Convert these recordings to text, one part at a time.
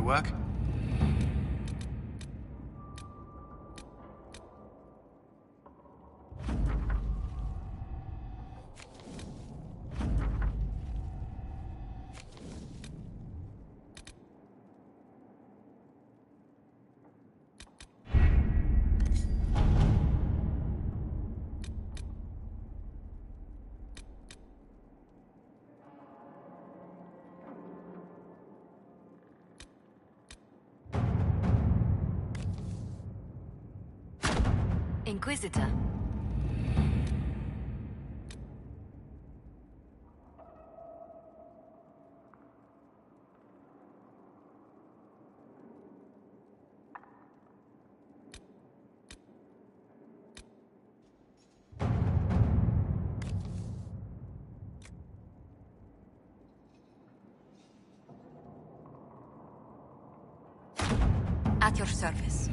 work? Inquisitor. At your service.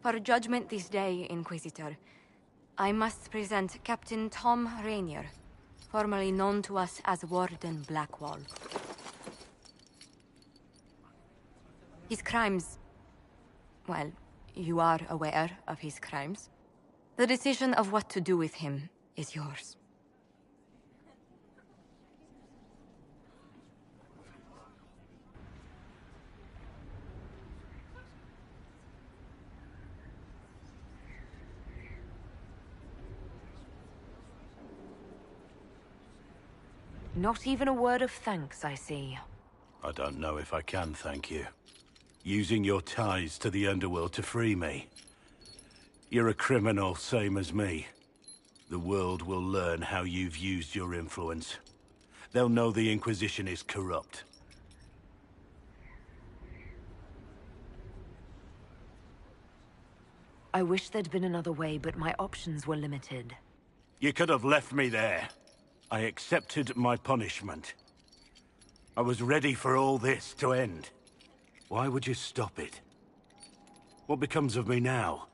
For judgment this day, Inquisitor, I must present Captain Tom Rainier, formerly known to us as Warden Blackwall. His crimes... well, you are aware of his crimes. The decision of what to do with him is yours. Not even a word of thanks, I see. I don't know if I can thank you. Using your ties to the underworld to free me. You're a criminal, same as me. The world will learn how you've used your influence. They'll know the Inquisition is corrupt. I wish there'd been another way, but my options were limited. You could have left me there. I accepted my punishment. I was ready for all this to end. Why would you stop it? What becomes of me now?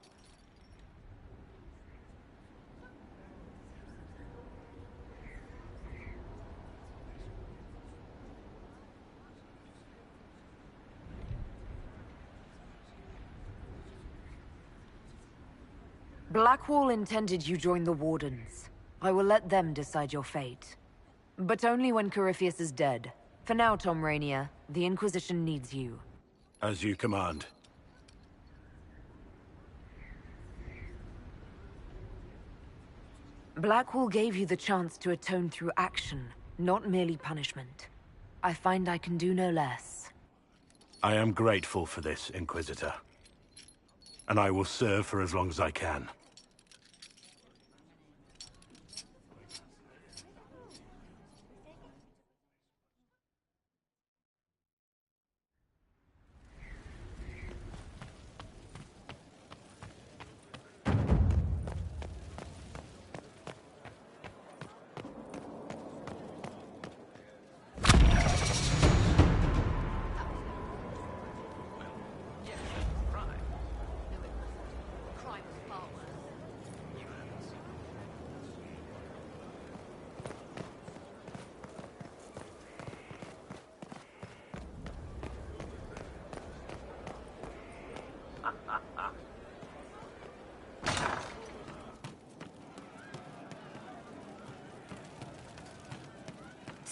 Blackwall intended you join the Wardens. I will let them decide your fate. But only when Corypheus is dead. For now, Tom Rainier, the Inquisition needs you. As you command. Blackwall gave you the chance to atone through action, not merely punishment. I find I can do no less. I am grateful for this, Inquisitor. And I will serve for as long as I can.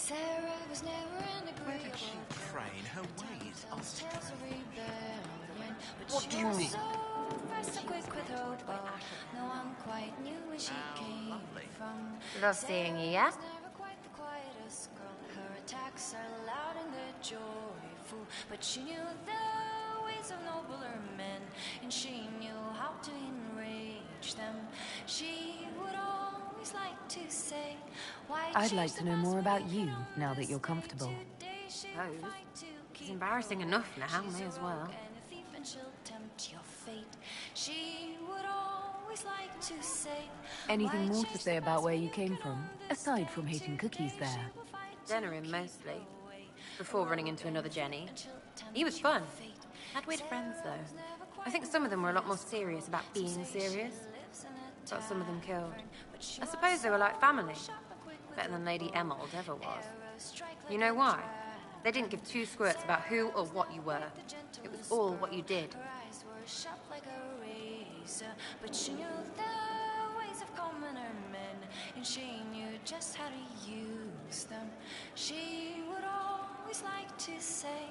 Sarah was never an Where did she agreeable train? Her ways are tales of rebellion, but What she do you was mean? so fast and quick with her bow. No one quite knew where she came lovely. from. Love seeing you, yeah? Sarah was never quite the quietest girl. Her attacks are loud and they're joyful, but she knew the ways of nobler men, and she knew how to enrage them. She would always like to say, "Why I'd change like the to know past more when about we you, can now that you're always comfortable. stay today?" She'll Suppose. fight to It's keep embarrassing her enough way. now, She's may a as well. rogue and a thief, and she'll tempt your fate. She would always like to say, Anything "Why more to change say the about past where when you came can from, aside from hating cookies today?" there? She will fight to Denerim keep mostly. her way. Before running into another Jenny. And she'll tempt He was your fun. fate. Had weird friends, Sarah though. was never I quite think the some of them were a lot more quietest serious girl. about being Some say she serious. lives in a Got some of them killed. tavern, but she I was suppose they were like family. sharp and quick with Better her than Lady bow. Emerald ever was. Arrows strike You like know a why? dragon. They didn't give two squirts about who or what you were. It was all what you did. Her eyes were sharp like a razor, but she knew the ways of commoner men, and she knew just how to use them. She would always like to say,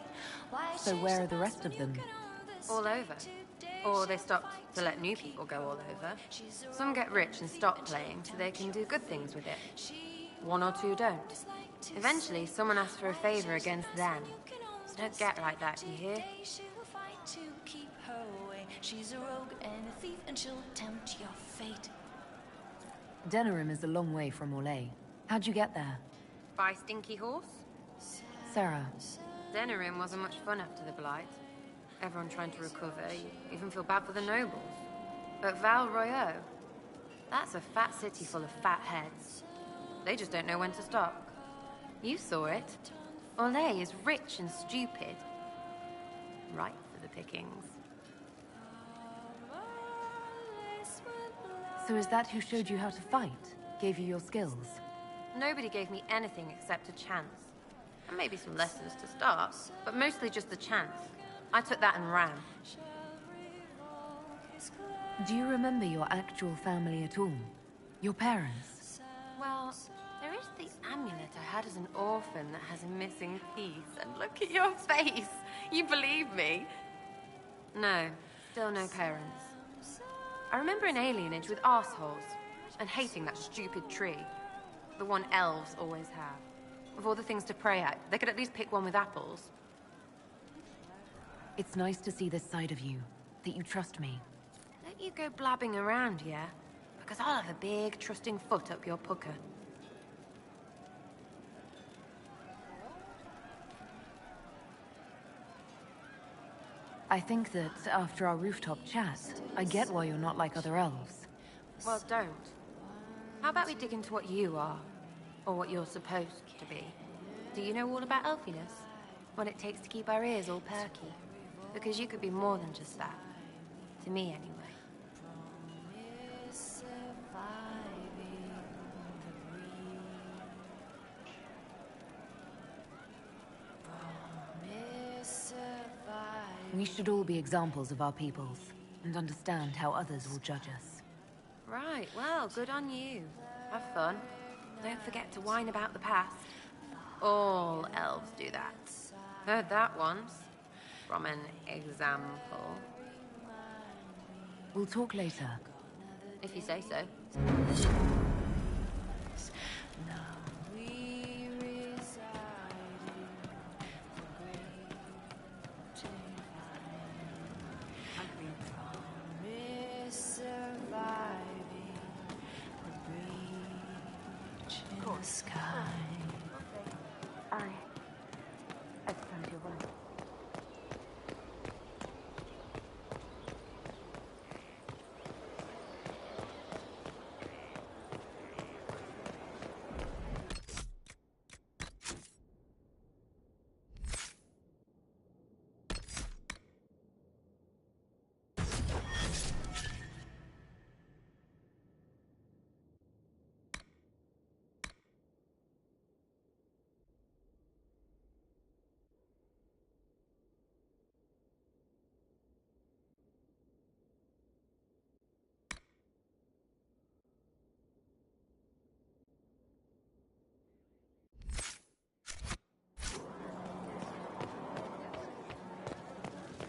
"Why So change where the are the past rest when of you them? can own this All day over. today?" Or they She'll stopped fight to let new keep people go her all way. over. She's a Some get rogue rich and thief, stop and she'll playing so they tempt can your do good fate. things with it. She One or two don't. always like to Eventually, say, someone asks for a "Why favor change the against past them. when you can own So don't this get day like that, you hear? today?" She'll fight to keep her way. She's a rogue and a thief, and she'll tempt your fate. Denerim is a long way from Orlais. How'd you get there? By Stinky Horse? Sarah, Denerim wasn't much fun after the Blight. Everyone trying to recover, you even feel bad for the nobles. But Val Royeaux, that's a fat city full of fat heads. They just don't know when to stop. You saw it. Orlais is rich and stupid. Right for the pickings. so is that who showed you how to fight? Gave you your skills? Nobody gave me anything except a chance. And maybe some lessons to start, but mostly just a chance. I took that and ran. Do you remember your actual family at all? Your parents? Well, there is the amulet I had as an orphan that has a missing piece. And look at your face. You believe me? No, still no parents. I remember an alienage with arseholes and hating that stupid tree. The one elves always have. Of all the things to pray at, they could at least pick one with apples. It's nice to see this side of you, that you trust me. Don't you go blabbing around, yeah? Because I'll have a big, trusting foot up your pucker. I think that after our rooftop chat, I get why you're not like other elves. Well, don't. How about we dig into what you are? Or what you're supposed to be? Do you know all about elfiness? What it takes to keep our ears all perky? Because you could be more than just that. To me, anyway. We should all be examples of our peoples, and understand how others will judge us. Right, well, good on you. Have fun. Don't forget to whine about the past. All elves do that. Heard that once. From an example. We'll talk later. If you say so.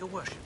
Your worship.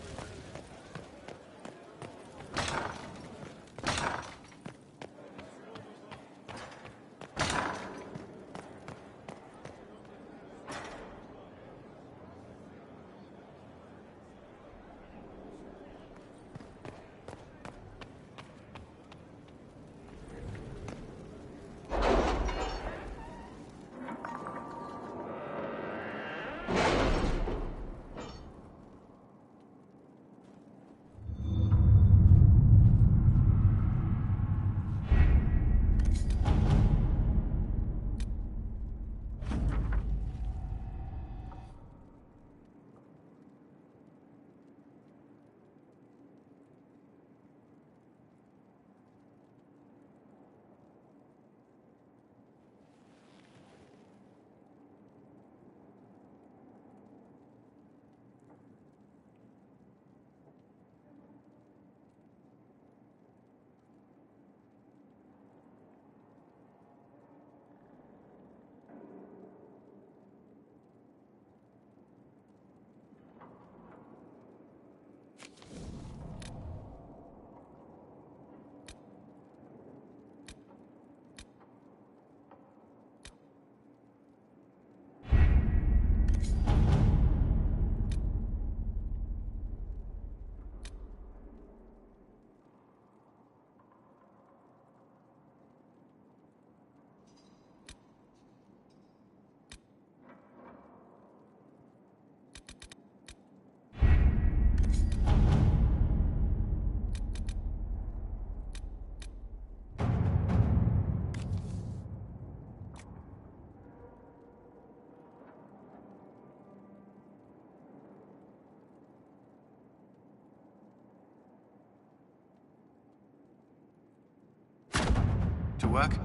To work?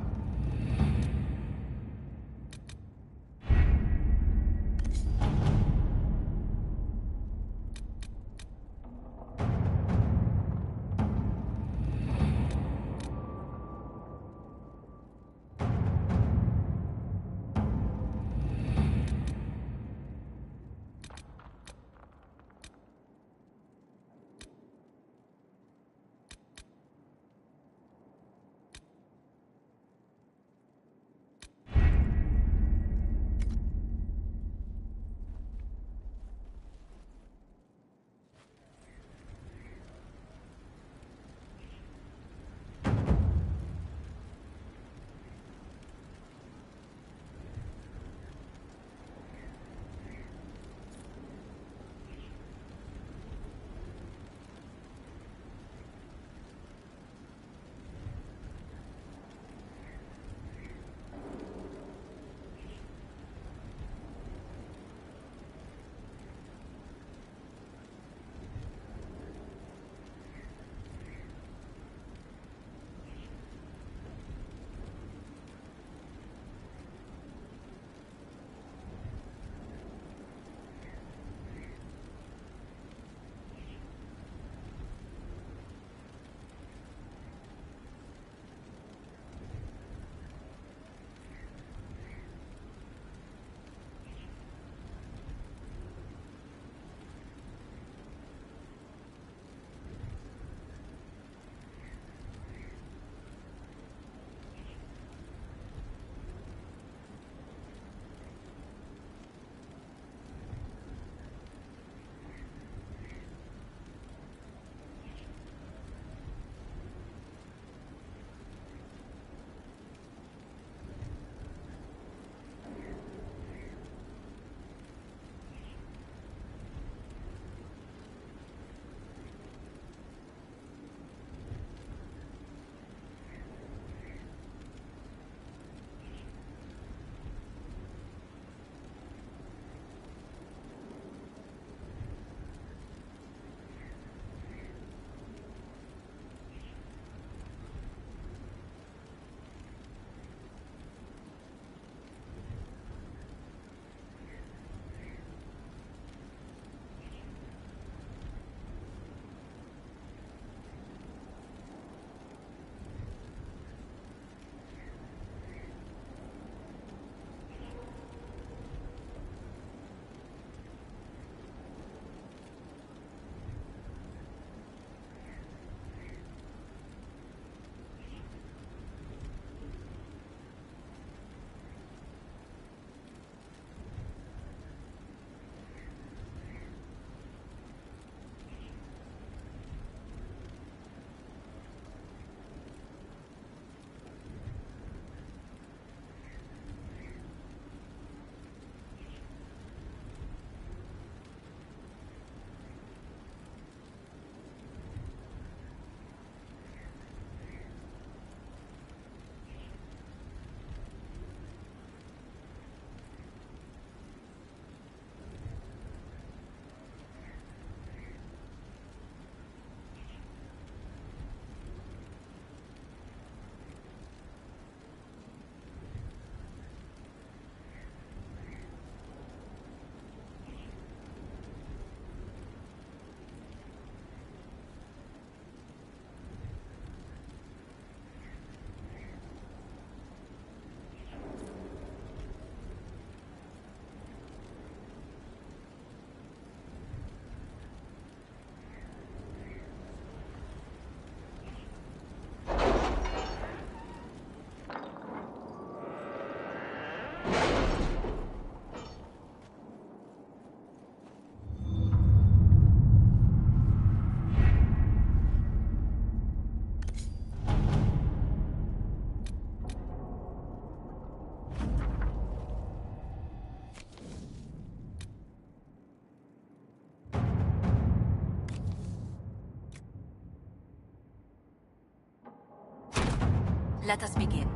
Let us begin.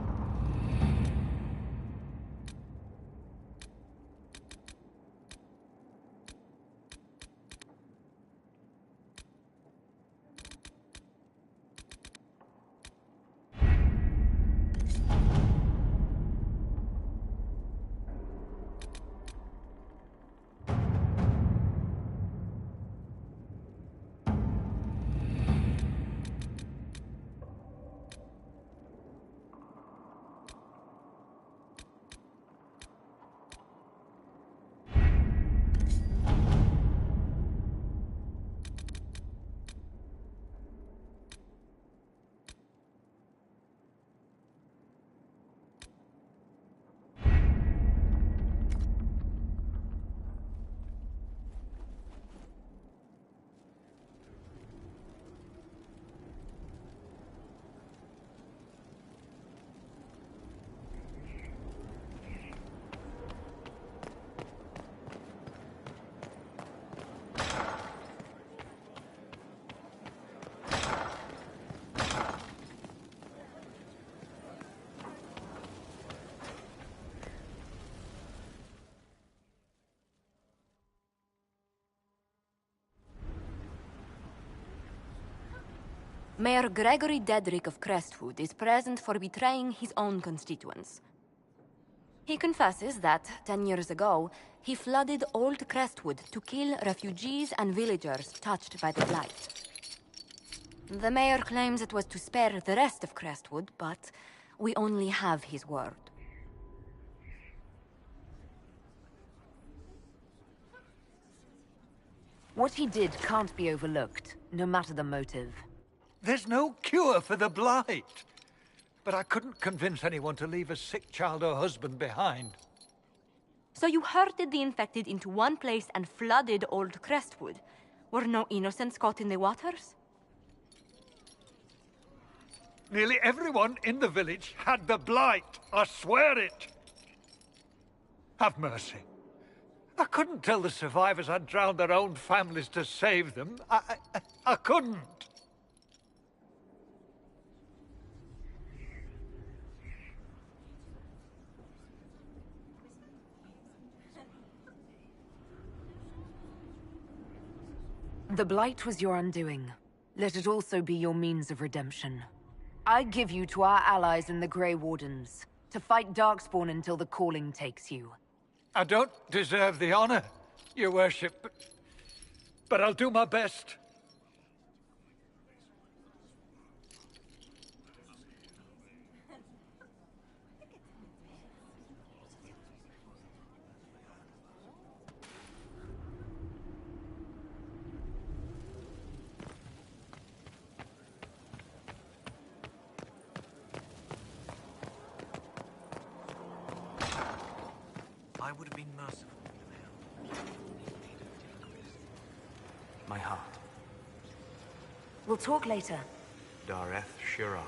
Mayor Gregory Dedrick of Crestwood is present for betraying his own constituents. He confesses that, 10 years ago, he flooded Old Crestwood to kill refugees and villagers touched by the Blight. The mayor claims it was to spare the rest of Crestwood, but we only have his word. What he did can't be overlooked, no matter the motive. There's no cure for the Blight. But I couldn't convince anyone to leave a sick child or husband behind. So you herded the infected into one place and flooded Old Crestwood? Were no innocents caught in the waters? Nearly everyone in the village had the Blight. I swear it. Have mercy. I couldn't tell the survivors I'd drowned their own families to save them. I couldn't. The Blight was your undoing. Let it also be your means of redemption. I give you to our allies in the Grey Wardens, to fight Darkspawn until the calling takes you. I don't deserve the honor, your worship, but I'll do my best. I would have been merciful to him. My heart. We'll talk later. Dareth Shira.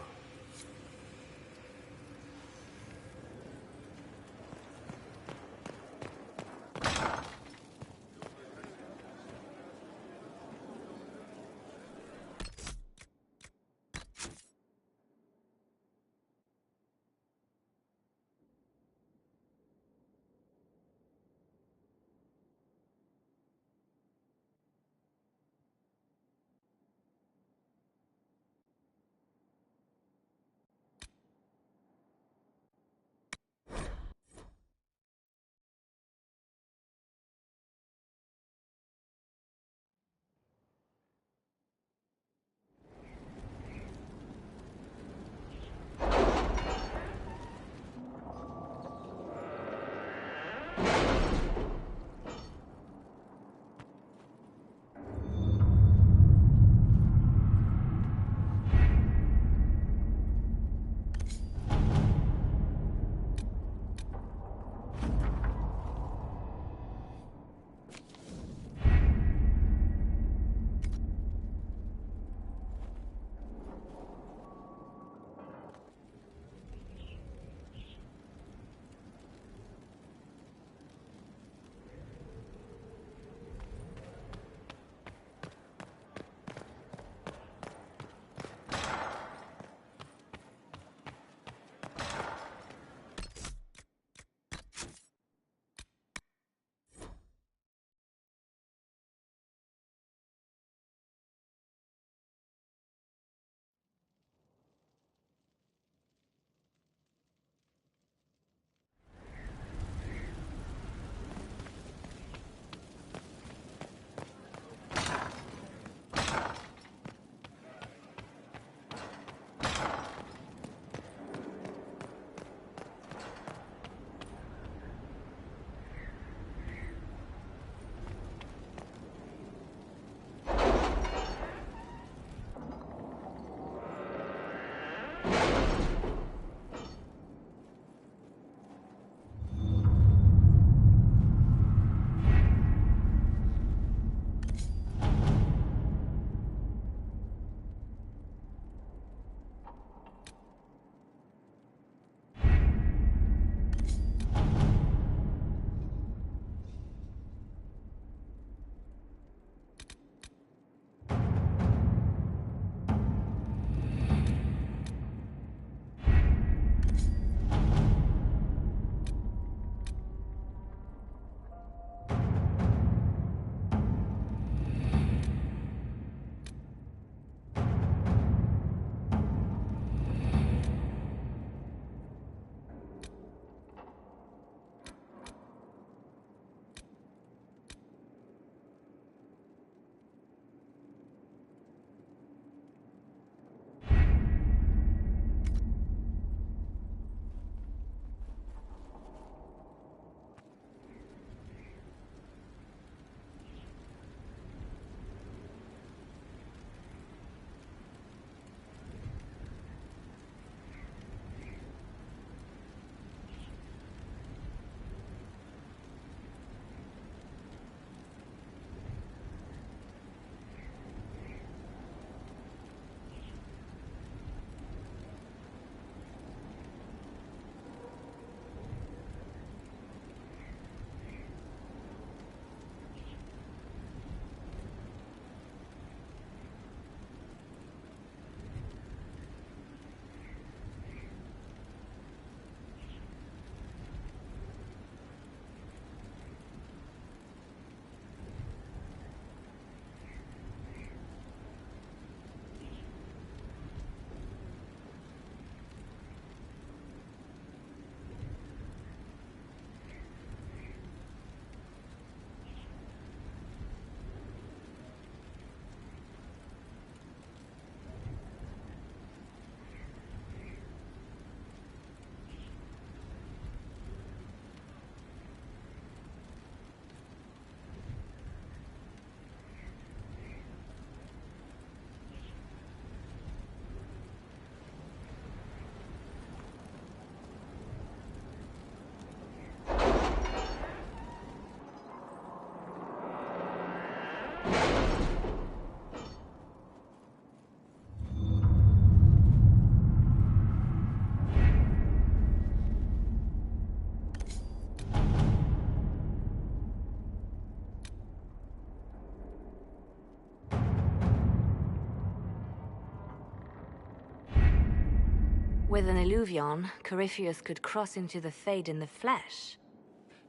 With an illuvion, Corypheus could cross into the Fade in the flesh.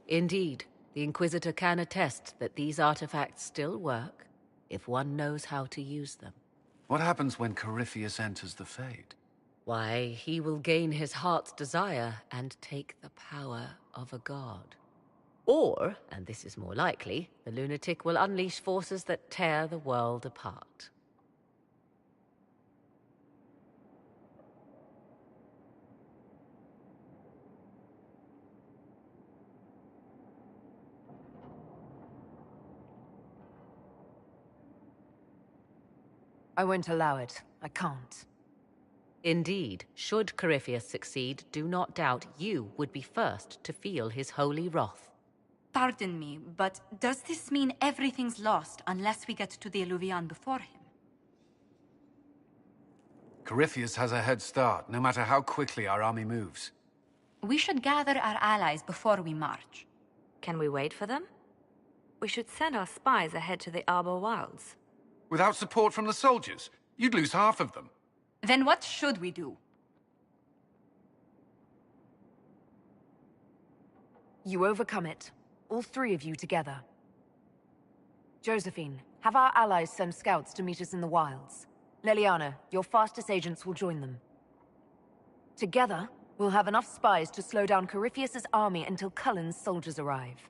Indeed, the Inquisitor can attest that these artifacts still work, if one knows how to use them. What happens when Corypheus enters the Fade? Why, he will gain his heart's desire and take the power of a god. Or, and this is more likely, the lunatic will unleash forces that tear the world apart. I won't allow it. I can't. Indeed, should Corypheus succeed, do not doubt you would be first to feel his holy wrath. Pardon me, but does this mean everything's lost unless we get to the Illuvian before him? Corypheus has a head start, no matter how quickly our army moves. We should gather our allies before we march. Can we wait for them? We should send our spies ahead to the Arbor Wilds. Without support from the soldiers, you'd lose half of them. Then what should we do? You overcome it. All three of you together. Josephine, have our allies send scouts to meet us in the wilds. Leliana, your fastest agents will join them. Together, we'll have enough spies to slow down Corypheus's army until Cullen's soldiers arrive.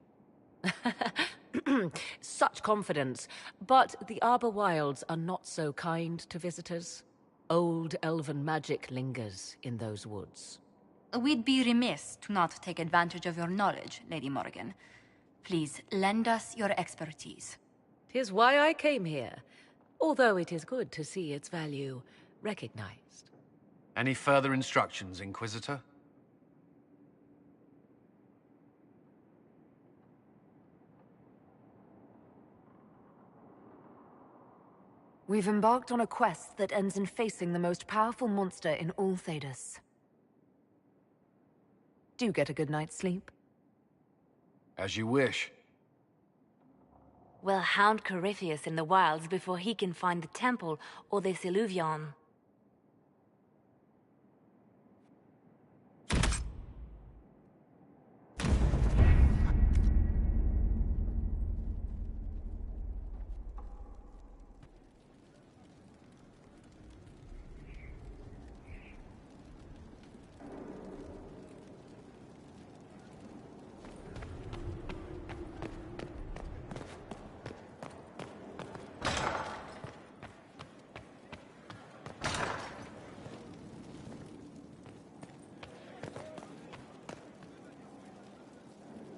Such confidence, but the Arbor Wilds are not so kind to visitors. Old elven magic lingers in those woods. We'd be remiss to not take advantage of your knowledge, Lady Morgan. Please, lend us your expertise. 'Tis why I came here, although it is good to see its value recognized. Any further instructions, Inquisitor? We've embarked on a quest that ends in facing the most powerful monster in all Thedas. Do get a good night's sleep. As you wish. We'll hound Corypheus in the wilds before he can find the temple or this illuvion.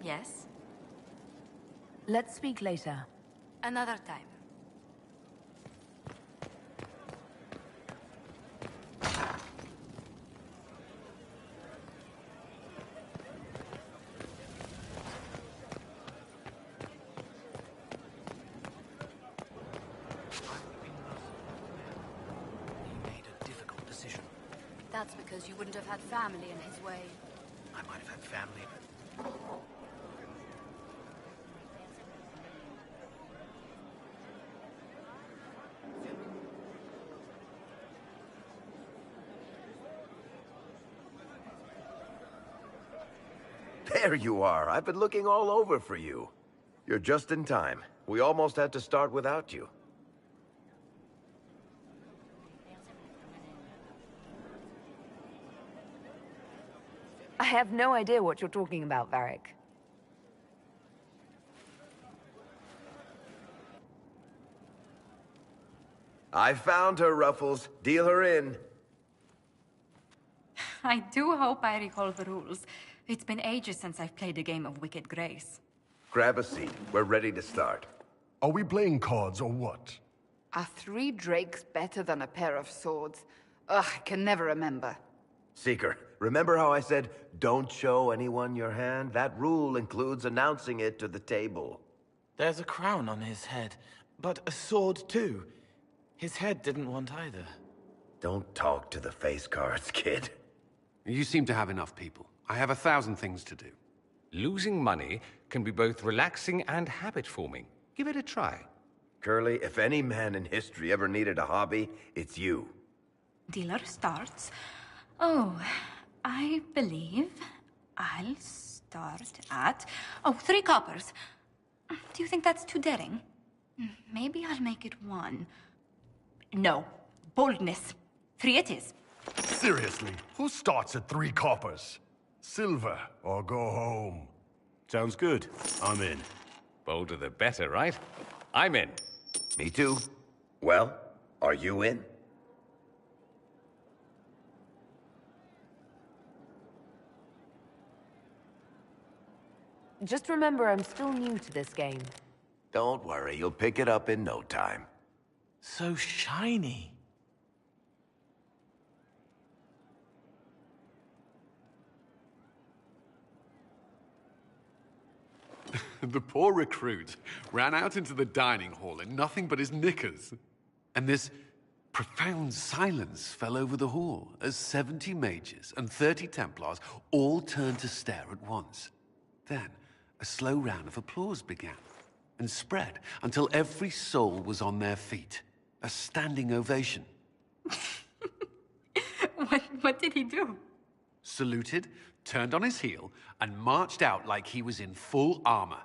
Yes? Let's speak later. Another time. He made a difficult decision. That's because you wouldn't have had family in his way. I might have had family, but There you are. I've been looking all over for you. You're just in time. We almost had to start without you. I have no idea what you're talking about, Varric. I found her, Ruffles. Deal her in. I do hope I recall the rules. It's been ages since I've played a game of Wicked Grace. Grab a seat. We're ready to start. Are we playing cards or what? Are 3 drakes better than a pair of swords? Ugh, I can never remember. Seeker, remember how I said, don't show anyone your hand? That rule includes announcing it to the table. There's a crown on his head, but a sword too. His head didn't want either. Don't talk to the face cards, kid. You seem to have enough people. I have 1,000 things to do. Losing money can be both relaxing and habit-forming. Give it a try. Curly, if any man in history ever needed a hobby, it's you. Dealer starts. Oh, I believe I'll start at... Oh, 3 coppers. Do you think that's too daring? Maybe I'll make it 1. No. Boldness. 3 it is. Seriously, who starts at 3 coppers? Silver or go home. Sounds good. I'm in. Bolder the better, right? I'm in. Me too. Well, are you in? Just remember, I'm still new to this game. Don't worry, you'll pick it up in no time. So shiny. The poor recruit ran out into the dining hall in nothing but his knickers. And this profound silence fell over the hall as 70 mages and 30 Templars all turned to stare at once. Then, a slow round of applause began and spread until every soul was on their feet. A standing ovation. What did he do? Saluted, turned on his heel, and marched out like he was in full armor.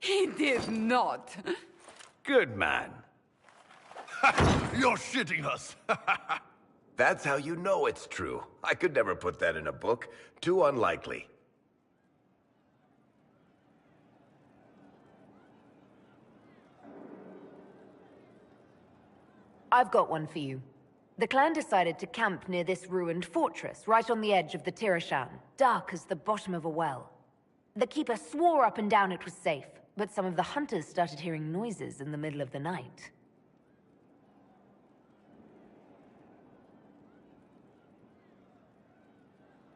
He did not. Good man. You're shitting us. That's how you know it's true. I could never put that in a book. Too unlikely. I've got one for you. The clan decided to camp near this ruined fortress, right on the edge of the Tirashan, dark as the bottom of a well. The keeper swore up and down it was safe, but some of the hunters started hearing noises in the middle of the night.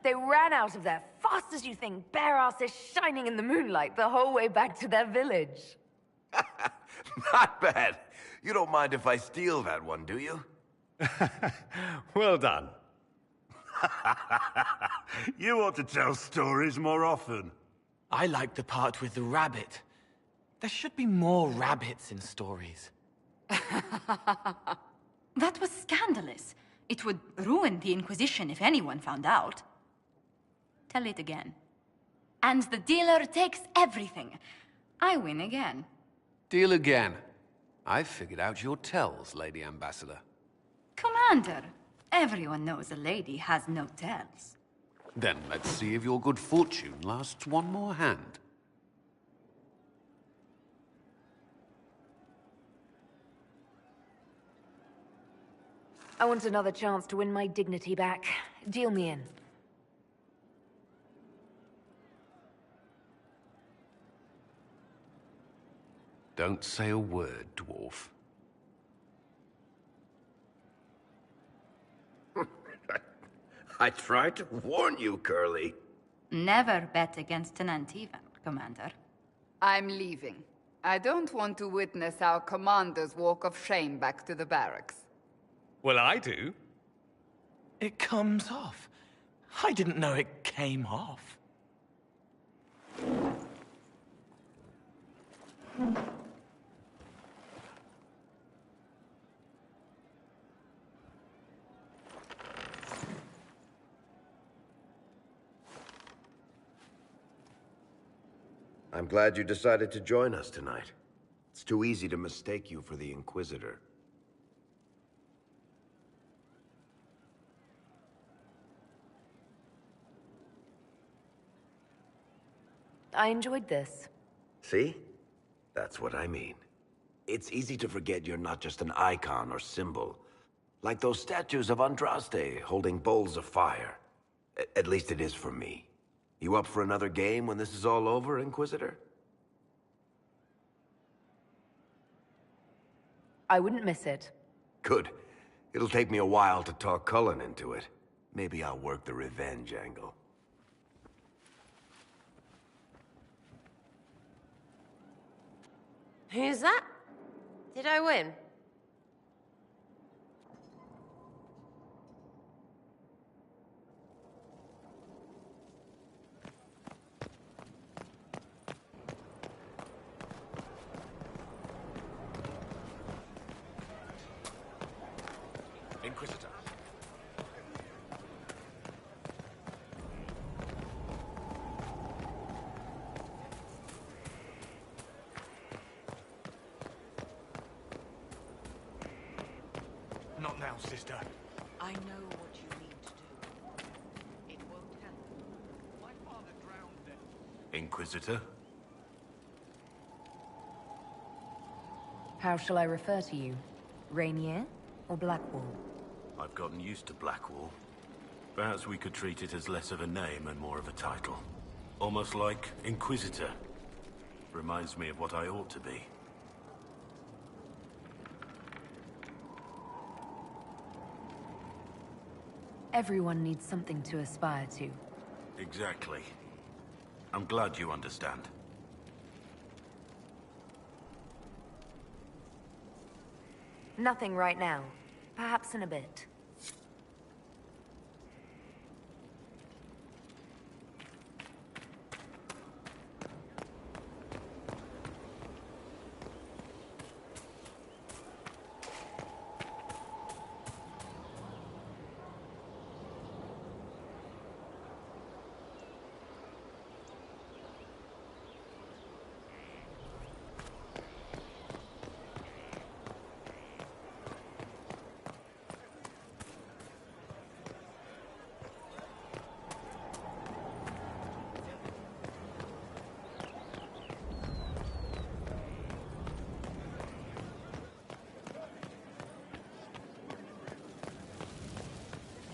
They ran out of there fast as you think, bare asses shining in the moonlight the whole way back to their village. Not bad. You don't mind if I steal that one, do you? Well done. You ought to tell stories more often. I like the part with the rabbit. There should be more rabbits in stories. That was scandalous. It would ruin the Inquisition if anyone found out. Tell it again. And the dealer takes everything. I win again. Deal again. I've figured out your tells, Lady Ambassador. Commander, everyone knows a lady has no tells. Then let's see if your good fortune lasts one more hand. I want another chance to win my dignity back. Deal me in. Don't say a word, dwarf. I tried to warn you, Curly. Never bet against an Antivan, Commander. I'm leaving. I don't want to witness our commander's walk of shame back to the barracks. Well, I do. It comes off. I didn't know it came off. I'm glad you decided to join us tonight. It's too easy to mistake you for the Inquisitor. I enjoyed this. See? That's what I mean. It's easy to forget you're not just an icon or symbol. Like those statues of Andraste holding bowls of fire. At least it is for me. You up for another game when this is all over, Inquisitor? I wouldn't miss it. Good. It'll take me a while to talk Cullen into it. Maybe I'll work the revenge angle. Who's that? Did I win? Inquisitor now, sister. I know what you need to do. It won't help. My father drowned them. Inquisitor? How shall I refer to you? Rainier or Blackwall? I've gotten used to Blackwall. Perhaps we could treat it as less of a name and more of a title. Almost like Inquisitor. Reminds me of what I ought to be. Everyone needs something to aspire to. Exactly. I'm glad you understand. Nothing right now. Perhaps in a bit.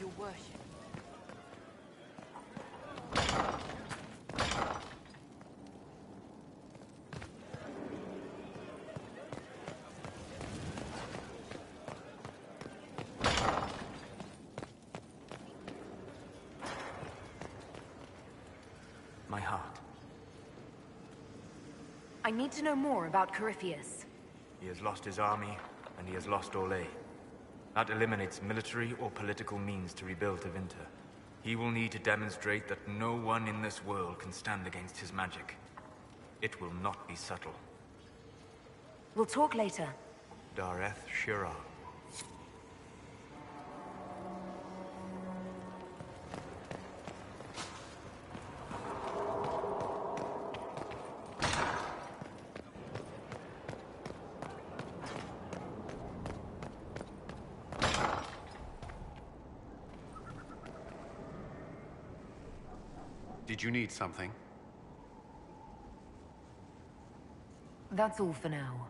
Your worship. My heart. I need to know more about Corypheus. He has lost his army, and he has lost all aid. That eliminates military or political means to rebuild Tevinter. He will need to demonstrate that no one in this world can stand against his magic. It will not be subtle. We'll talk later. Dareth Shira. Did you need something? That's all for now.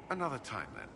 Another time, then.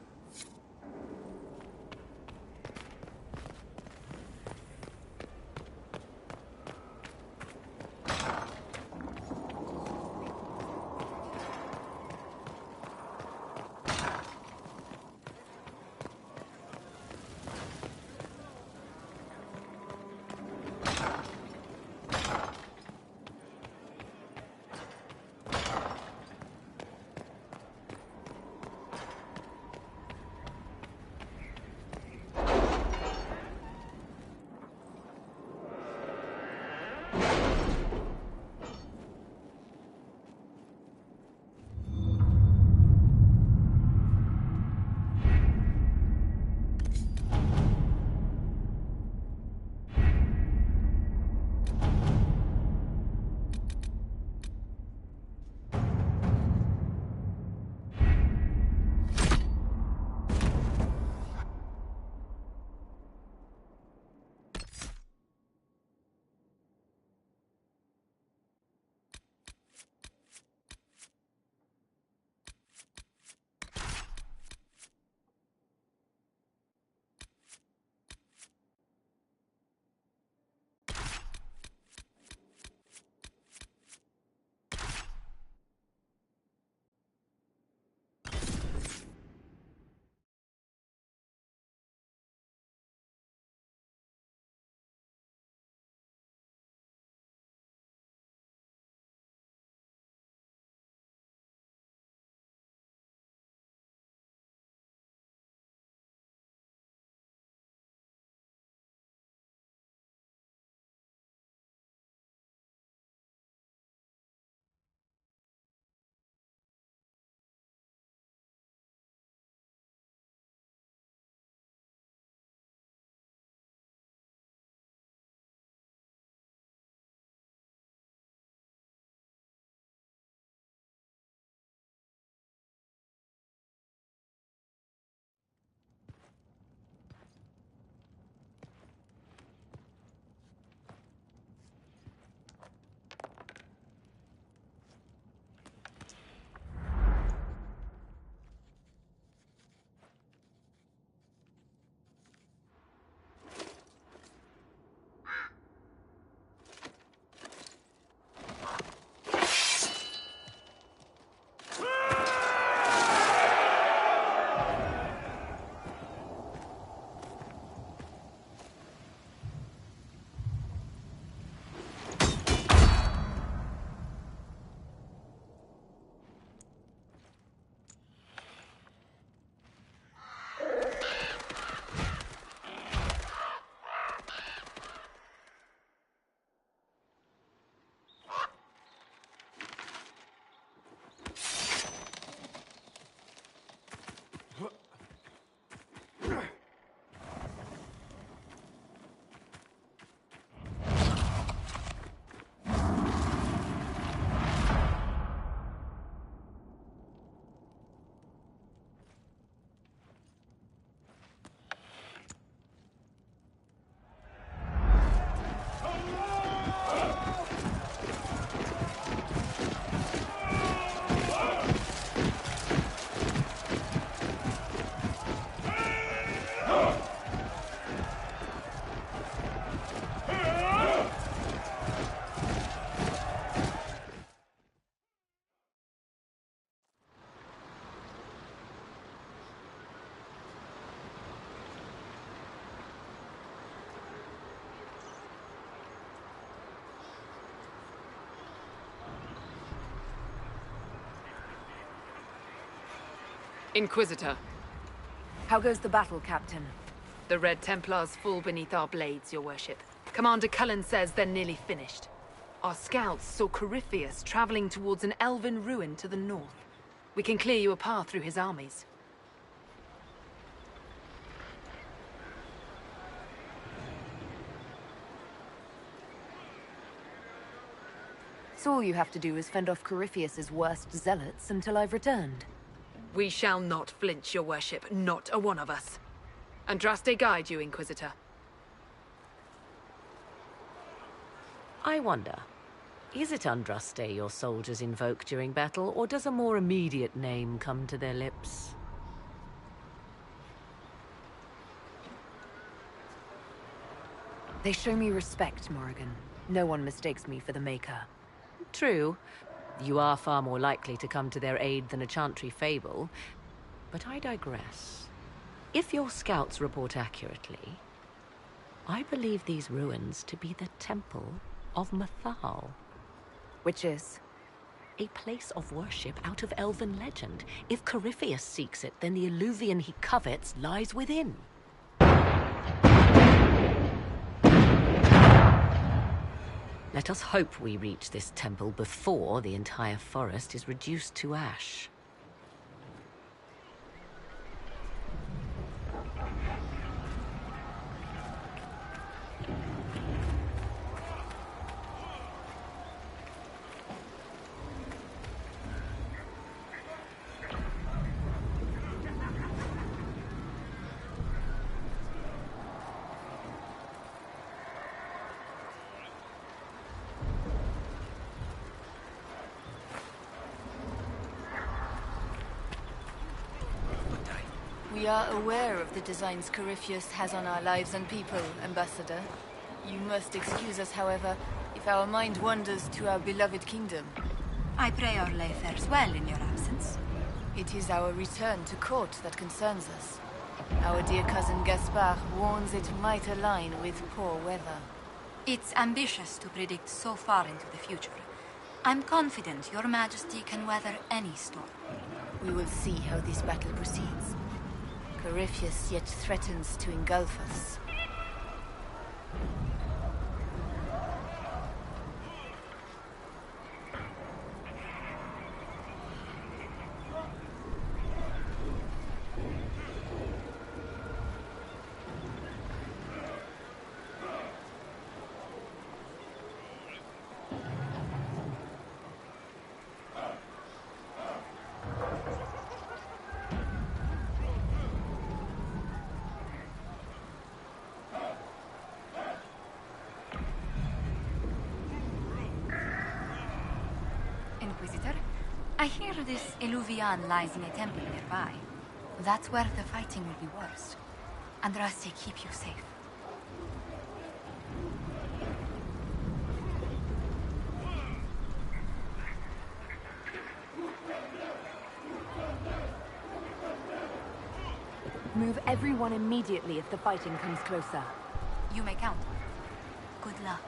Inquisitor. How goes the battle, Captain? The Red Templars fall beneath our blades, your worship. Commander Cullen says they're nearly finished. Our scouts saw Corypheus traveling towards an elven ruin to the north. We can clear you a path through his armies. So all you have to do is fend off Corypheus's worst zealots until I've returned. We shall not flinch, your worship, not a one of us. Andraste guide you, Inquisitor. I wonder, is it Andraste your soldiers invoke during battle, or does a more immediate name come to their lips? They show me respect, Morrigan. No one mistakes me for the Maker. True. You are far more likely to come to their aid than a Chantry fable. But I digress. If your scouts report accurately, I believe these ruins to be the Temple of Mathal. Which is? A place of worship out of elven legend. If Corypheus seeks it, then the Illuvian he covets lies within. Let us hope we reach this temple before the entire forest is reduced to ash. We are aware of the designs Corypheus has on our lives and people, Ambassador. You must excuse us, however, if our mind wanders to our beloved kingdom. I pray our lay fares well in your absence. It is our return to court that concerns us. Our dear cousin Gaspard warns it might align with poor weather. It's ambitious to predict so far into the future. I'm confident your majesty can weather any storm. We will see how this battle proceeds. Corypheus yet threatens to engulf us. Inquisitor, I hear this Illuvian lies in a temple nearby. That's where the fighting will be worst. Andraste, keep you safe. Move everyone immediately if the fighting comes closer. You may count. Good luck.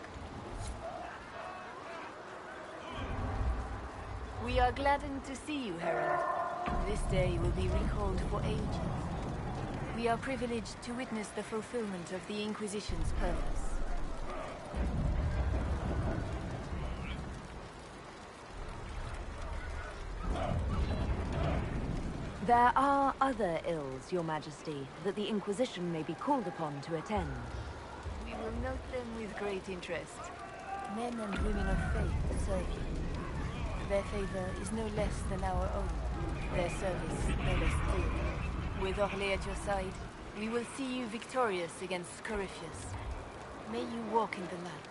We are gladdened to see you, Herald. This day will be recalled for ages. We are privileged to witness the fulfillment of the Inquisition's purpose. There are other ills, Your Majesty, that the Inquisition may be called upon to attend. We will note them with great interest. Men and women of faith serve you. Their favor is no less than our own. Their service no less too. With Orlais at your side, we will see you victorious against Corypheus. May you walk in the light.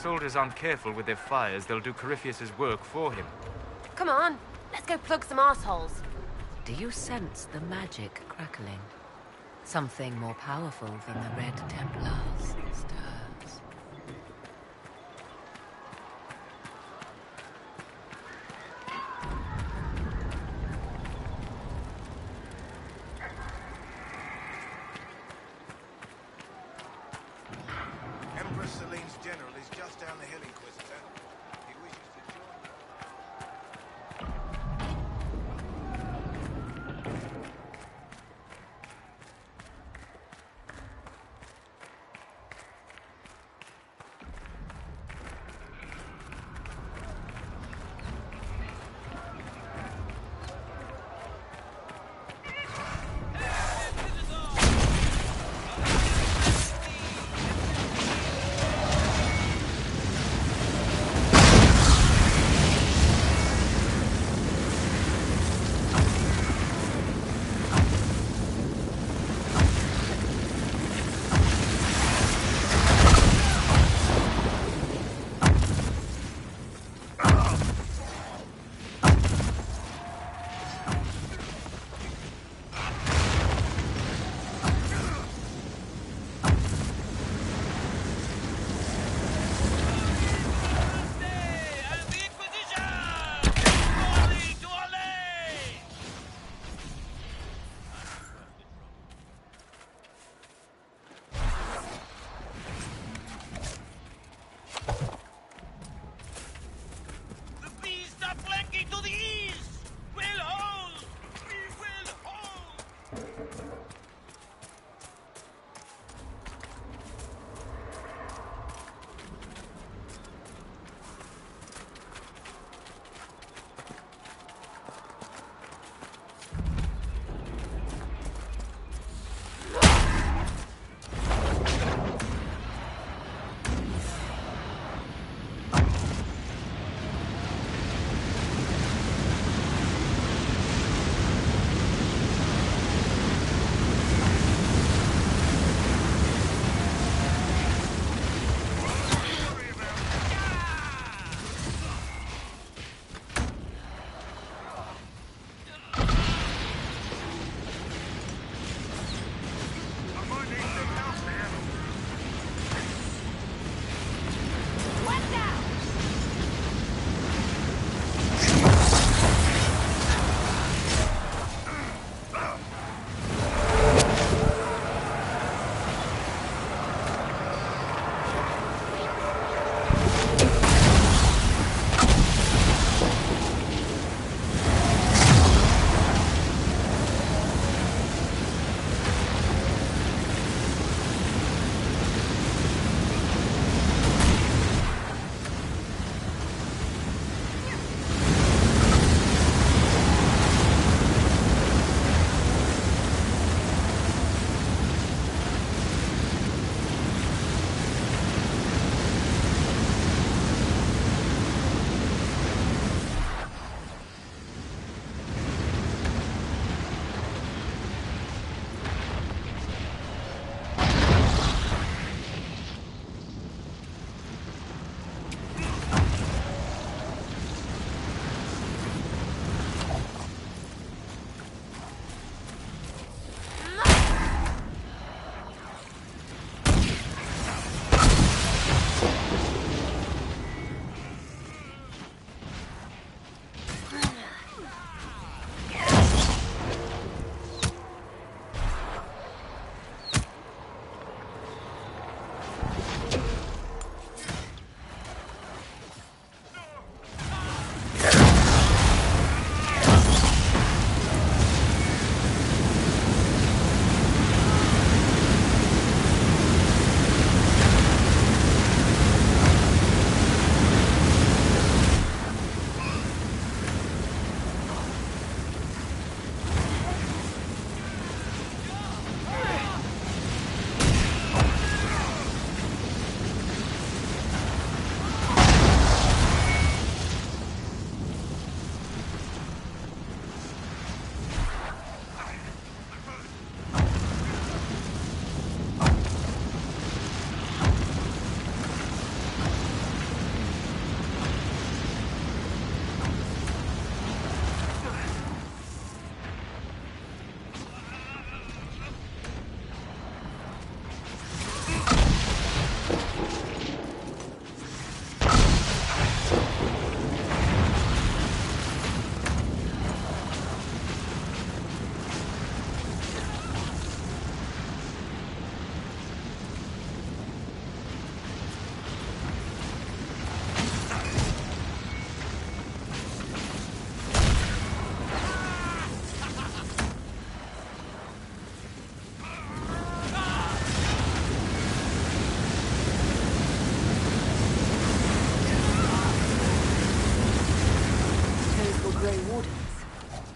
soldiers aren't careful with their fires, they'll do Corypheus's work for him. Come on, let's go plug some assholes. Do you sense the magic crackling? Something more powerful than the Red Templars stirs. Empress Celine's general is just down the hill, Inquisitor. He wishes to join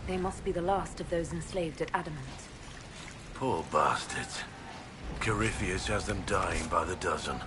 They must be the last of those enslaved at Adamant. Poor bastards. Corypheus has them dying by the dozen.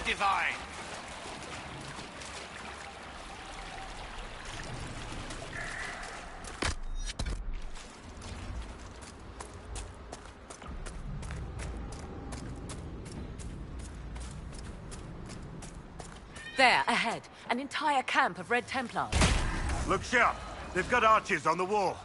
Divine. There, ahead. An entire camp of Red Templars. Look sharp. They've got archers on the wall.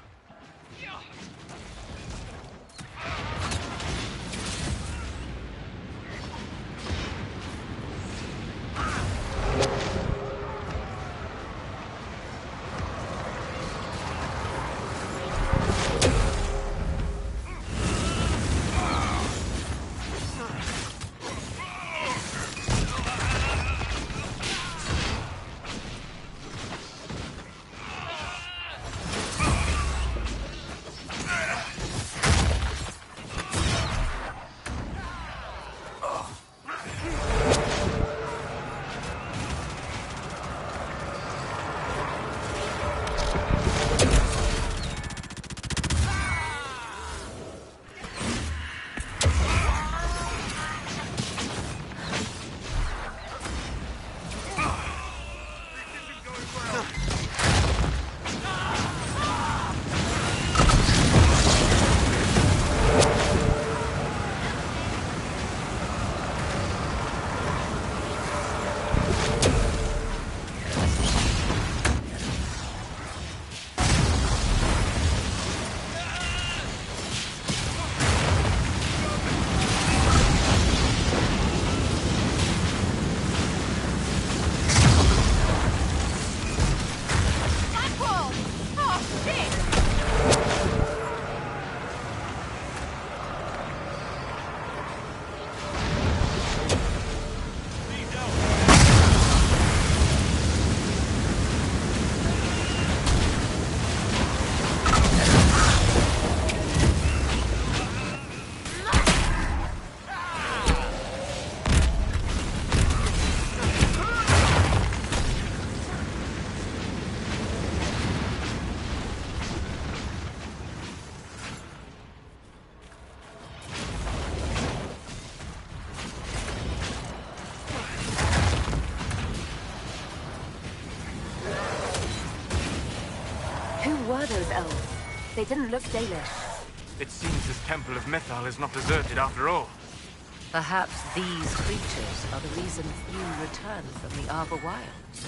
Were those elves? They didn't look Dalish. It seems this temple of Mythal is not deserted after all. Perhaps these creatures are the reason few return from the Arbor Wilds.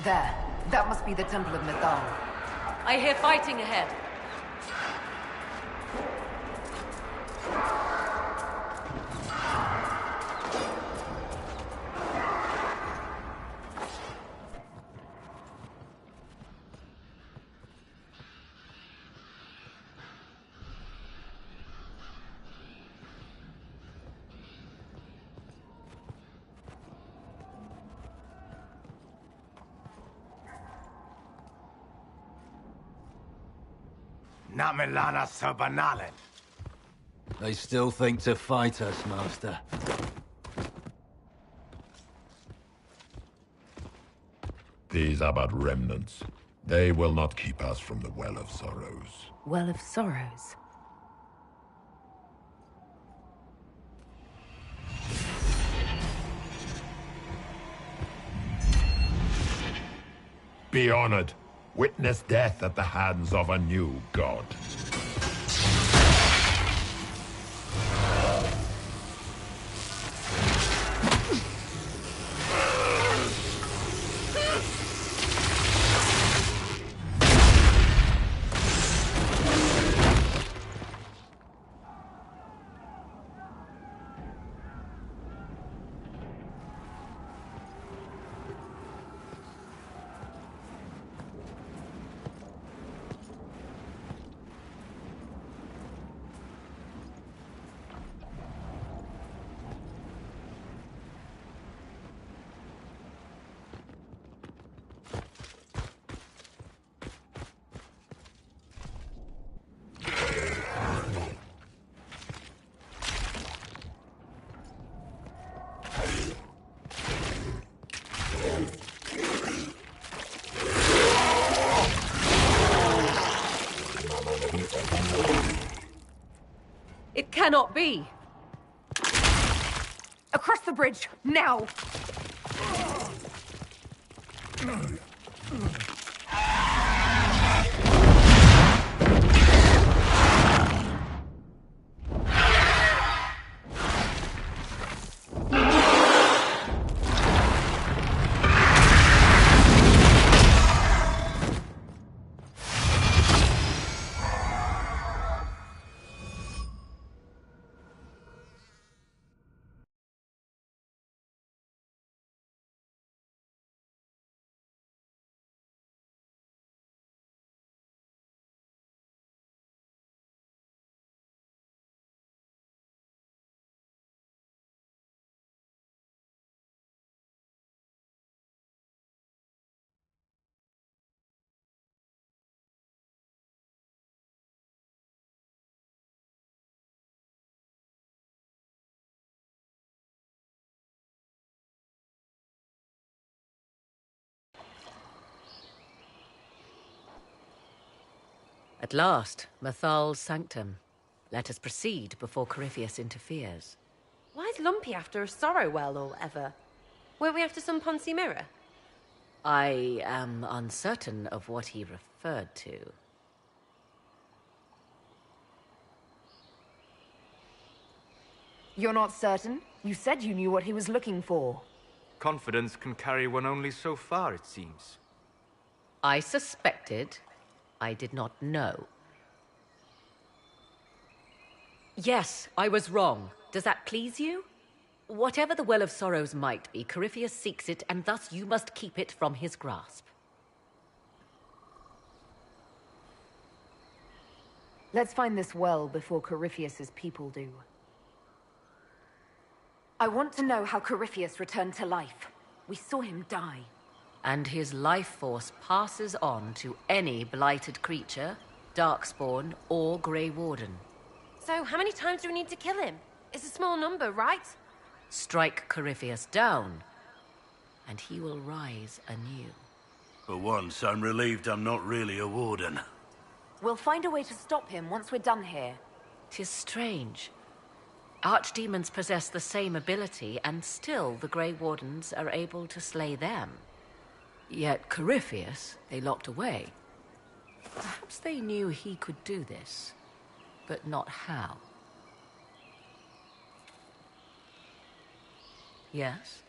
There. That must be the Temple of Mythal. I hear fighting ahead. Namilana Sabanalen. They still think to fight us, Master. These are but remnants. They will not keep us from the Well of Sorrows. Well of Sorrows. Be honored. Witness death at the hands of a new god. It cannot be! Across the bridge, now! At last, Mythal's sanctum. Let us proceed before Corypheus interferes. Why's Lumpy after a sorrow well or whatever? Weren't we after some Ponzi mirror? I am uncertain of what he referred to. You're not certain? You said you knew what he was looking for. Confidence can carry one only so far, it seems. I suspected. I did not know. Yes, I was wrong. Does that please you? Whatever the Well of Sorrows might be, Corypheus seeks it, and thus you must keep it from his grasp. Let's find this well before Corypheus's people do. I want to know how Corypheus returned to life. We saw him die. And his life force passes on to any blighted creature, Darkspawn, or Grey Warden. So, how many times do we need to kill him? It's a small number, right? Strike Corypheus down, and he will rise anew. For once, I'm relieved I'm not really a warden. We'll find a way to stop him once we're done here. 'Tis strange. Archdemons possess the same ability, and still the Grey Wardens are able to slay them. Yet Corypheus, they locked away. Perhaps they knew he could do this, but not how. Yes?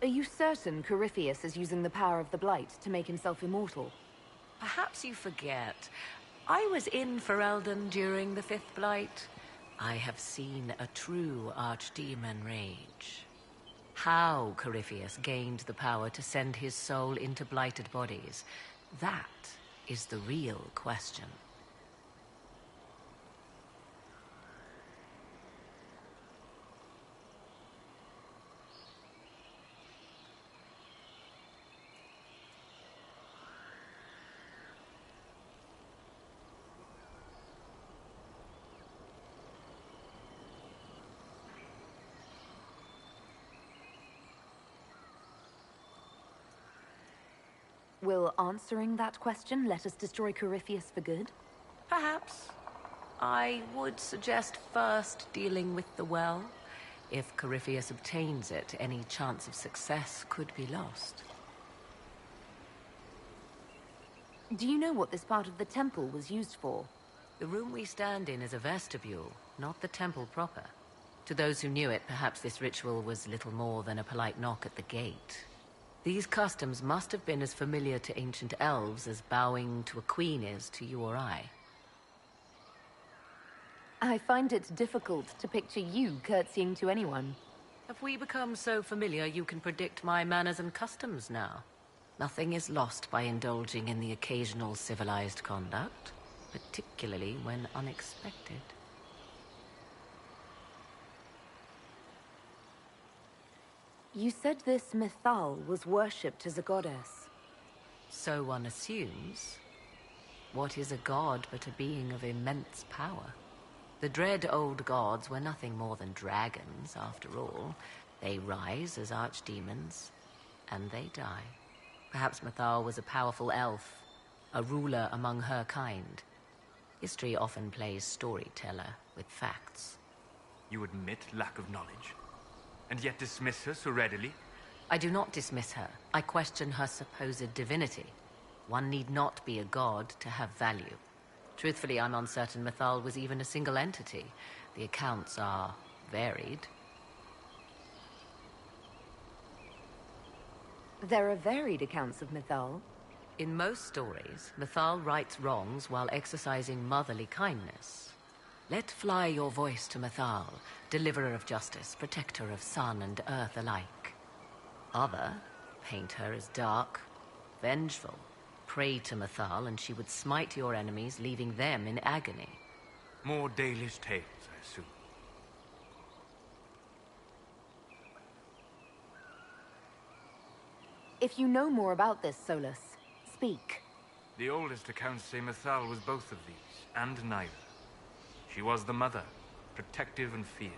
Are you certain Corypheus is using the power of the Blight to make himself immortal? Perhaps you forget. I was in Ferelden during the Fifth Blight. I have seen a true archdemon rage. How Corypheus gained the power to send his soul into blighted bodies, that is the real question. Will answering that question let us destroy Corypheus for good? Perhaps. I would suggest first dealing with the well. If Corypheus obtains it, any chance of success could be lost. Do you know what this part of the temple was used for? The room we stand in is a vestibule, not the temple proper. To those who knew it, perhaps this ritual was little more than a polite knock at the gate. These customs must have been as familiar to ancient elves as bowing to a queen is to you or I. I find it difficult to picture you curtsying to anyone. Have we become so familiar you can predict my manners and customs now? Nothing is lost by indulging in the occasional civilized conduct, particularly when unexpected. You said this Mythal was worshipped as a goddess. So one assumes. What is a god but a being of immense power? The dread old gods were nothing more than dragons, after all. They rise as archdemons, and they die. Perhaps Mythal was a powerful elf, a ruler among her kind. History often plays storyteller with facts. You admit lack of knowledge, and yet dismiss her so readily? I do not dismiss her. I question her supposed divinity. One need not be a god to have value. Truthfully, I'm uncertain Mythal was even a single entity. The accounts are varied. There are varied accounts of Mythal. In most stories, Mythal rights wrongs while exercising motherly kindness. Let fly your voice to Mythal, deliverer of justice, protector of sun and earth alike. Other paint her as dark, vengeful. Pray to Mythal and she would smite your enemies, leaving them in agony. More Dalish tales, I assume. If you know more about this, Solus, speak. The oldest accounts say Mythal was both of these, and neither. She was the mother, protective and fierce.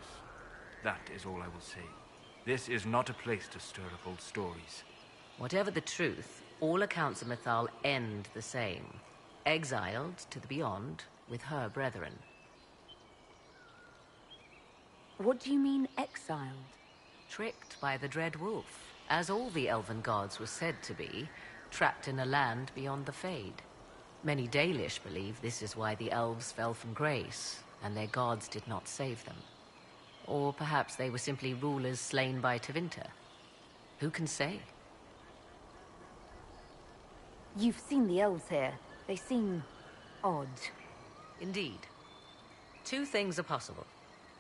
That is all I will say. This is not a place to stir up old stories. Whatever the truth, all accounts of Mythal end the same. Exiled to the beyond with her brethren. What do you mean, exiled? Tricked by the Dread Wolf, as all the elven gods were said to be, trapped in a land beyond the Fade. Many Dalish believe this is why the elves fell from grace, and their gods did not save them. Or perhaps they were simply rulers slain by Tevinter. Who can say? You've seen the elves here. They seem odd. Indeed. Two things are possible.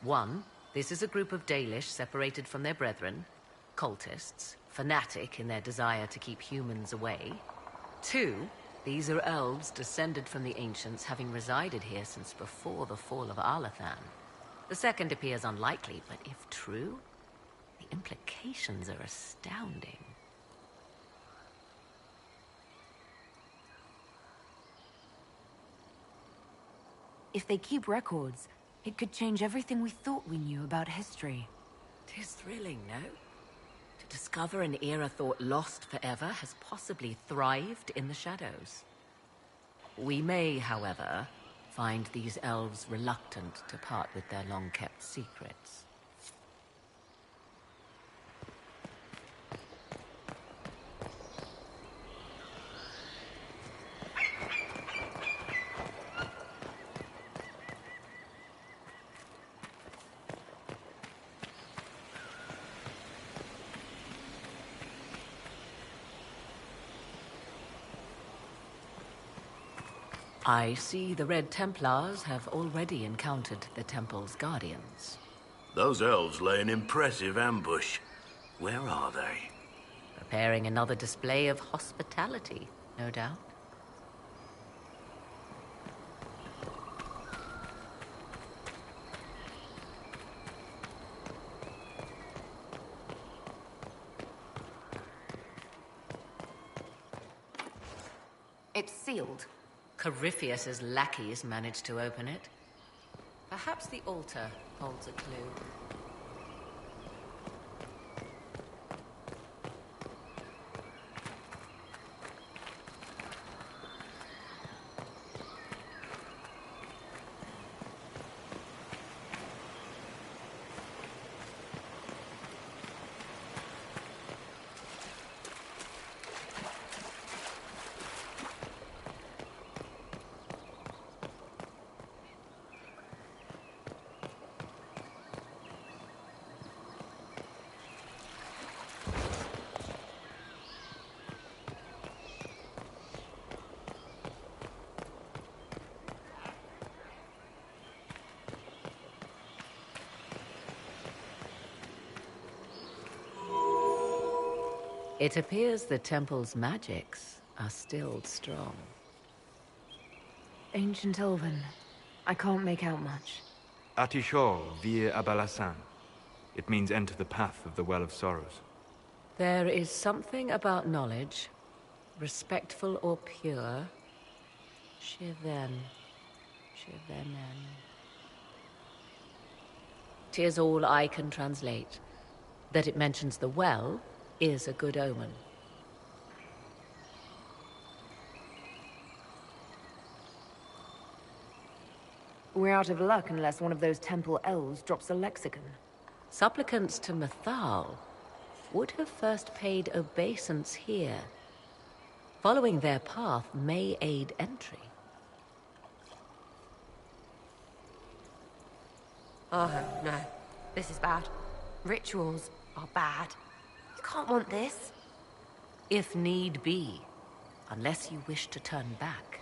One, this is a group of Dalish separated from their brethren, cultists, fanatic in their desire to keep humans away. Two, these are elves descended from the ancients, having resided here since before the fall of Arlathan. The second appears unlikely, but if true, the implications are astounding. If they keep records, it could change everything we thought we knew about history. 'Tis thrilling, no? To discover an era thought lost forever has possibly thrived in the shadows. We may, however, find these elves reluctant to part with their long-kept secrets. I see the Red Templars have already encountered the temple's guardians. Those elves lay an impressive ambush. Where are they? Preparing another display of hospitality, no doubt. It's sealed. Corypheus's lackeys managed to open it. Perhaps the altar holds a clue. It appears the temple's magics are still strong. Ancient Elven. I can't make out much. Atishor vir Abalasan. It means enter the path of the Well of Sorrows. There is something about knowledge, respectful or pure. Shiven. Shivenen. 'Tis all I can translate. That it mentions the well is a good omen. We're out of luck unless one of those temple elves drops a lexicon. Supplicants to Mythal would have first paid obeisance here. Following their path may aid entry. Oh, no. This is bad. Rituals are bad. You can't want this. If need be, unless you wish to turn back.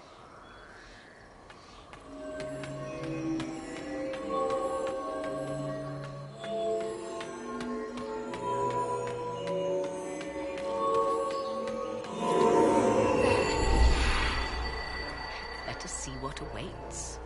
Let us see what awaits.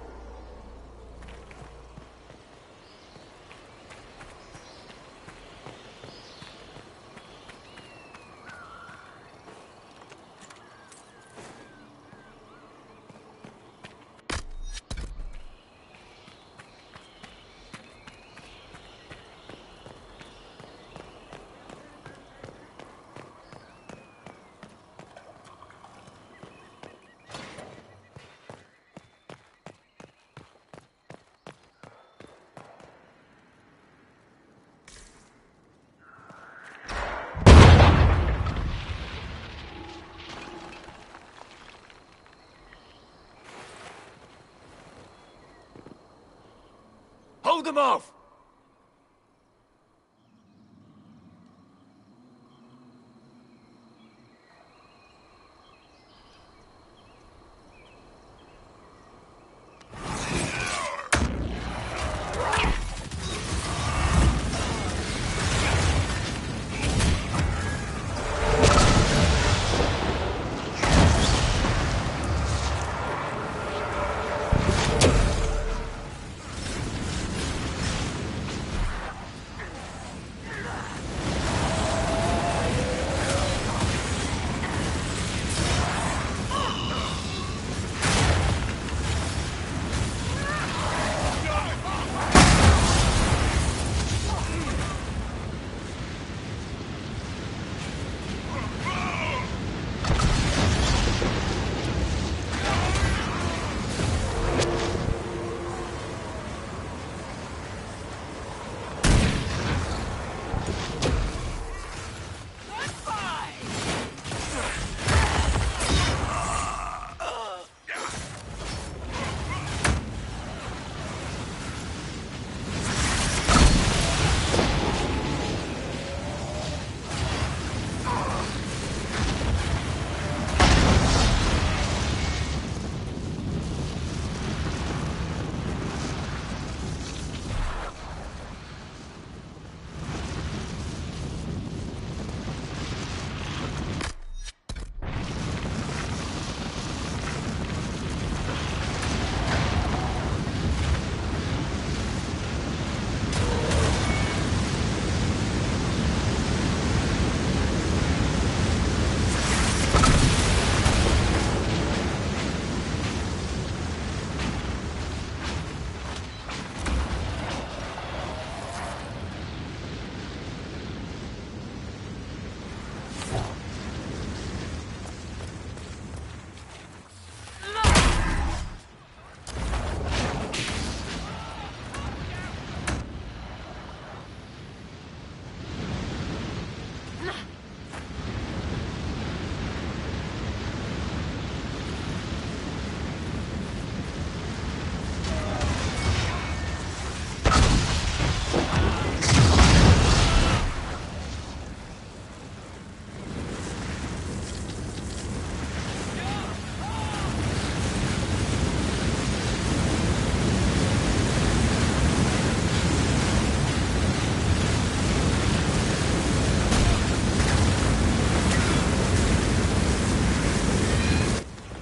Hold them off!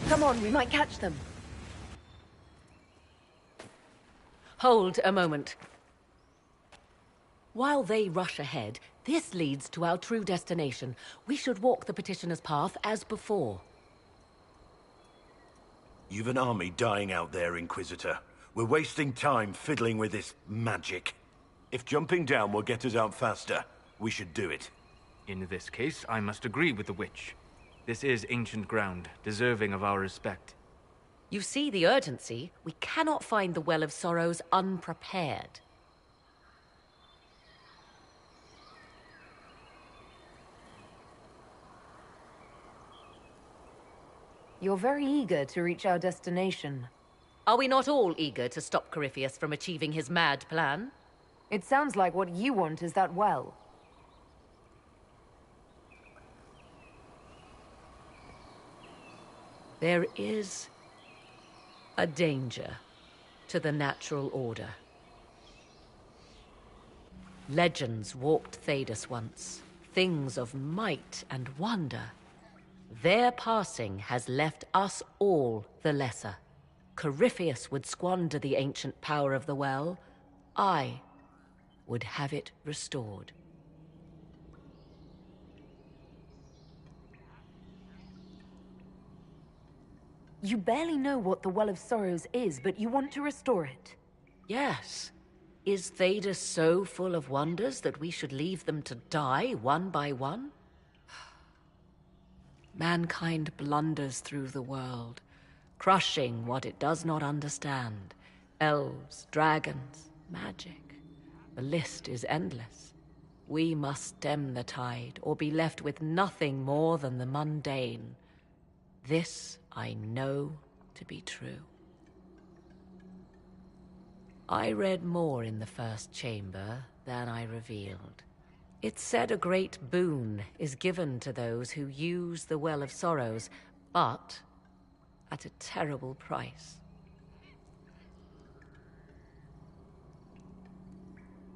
Come on, we might catch them. Hold a moment. While they rush ahead, this leads to our true destination. We should walk the petitioner's path as before. You've an army dying out there, Inquisitor. We're wasting time fiddling with this magic. If jumping down will get us out faster, we should do it. In this case, I must agree with the witch. This is ancient ground, deserving of our respect. You see the urgency? We cannot find the Well of Sorrows unprepared. You're very eager to reach our destination. Are we not all eager to stop Corypheus from achieving his mad plan? It sounds like what you want is that well. There is a danger to the natural order. Legends walked Thedas once, things of might and wonder. Their passing has left us all the lesser. Corypheus would squander the ancient power of the well. I would have it restored. You barely know what the Well of Sorrows is, but you want to restore it. Yes. Is Thedas so full of wonders that we should leave them to die one by one? Mankind blunders through the world, crushing what it does not understand. Elves, dragons, magic. The list is endless. We must stem the tide, or be left with nothing more than the mundane. This I know to be true. I read more in the first chamber than I revealed. It said a great boon is given to those who use the Well of Sorrows, but at a terrible price.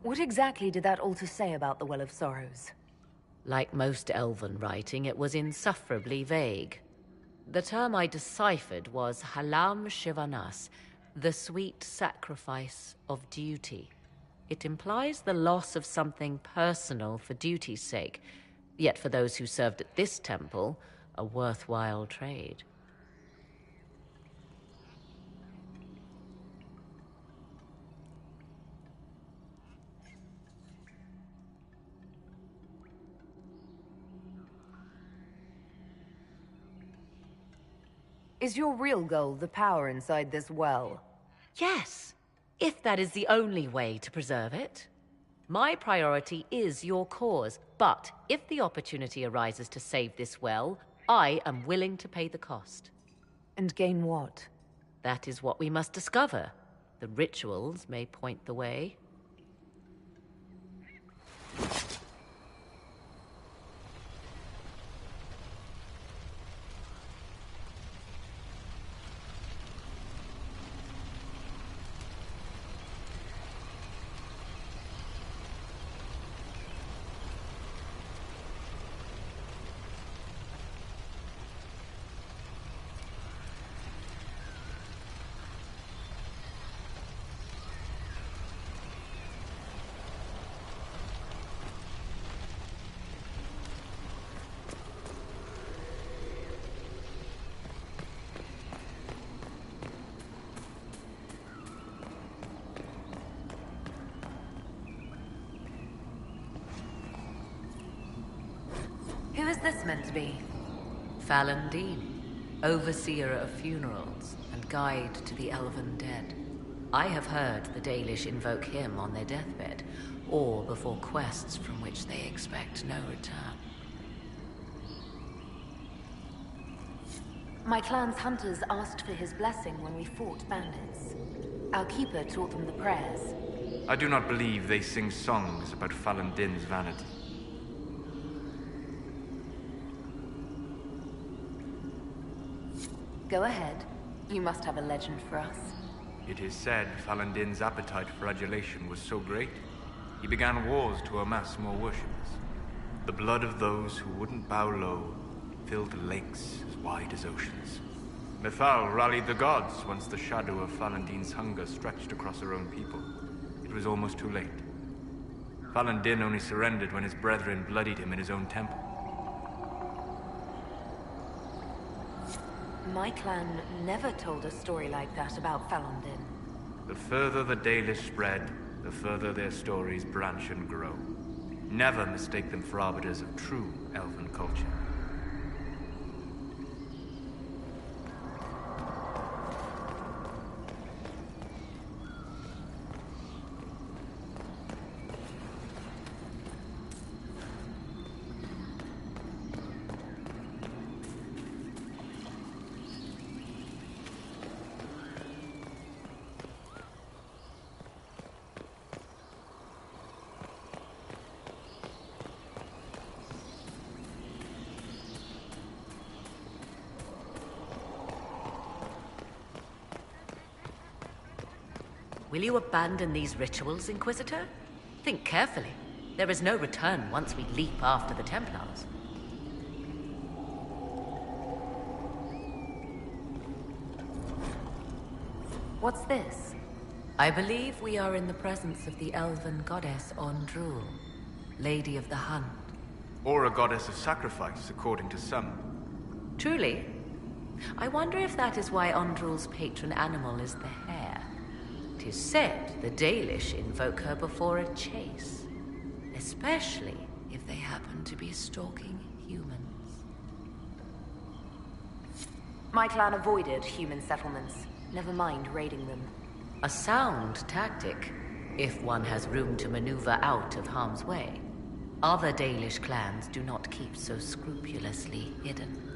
What exactly did that altar say about the Well of Sorrows? Like most elven writing, it was insufferably vague. The term I deciphered was Halam Shivanas, the sweet sacrifice of duty. It implies the loss of something personal for duty's sake, yet for those who served at this temple, a worthwhile trade. Is your real goal the power inside this well? Yes, if that is the only way to preserve it. My priority is your cause, but if the opportunity arises to save this well, I am willing to pay the cost. And gain what? That is what we must discover. The rituals may point the way. Who is this meant to be? Fallandine, overseer of funerals and guide to the elven dead. I have heard the Dalish invoke him on their deathbed, or before quests from which they expect no return. My clan's hunters asked for his blessing when we fought bandits. Our keeper taught them the prayers. I do not believe they sing songs about Fallandin's vanity. Go ahead. You must have a legend for us. It is said Fallandin's appetite for adulation was so great, he began wars to amass more worshippers. The blood of those who wouldn't bow low filled lakes as wide as oceans. Mithal rallied the gods once the shadow of Falandin's hunger stretched across her own people. It was almost too late. Falandin only surrendered when his brethren bloodied him in his own temple. My clan never told a story like that about Falandin. The further the Dalish spread, the further their stories branch and grow. Never mistake them for arbiters of true elven culture. Will you abandon these rituals, Inquisitor? Think carefully. There is no return once we leap after the Templars. What's this? I believe we are in the presence of the elven goddess Ondrul, Lady of the Hunt. Or a goddess of sacrifice, according to some. Truly? I wonder if that is why Ondrul's patron animal is the hare. 'Tis said the Dalish invoke her before a chase, especially if they happen to be stalking humans. My clan avoided human settlements. Never mind raiding them. A sound tactic, if one has room to maneuver out of harm's way. Other Dalish clans do not keep so scrupulously hidden.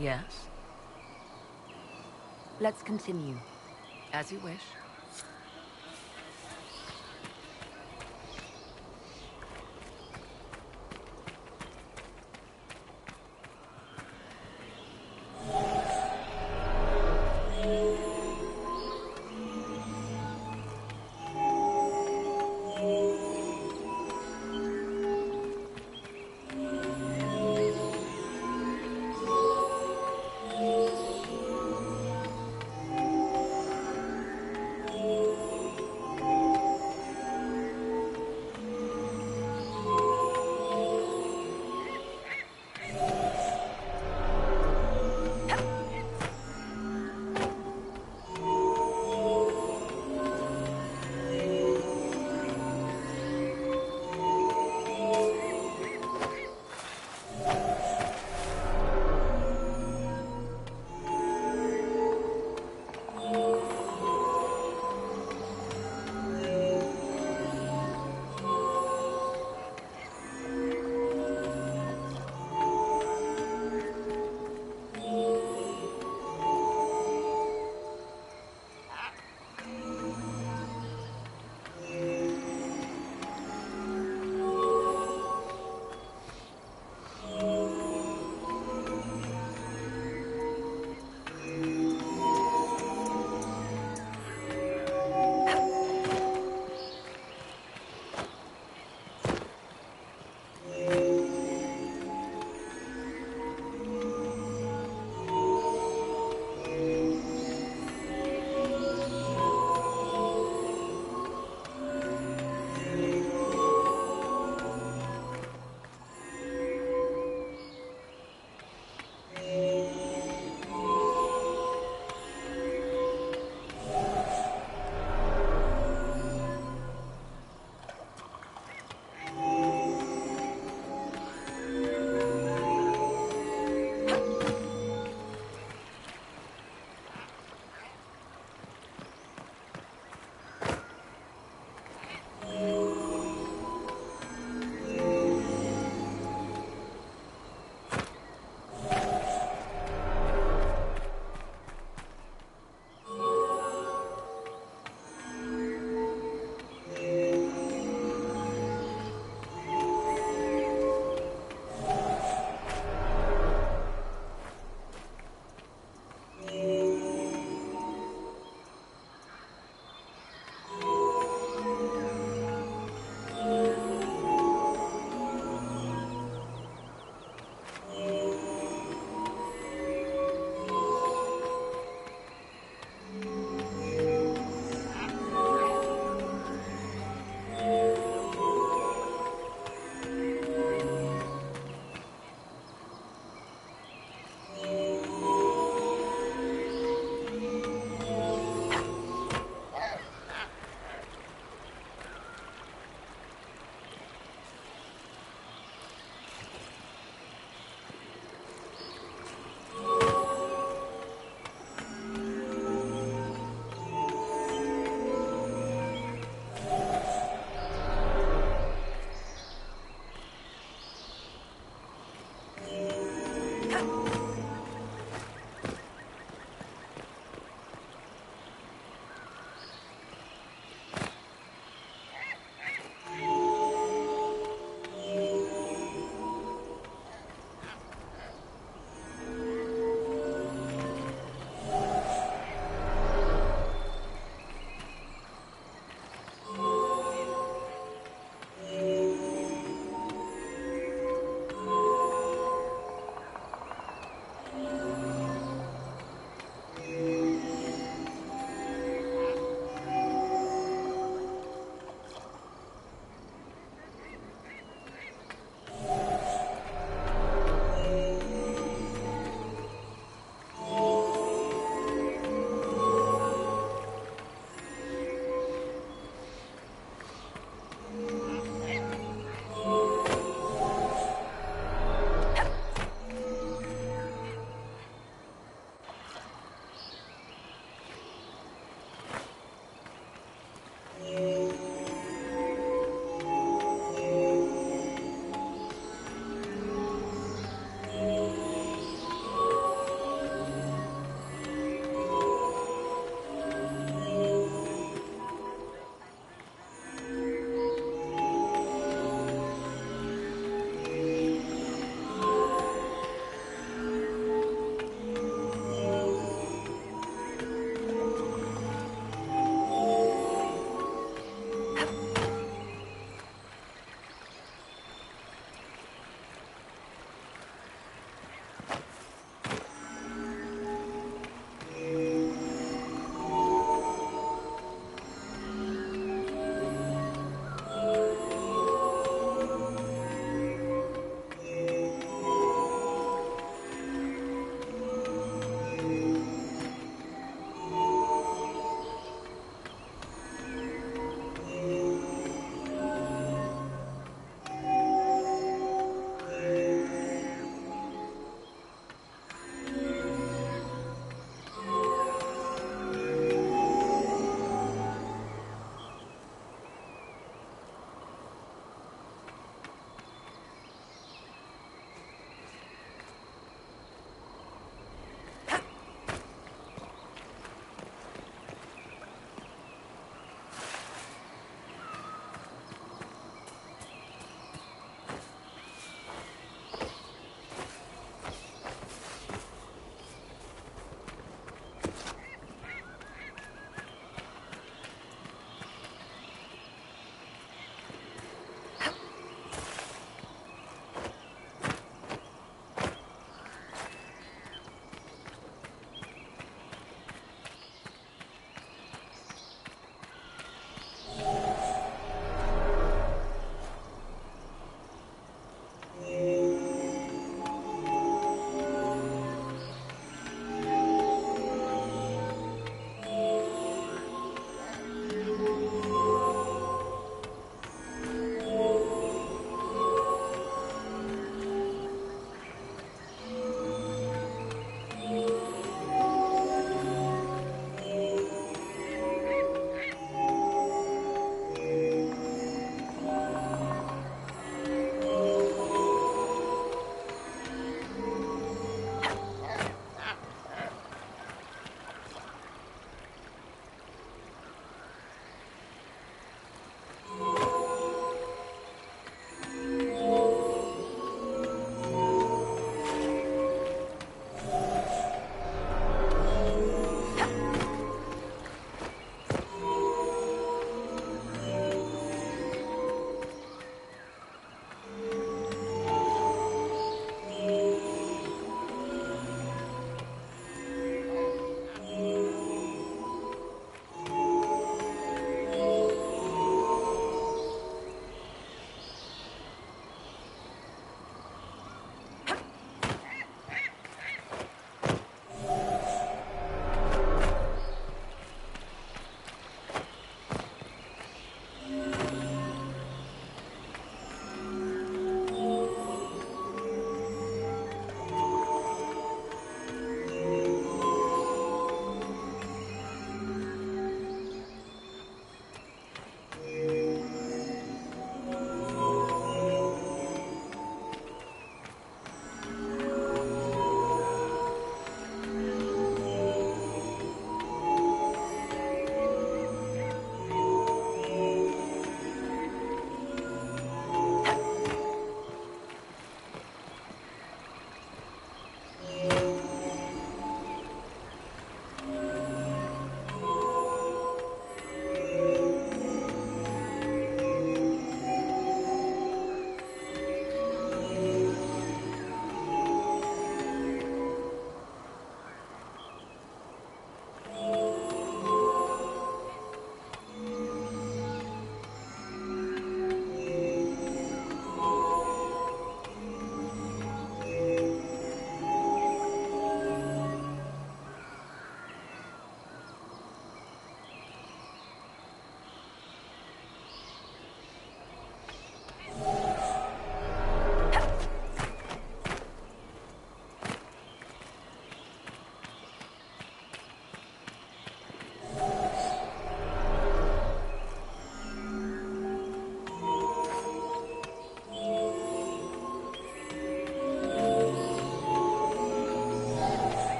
Yes? Let's continue. As you wish.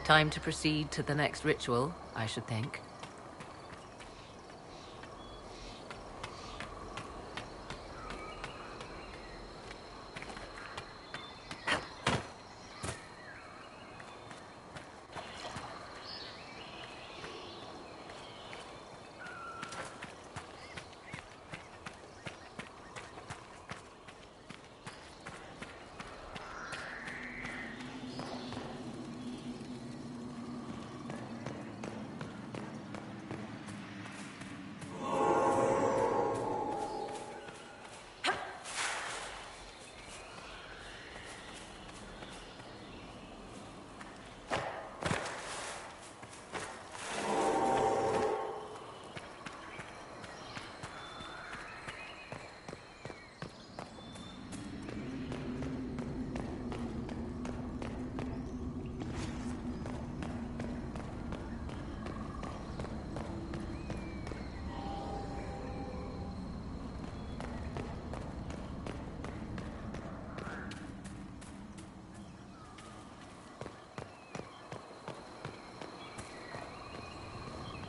Time to proceed to the next ritual, I should think.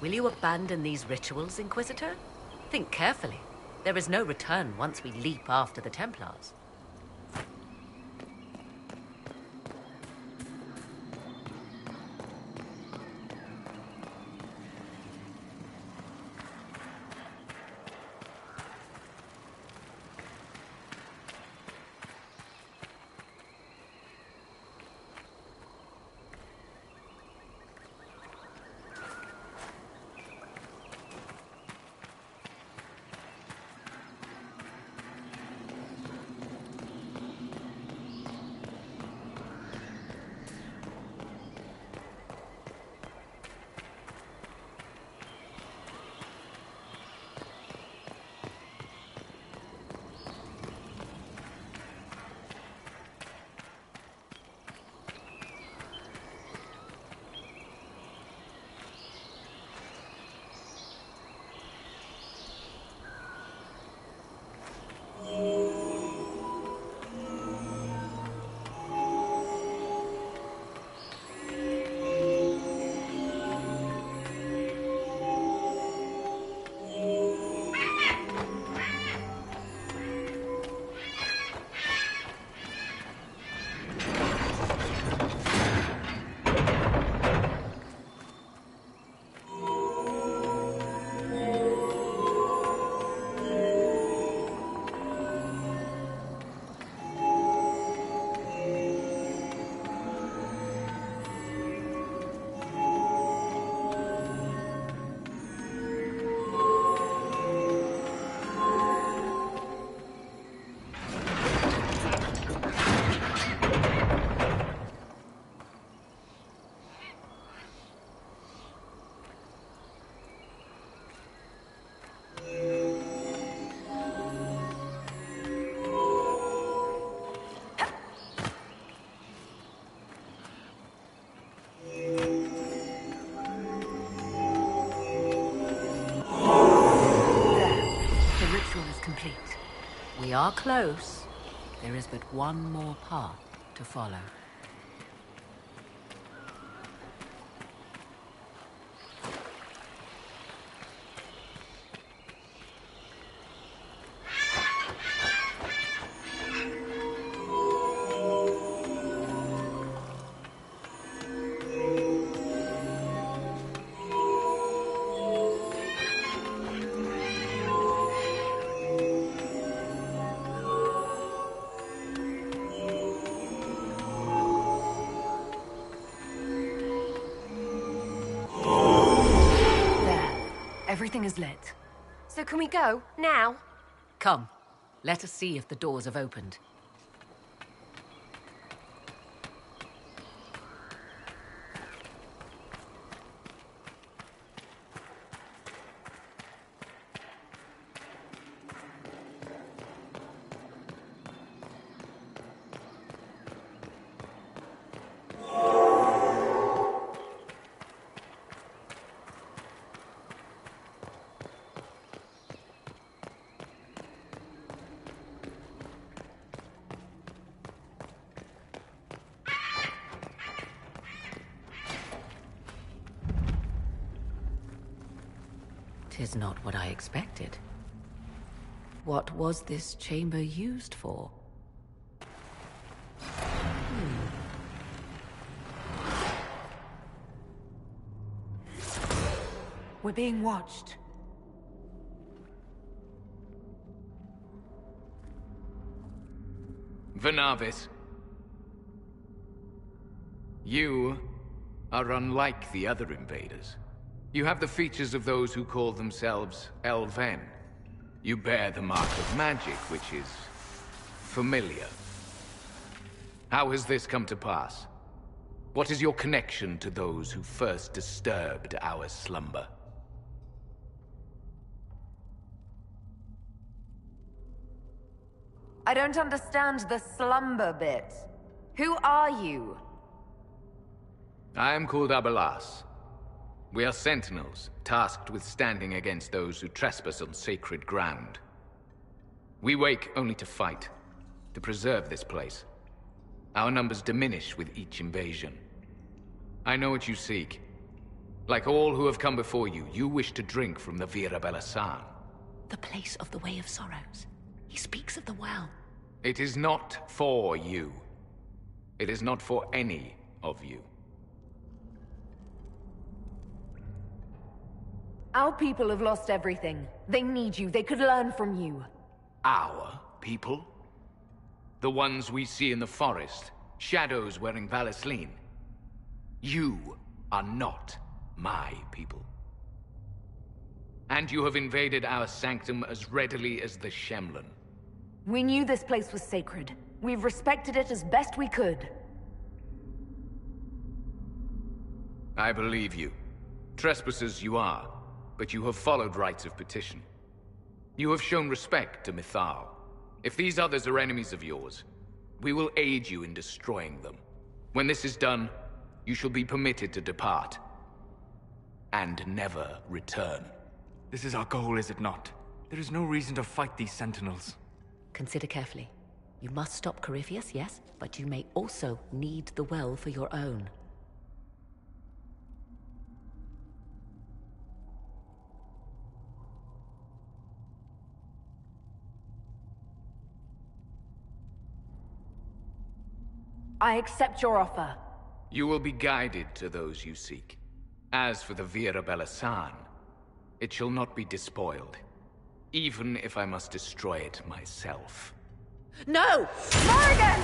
Will you abandon these rituals, Inquisitor? Think carefully. There is no return once we leap after the Templars. We are close. There is but one more path to follow. Everything is lit. So can we go? Now? Come, let us see if the doors have opened. Tis not what I expected. What was this chamber used for? We're being watched. Venavis. You are unlike the other invaders. You have the features of those who call themselves Elven. You bear the mark of magic, which is familiar. How has this come to pass? What is your connection to those who first disturbed our slumber? I don't understand the slumber bit. Who are you? I am called Abelas. We are sentinels, tasked with standing against those who trespass on sacred ground. We wake only to fight, to preserve this place. Our numbers diminish with each invasion. I know what you seek. Like all who have come before you, you wish to drink from the Vira Belasan. the place of the Way of Sorrows. He speaks of the well. It is not for you. It is not for any of you. Our people have lost everything. They need you. They could learn from you. Our people? The ones we see in the forest, shadows wearing Valisleen. You are not my people. And you have invaded our sanctum as readily as the Shemlin. We knew this place was sacred. We've respected it as best we could. I believe you. Trespassers you are, but you have followed rites of petition. You have shown respect to Mythal. If these others are enemies of yours, we will aid you in destroying them. When this is done, you shall be permitted to depart. And never return. This is our goal, is it not? There is no reason to fight these sentinels. Consider carefully. You must stop Corypheus, yes, but you may also need the well for your own. I accept your offer. You will be guided to those you seek. As for the Vira Bellasan, it shall not be despoiled, even if I must destroy it myself. No! Morrigan!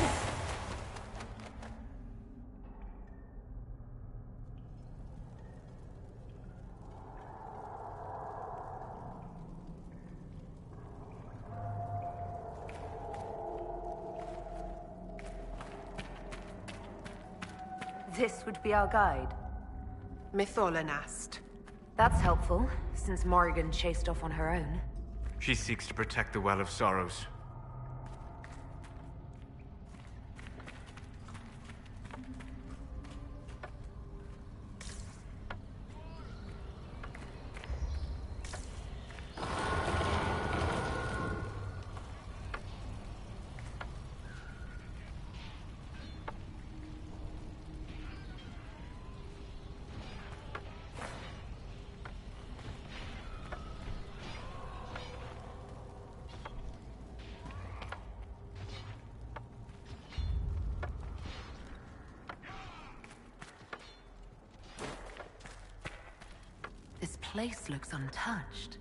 This would be our guide. Mytholanast. That's helpful, since Morrigan chased off on her own. She seeks to protect the Well of Sorrows. This place looks untouched.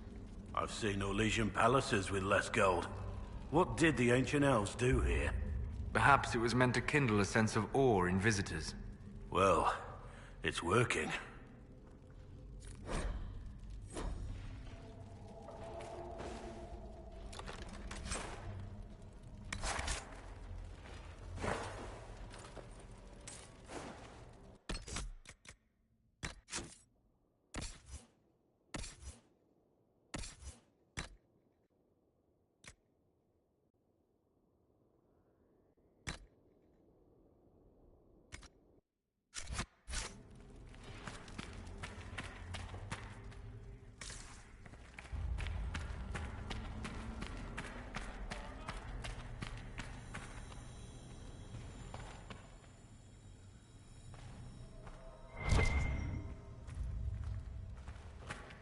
I've seen Orlesian palaces with less gold. What did the ancient elves do here? Perhaps it was meant to kindle a sense of awe in visitors. Well, it's working.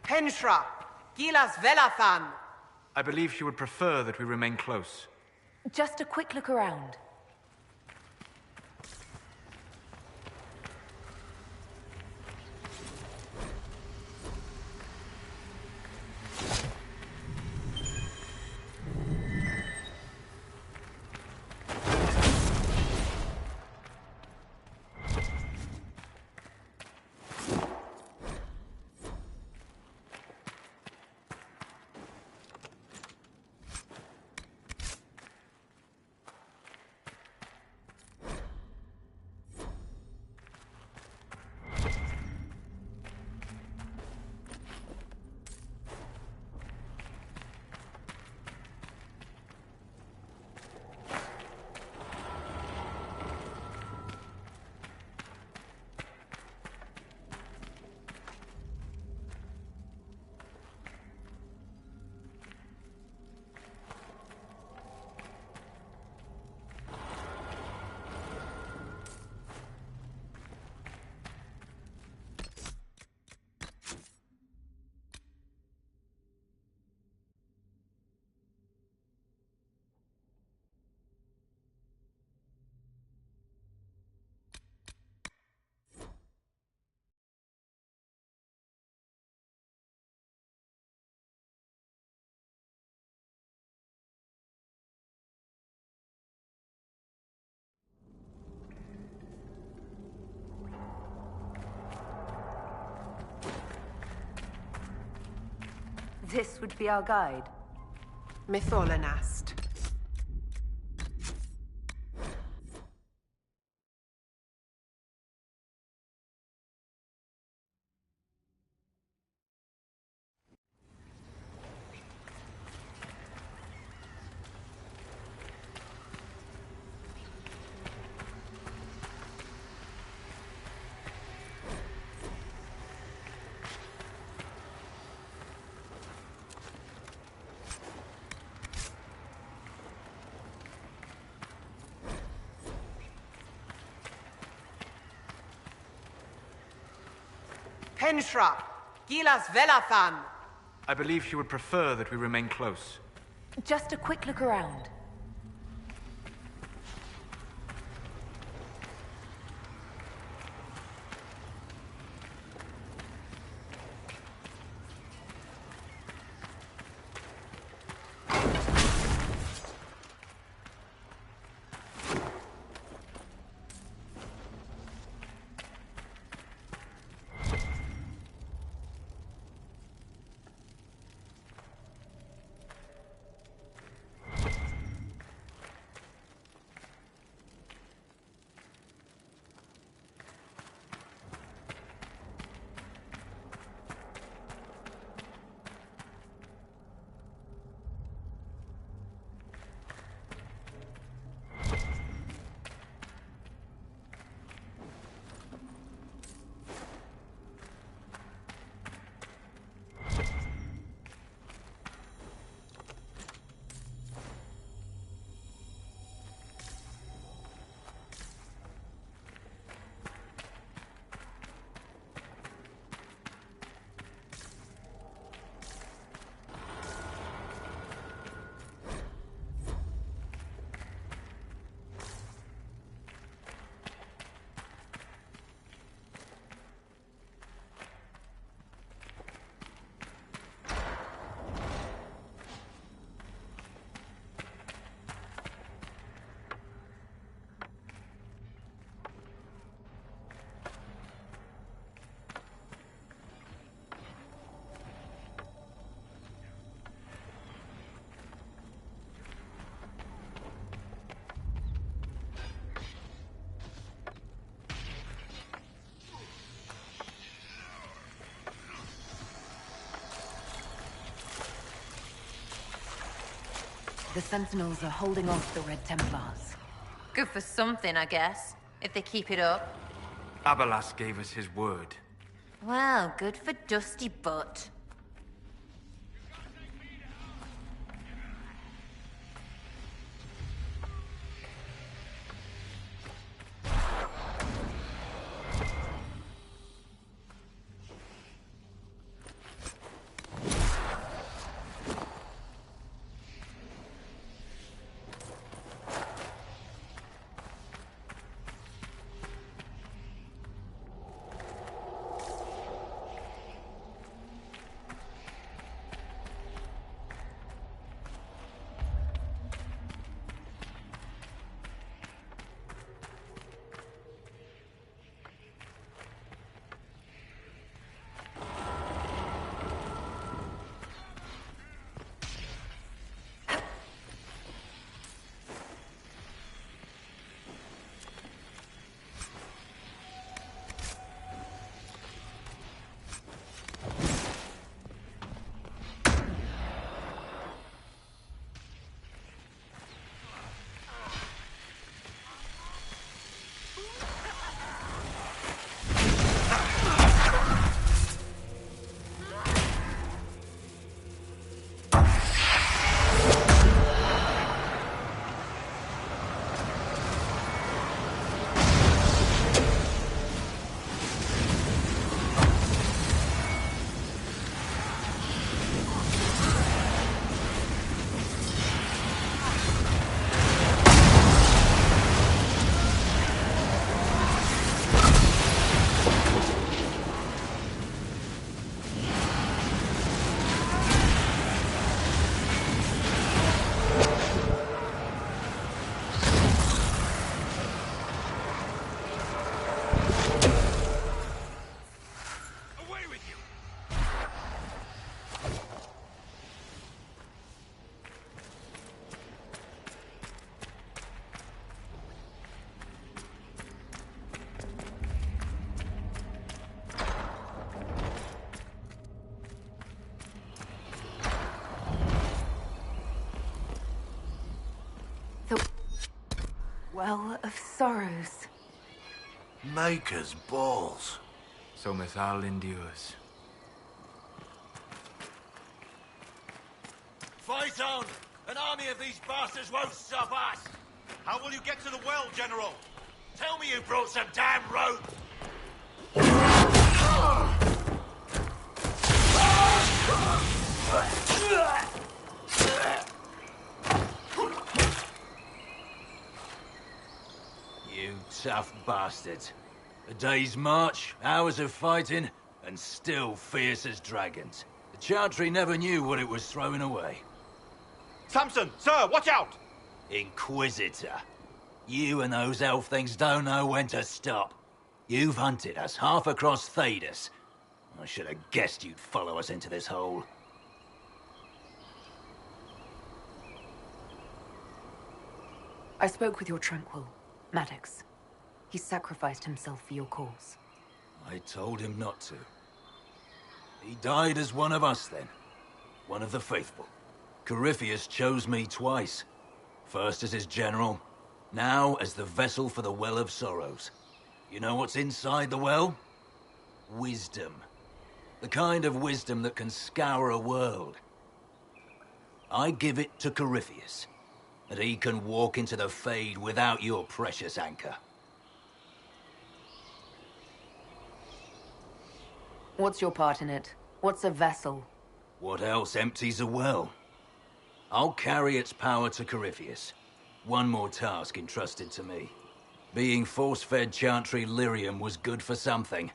Henshra! Gilas Velathan! I believe she would prefer that we remain close. Just a quick look around. This would be our guide. Mytholanast. Penshra, Gilas Velathan. I believe she would prefer that we remain close. Just a quick look around. The Sentinels are holding off the Red Templars. Good for something, I guess, if they keep it up. Abalas gave us his word. Well, good for Dusty Butt. Well of sorrows. Maker's balls. So Mithal endures. Fight on! An army of these bastards won't stop us! How will you get to the well, General? Tell me you brought some damn rope! You tough bastards. A day's march, hours of fighting, and still fierce as dragons. The Chantry never knew what it was throwing away. Samson, sir, watch out! Inquisitor. You and those elf things don't know when to stop. You've hunted us half across Thedas. I should have guessed you'd follow us into this hole. I spoke with your Tranquil, Maddox. He sacrificed himself for your cause. I told him not to. He died as one of us then. One of the faithful. Corypheus chose me twice. First as his general, now as the vessel for the Well of Sorrows. You know what's inside the well? Wisdom. The kind of wisdom that can scour a world. I give it to Corypheus, that he can walk into the Fade without your precious anchor. What's your part in it? What's a vessel? What else empties a well? I'll carry its power to Corypheus. One more task entrusted to me. Being force-fed Chantry lyrium was good for something.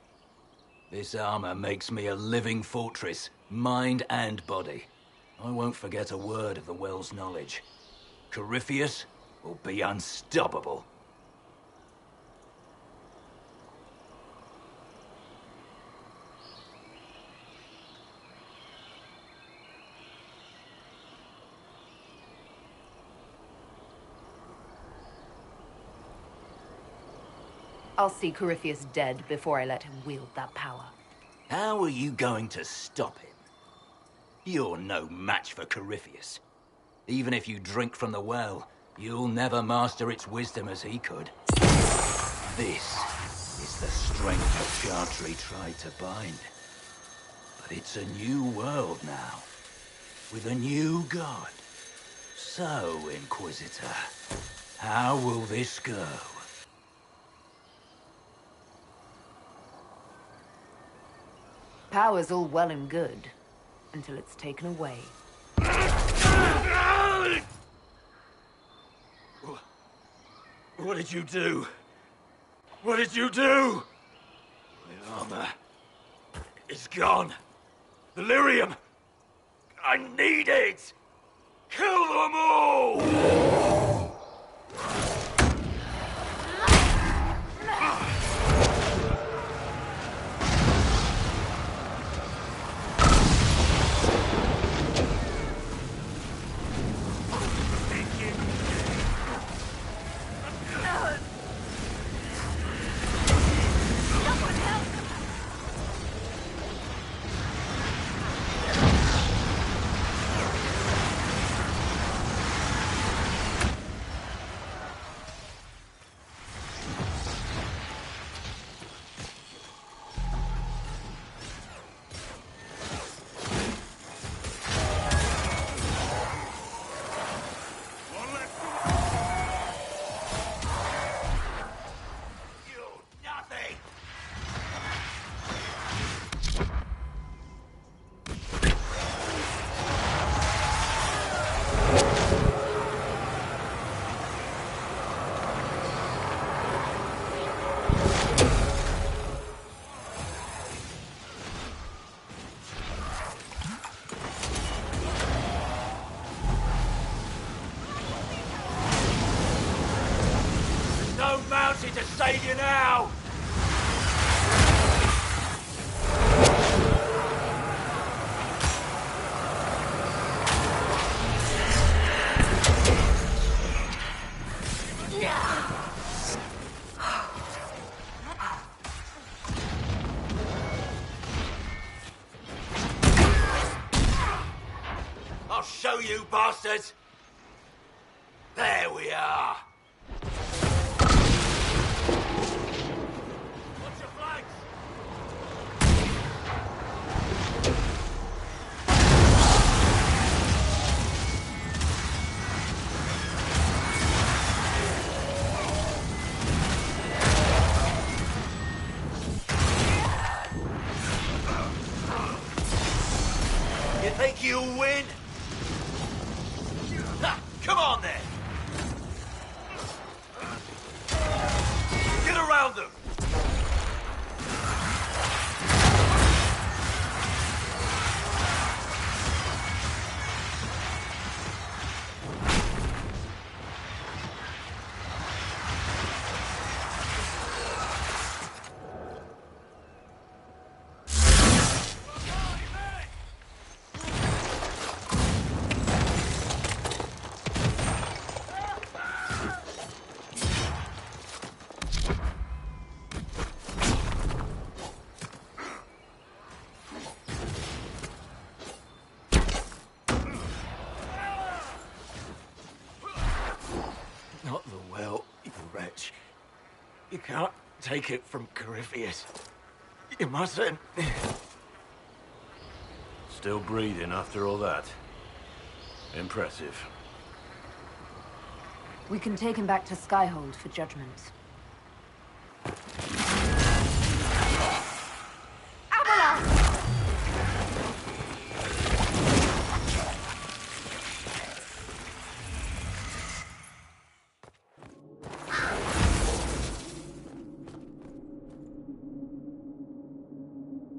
This armor makes me a living fortress, mind and body. I won't forget a word of the well's knowledge. Corypheus will be unstoppable. I'll see Corypheus dead before I let him wield that power. How are you going to stop him? You're no match for Corypheus. Even if you drink from the well, you'll never master its wisdom as he could. This is the strength that Chantry tried to bind. But it's a new world now, with a new god. So, Inquisitor, how will this go? Power's all well and good, until it's taken away. What did you do? What did you do? My armor is gone. The lyrium! I need it! Kill them all! To save you now! I'll show you, bastards! There we are! Come on, then! Get around them! Not the well, you wretch. You can't take it from Corypheus. You mustn't. Still breathing after all that. Impressive. We can take him back to Skyhold for judgment.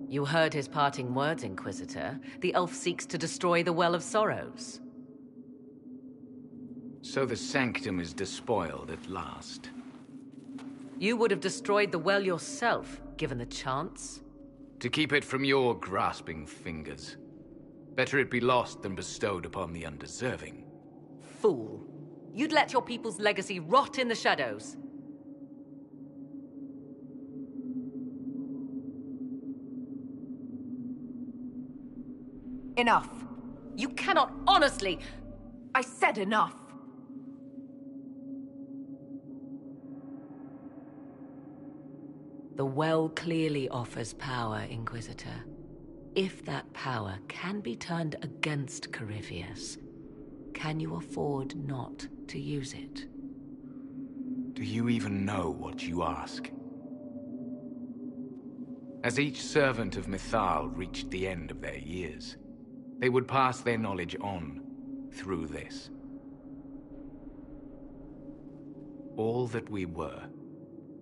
You heard his parting words, Inquisitor. The elf seeks to destroy the Well of Sorrows. So the Sanctum is despoiled at last. You would have destroyed the well yourself, given the chance. To keep it from your grasping fingers. Better it be lost than bestowed upon the undeserving. Fool. You'd let your people's legacy rot in the shadows. Enough. You cannot honestly... I said enough. The well clearly offers power, Inquisitor. If that power can be turned against Corypheus, can you afford not to use it? Do you even know what you ask? As each servant of Mythal reached the end of their years, they would pass their knowledge on through this. All that we were,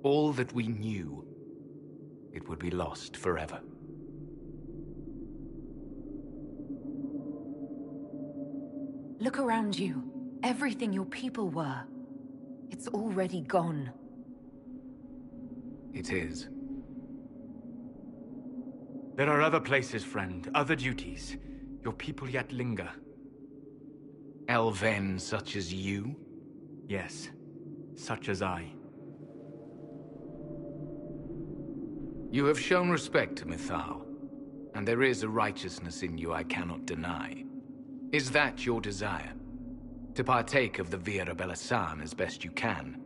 all that we knew, it would be lost forever. Look around you. Everything your people were. It's already gone. It is. There are other places, friend, other duties. Your people yet linger. Elven such as you? Yes, such as I. You have shown respect to Mythal, and there is a righteousness in you I cannot deny. Is that your desire? To partake of the Vira Belasan as best you can?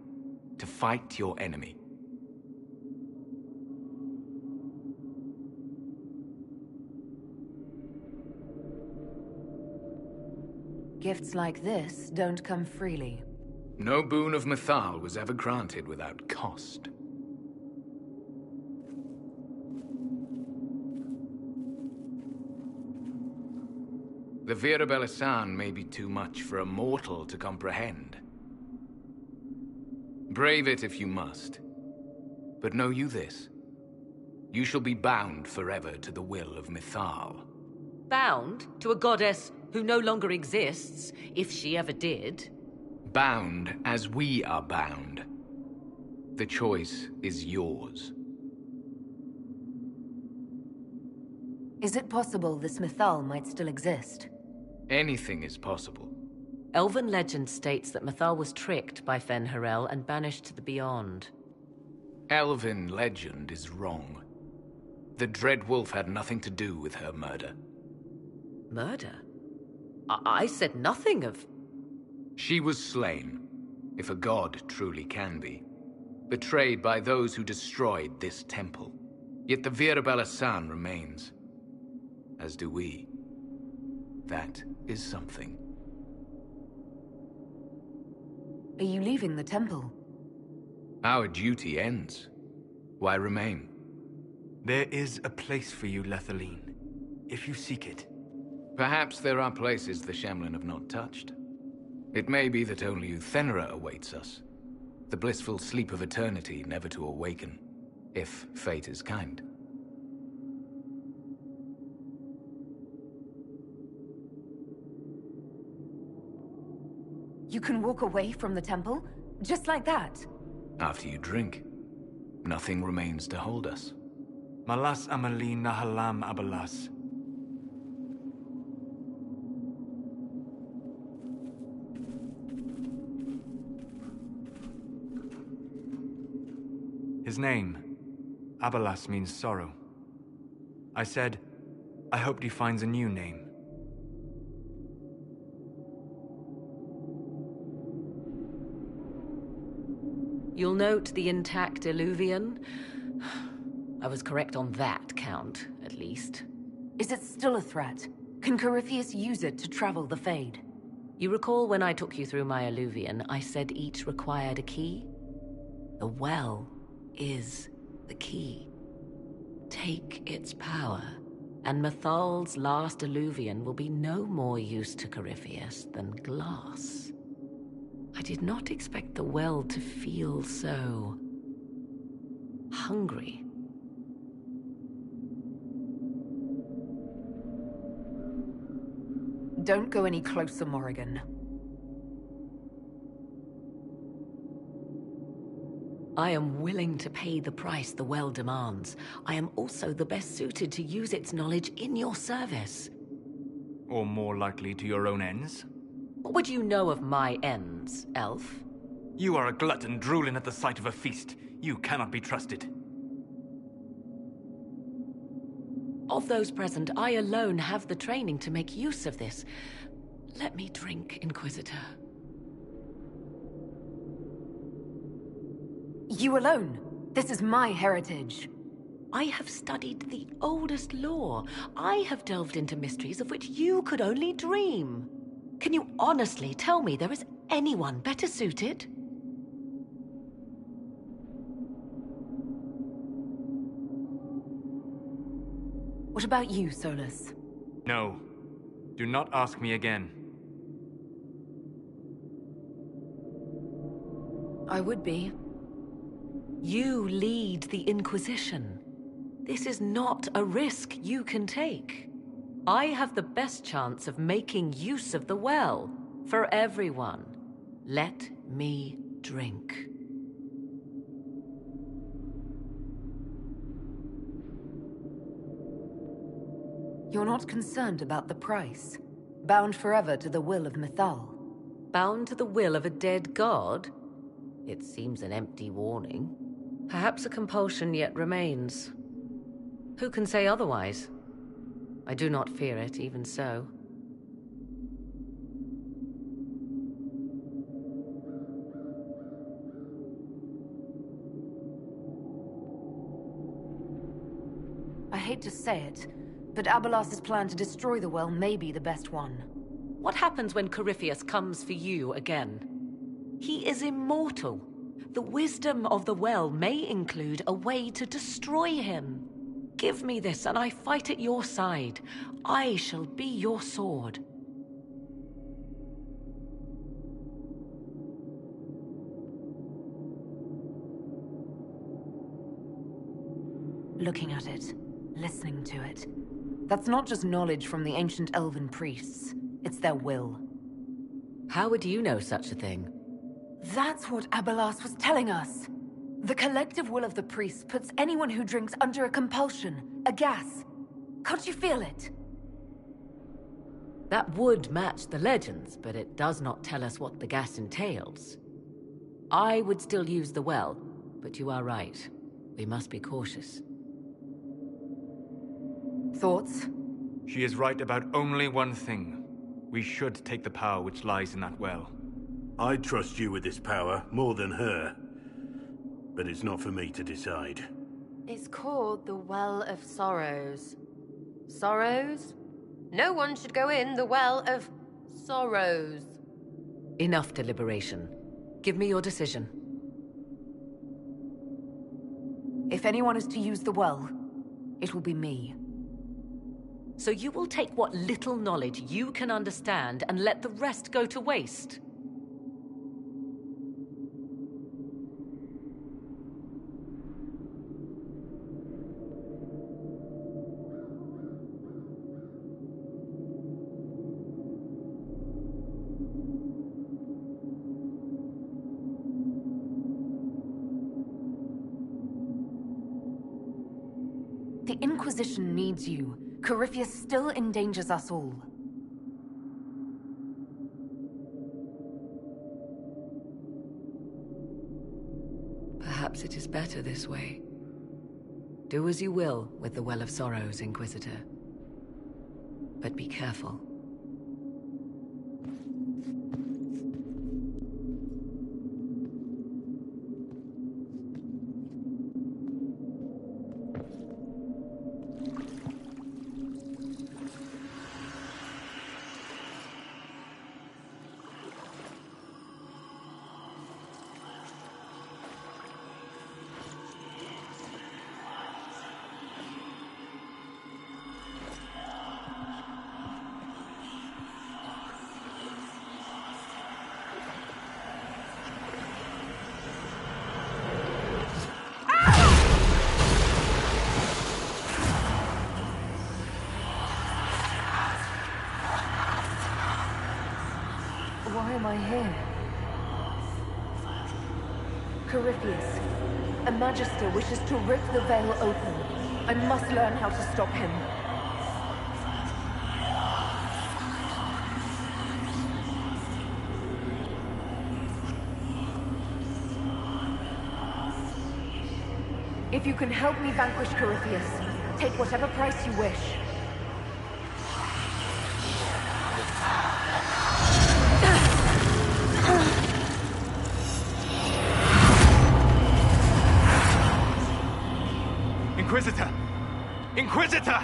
To fight your enemy? Gifts like this don't come freely. No boon of Mythal was ever granted without cost. The Vira Belasan may be too much for a mortal to comprehend. Brave it if you must. But know you this. You shall be bound forever to the will of Mythal. Bound to a goddess who no longer exists, if she ever did. Bound as we are bound. The choice is yours. Is it possible this Mythal might still exist? Anything is possible. Elven legend states that Mythal was tricked by Fen-Harel and banished to the Beyond. Elven legend is wrong. The Dread Wolf had nothing to do with her murder. Murder? I said nothing of... She was slain, if a god truly can be. Betrayed by those who destroyed this temple. Yet the Vira Belasan remains. As do we. That is something. Are you leaving the temple? Our duty ends. Why remain? There is a place for you, Lethaline, if you seek it. Perhaps there are places the Shemlin have not touched. It may be that only Uthenera awaits us. The blissful sleep of eternity never to awaken, if fate is kind. You can walk away from the temple? Just like that? After you drink, nothing remains to hold us. Malas amali nahalam abalas. His name, Abalas, means sorrow. I said, I hoped he finds a new name. You'll note the intact Illuvian. I was correct on that count, at least. Is it still a threat? Can Corypheus use it to travel the Fade? You recall when I took you through my Illuvian, I said each required a key? The well is the key. Take its power, and Mathal's last Illuvian will be no more use to Corypheus than glass. I did not expect the well to feel so hungry. Don't go any closer, Morrigan. I am willing to pay the price the well demands. I am also the best suited to use its knowledge in your service. Or more likely to your own ends? What would you know of my ends, elf? You are a glutton drooling at the sight of a feast. You cannot be trusted. Of those present, I alone have the training to make use of this. Let me drink, Inquisitor. You alone? This is my heritage. I have studied the oldest lore. I have delved into mysteries of which you could only dream. Can you honestly tell me there is anyone better suited? What about you, Solus? No. Do not ask me again. I would be. You lead the Inquisition. This is not a risk you can take. I have the best chance of making use of the well for everyone. Let me drink. You're not concerned about the price? Bound forever to the will of Mythal? Bound to the will of a dead god? It seems an empty warning. Perhaps a compulsion yet remains. Who can say otherwise? I do not fear it, even so. I hate to say it, but Abalas's plan to destroy the well may be the best one. What happens when Corypheus comes for you again? He is immortal. The wisdom of the well may include a way to destroy him. Give me this, and I fight at your side. I shall be your sword. Looking at it, listening to it. That's not just knowledge from the ancient elven priests. It's their will. How would you know such a thing? That's what Abalas was telling us. The collective will of the priests puts anyone who drinks under a compulsion, a gas. Can't you feel it? That would match the legends, but it does not tell us what the gas entails. I would still use the well, but you are right. We must be cautious. Thoughts? She is right about only one thing. We should take the power which lies in that well. I trust you with this power more than her. But it's not for me to decide. It's called the Well of Sorrows. Sorrows? No one should go in the Well of Sorrows. Enough deliberation. Give me your decision. If anyone is to use the well, it will be me. So you will take what little knowledge you can understand and let the rest go to waste? The Inquisition needs you. Corypheus still endangers us all. Perhaps it is better this way. Do as you will with the Well of Sorrows, Inquisitor. But be careful. Why am I here? Corypheus, a Magister wishes to rip the veil open. I must learn how to stop him. If you can help me vanquish Corypheus, take whatever price you wish. Inquisitor! Inquisitor!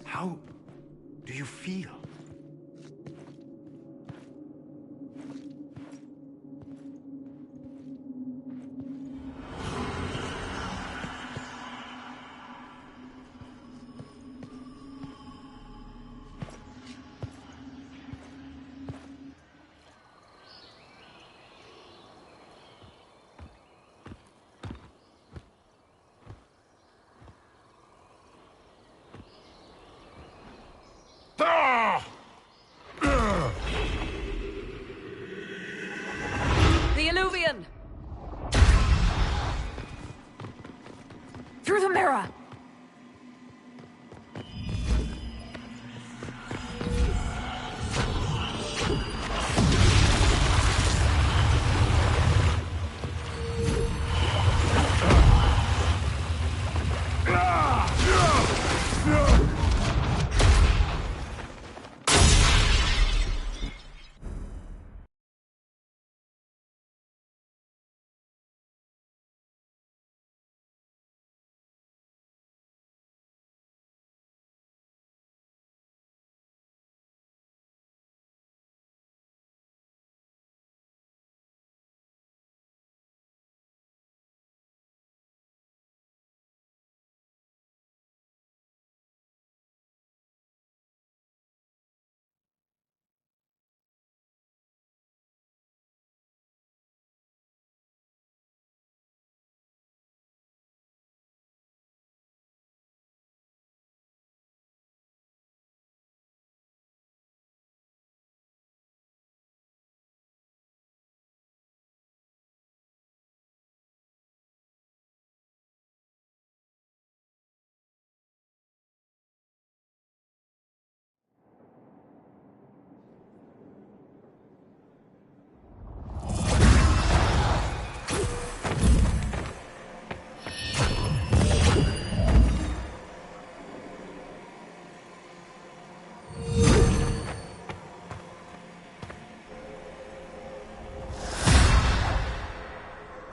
How do you feel? The Illuvian! Through the mirror!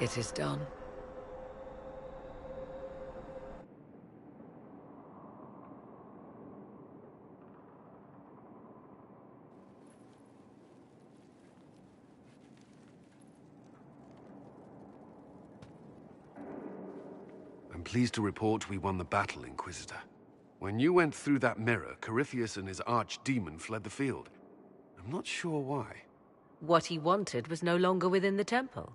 It is done. I'm pleased to report we won the battle, Inquisitor. When you went through that mirror, Corypheus and his archdemon fled the field. I'm not sure why. What he wanted was no longer within the temple.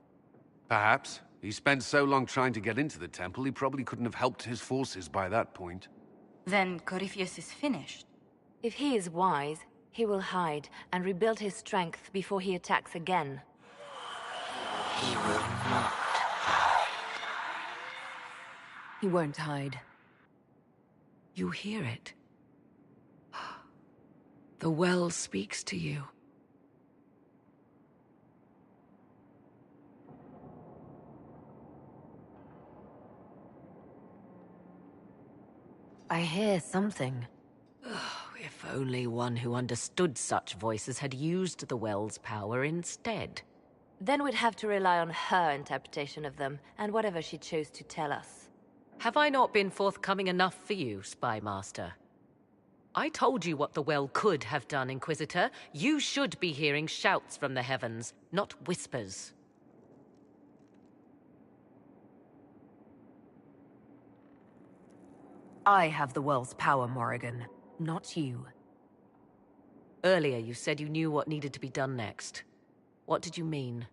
Perhaps. He spent so long trying to get into the temple, he probably couldn't have helped his forces by that point. Then Corypheus is finished. If he is wise, he will hide and rebuild his strength before he attacks again. He will not. He won't hide. You hear it. The well speaks to you. I hear something. If only one who understood such voices had used the well's power instead. Then we'd have to rely on her interpretation of them, and whatever she chose to tell us. Have I not been forthcoming enough for you, Spy Master? I told you what the well could have done, Inquisitor. You should be hearing shouts from the heavens, not whispers. I have the well's power, Morrigan, not you. Earlier you said you knew what needed to be done next. What did you mean?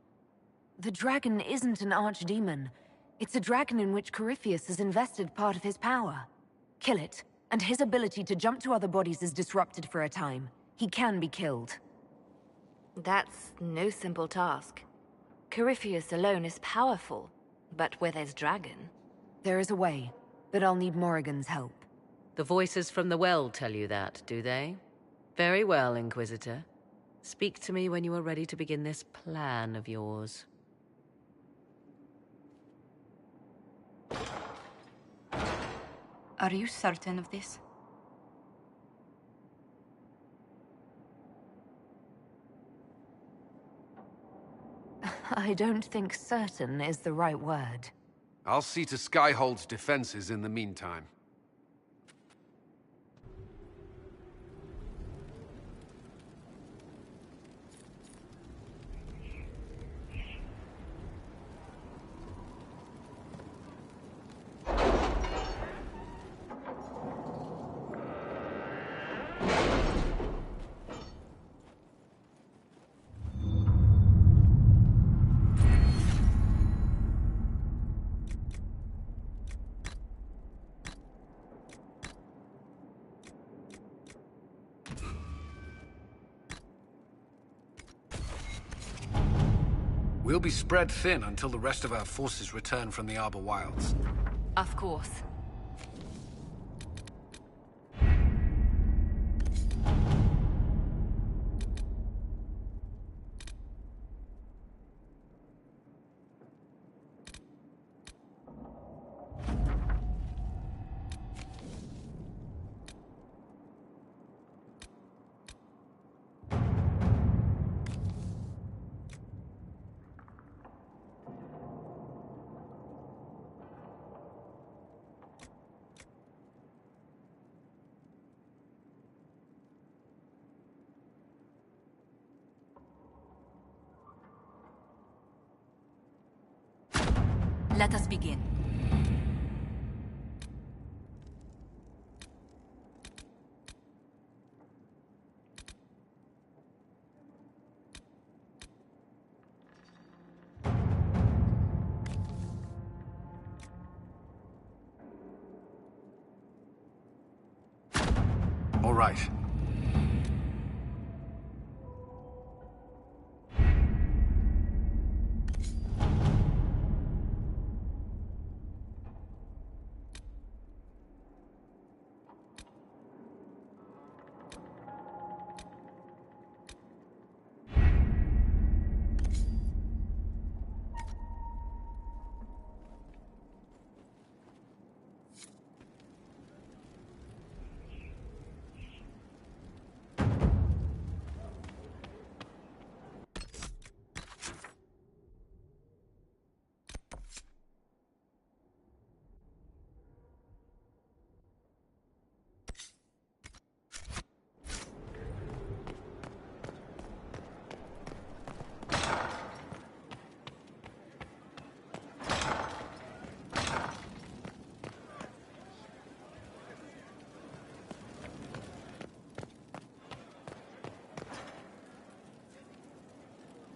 The dragon isn't an archdemon. It's a dragon in which Corypheus has invested part of his power. Kill it, and his ability to jump to other bodies is disrupted for a time. He can be killed. That's no simple task. Corypheus alone is powerful, but with his dragon... There is a way, but I'll need Morrigan's help. The voices from the well tell you that, do they? Very well, Inquisitor. Speak to me when you are ready to begin this plan of yours. Are you certain of this? I don't think certain is the right word. I'll see to Skyhold's defenses in the meantime. We'll be spread thin until the rest of our forces return from the Arbor Wilds. Of course. Let us begin. All right.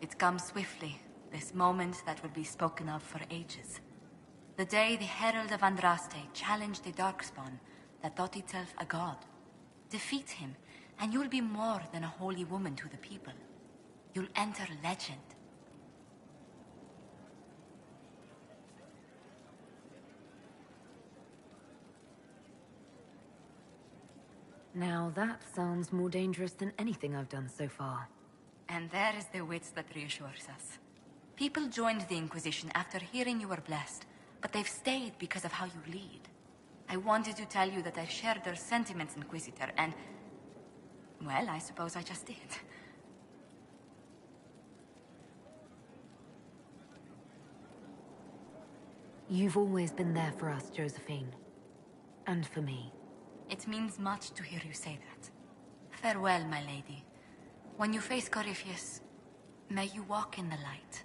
It comes swiftly, this moment that will be spoken of for ages. The day the Herald of Andraste challenged the Darkspawn that thought itself a god. Defeat him, And you'll be more than a holy woman to the people. You'll enter legend. Now that sounds more dangerous than anything I've done so far. And there is the wits that reassures us. People joined the Inquisition after hearing you were blessed, but they've stayed because of how you lead. I wanted to tell you that I shared their sentiments, Inquisitor, and... well, I suppose I just did. You've always been there for us, Josephine. And for me. It means much to hear you say that. Farewell, my lady. When you face Corypheus, may you walk in the light.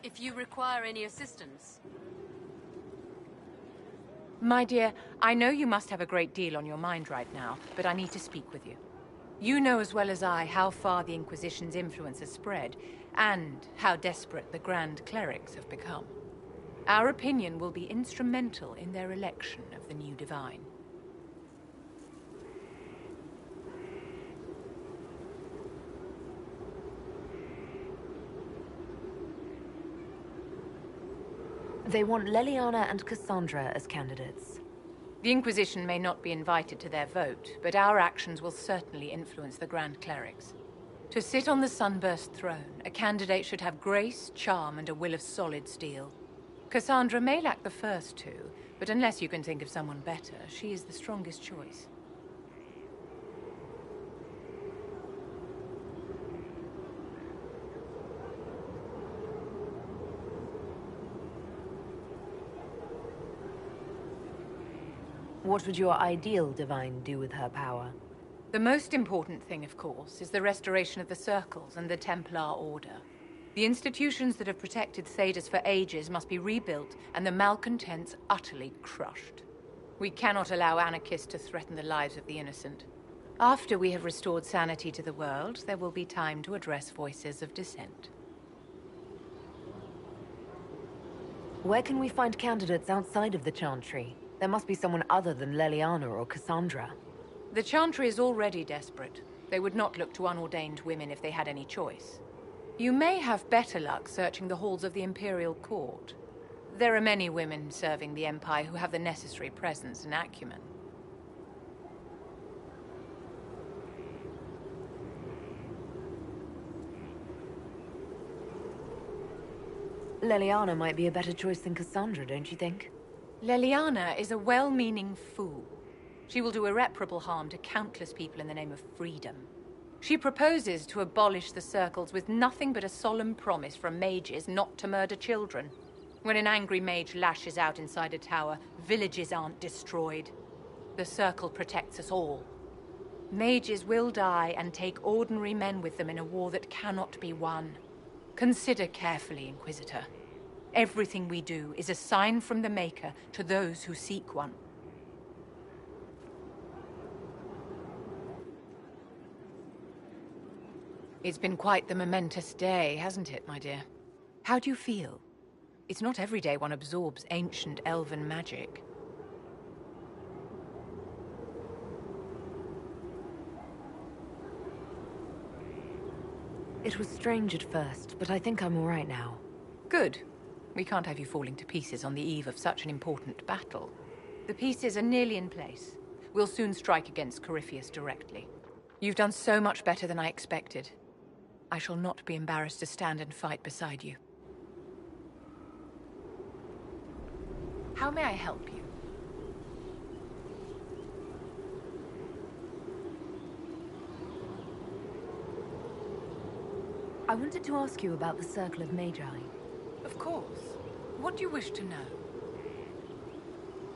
If you require any assistance. My dear, I know you must have a great deal on your mind right now, but I need to speak with you. You know as well as I how far the Inquisition's influence has spread, and how desperate the Grand Clerics have become. Our opinion will be instrumental in their election of the new Divine. They want Leliana and Cassandra as candidates. The Inquisition may not be invited to their vote, but our actions will certainly influence the Grand Clerics. To sit on the Sunburst throne, a candidate should have grace, charm, and a will of solid steel. Cassandra may lack the first two, but unless you can think of someone better, she is the strongest choice. What would your ideal Divine do with her power? The most important thing, of course, is the restoration of the Circles and the Templar Order. The institutions that have protected Thedas for ages must be rebuilt, and the malcontents utterly crushed. We cannot allow anarchists to threaten the lives of the innocent. After we have restored sanity to the world, there will be time to address voices of dissent. Where can we find candidates outside of the Chantry? There must be someone other than Leliana or Cassandra. The Chantry is already desperate. They would not look to unordained women if they had any choice. You may have better luck searching the halls of the Imperial Court. There are many women serving the Empire who have the necessary presence and acumen. Leliana might be a better choice than Cassandra, don't you think? Leliana is a well-meaning fool. She will do irreparable harm to countless people in the name of freedom. She proposes to abolish the circles with nothing but a solemn promise from mages not to murder children. When an angry mage lashes out inside a tower, villages aren't destroyed. The circle protects us all. Mages will die and take ordinary men with them in a war that cannot be won. Consider carefully, Inquisitor. Everything we do is a sign from the Maker to those who seek one. It's been quite the momentous day, hasn't it, my dear? How do you feel? It's not every day one absorbs ancient elven magic. It was strange at first, but I think I'm all right now. Good. We can't have you falling to pieces on the eve of such an important battle. The pieces are nearly in place. We'll soon strike against Corypheus directly. You've done so much better than I expected. I shall not be embarrassed to stand and fight beside you. How may I help you? I wanted to ask you about the Circle of Magi. Of course. What do you wish to know?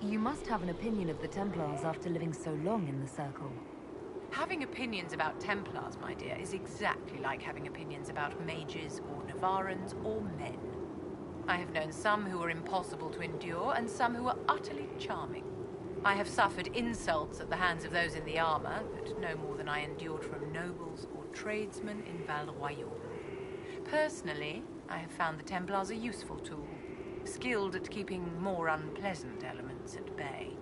You must have an opinion of the Templars after living so long in the Circle. Having opinions about Templars, my dear, is exactly like having opinions about mages or Navarrans or men. I have known some who were impossible to endure and some who were utterly charming. I have suffered insults at the hands of those in the armor, but no more than I endured from nobles or tradesmen in Val Royal. Personally, I have found the Templars a useful tool, skilled at keeping more unpleasant elements at bay.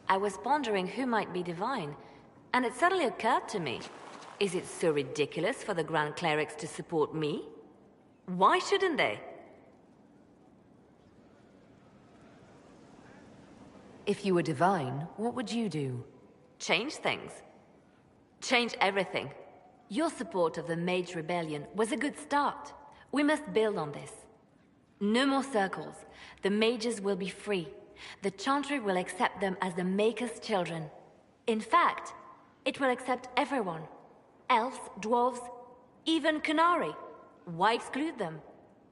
I was pondering who might be divine, and it suddenly occurred to me. Is it so ridiculous for the Grand Clerics to support me? Why shouldn't they? If you were divine, what would you do? Change things. Change everything. Your support of the Mage Rebellion was a good start. We must build on this. No more circles. The mages will be free. The Chantry will accept them as the Maker's children. In fact, it will accept everyone. Elves, dwarves, even Canary. Why exclude them?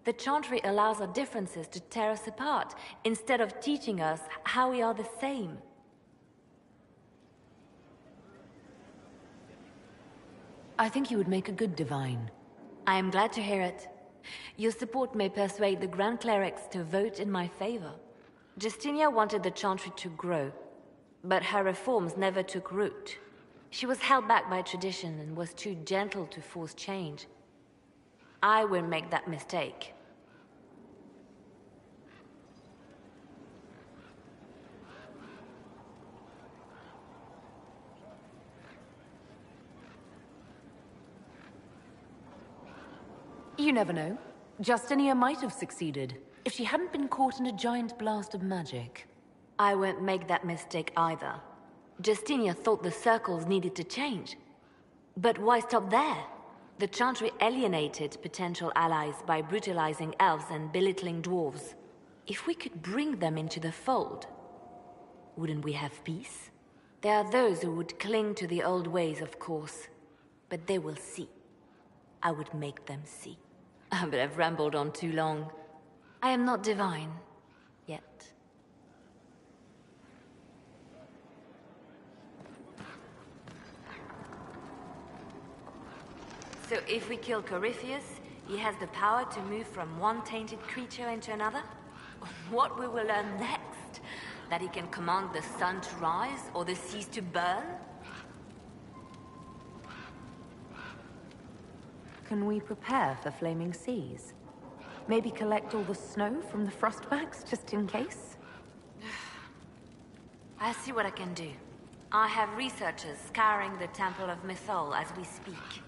The Chantry allows our differences to tear us apart, instead of teaching us how we are the same. I think you would make a good divine. I am glad to hear it. Your support may persuade the Grand Clerics to vote in my favor. Justinia wanted the Chantry to grow, but her reforms never took root. She was held back by tradition and was too gentle to force change. I won't make that mistake. You never know. Justinia might have succeeded, if she hadn't been caught in a giant blast of magic. I won't make that mistake either. Justinia thought the circles needed to change. But why stop there? The Chantry alienated potential allies by brutalizing elves and belittling dwarves. If we could bring them into the fold, wouldn't we have peace? There are those who would cling to the old ways, of course. But they will see. I would make them see. But I've rambled on too long. I am not divine. Yet. So if we kill Corypheus, he has the power to move from one tainted creature into another? What we will learn next? That he can command the sun to rise or the seas to burn? Can we prepare for flaming seas? Maybe collect all the snow from the frostbacks, just in case? I'll see what I can do. I have researchers scouring the Temple of Mythol as we speak.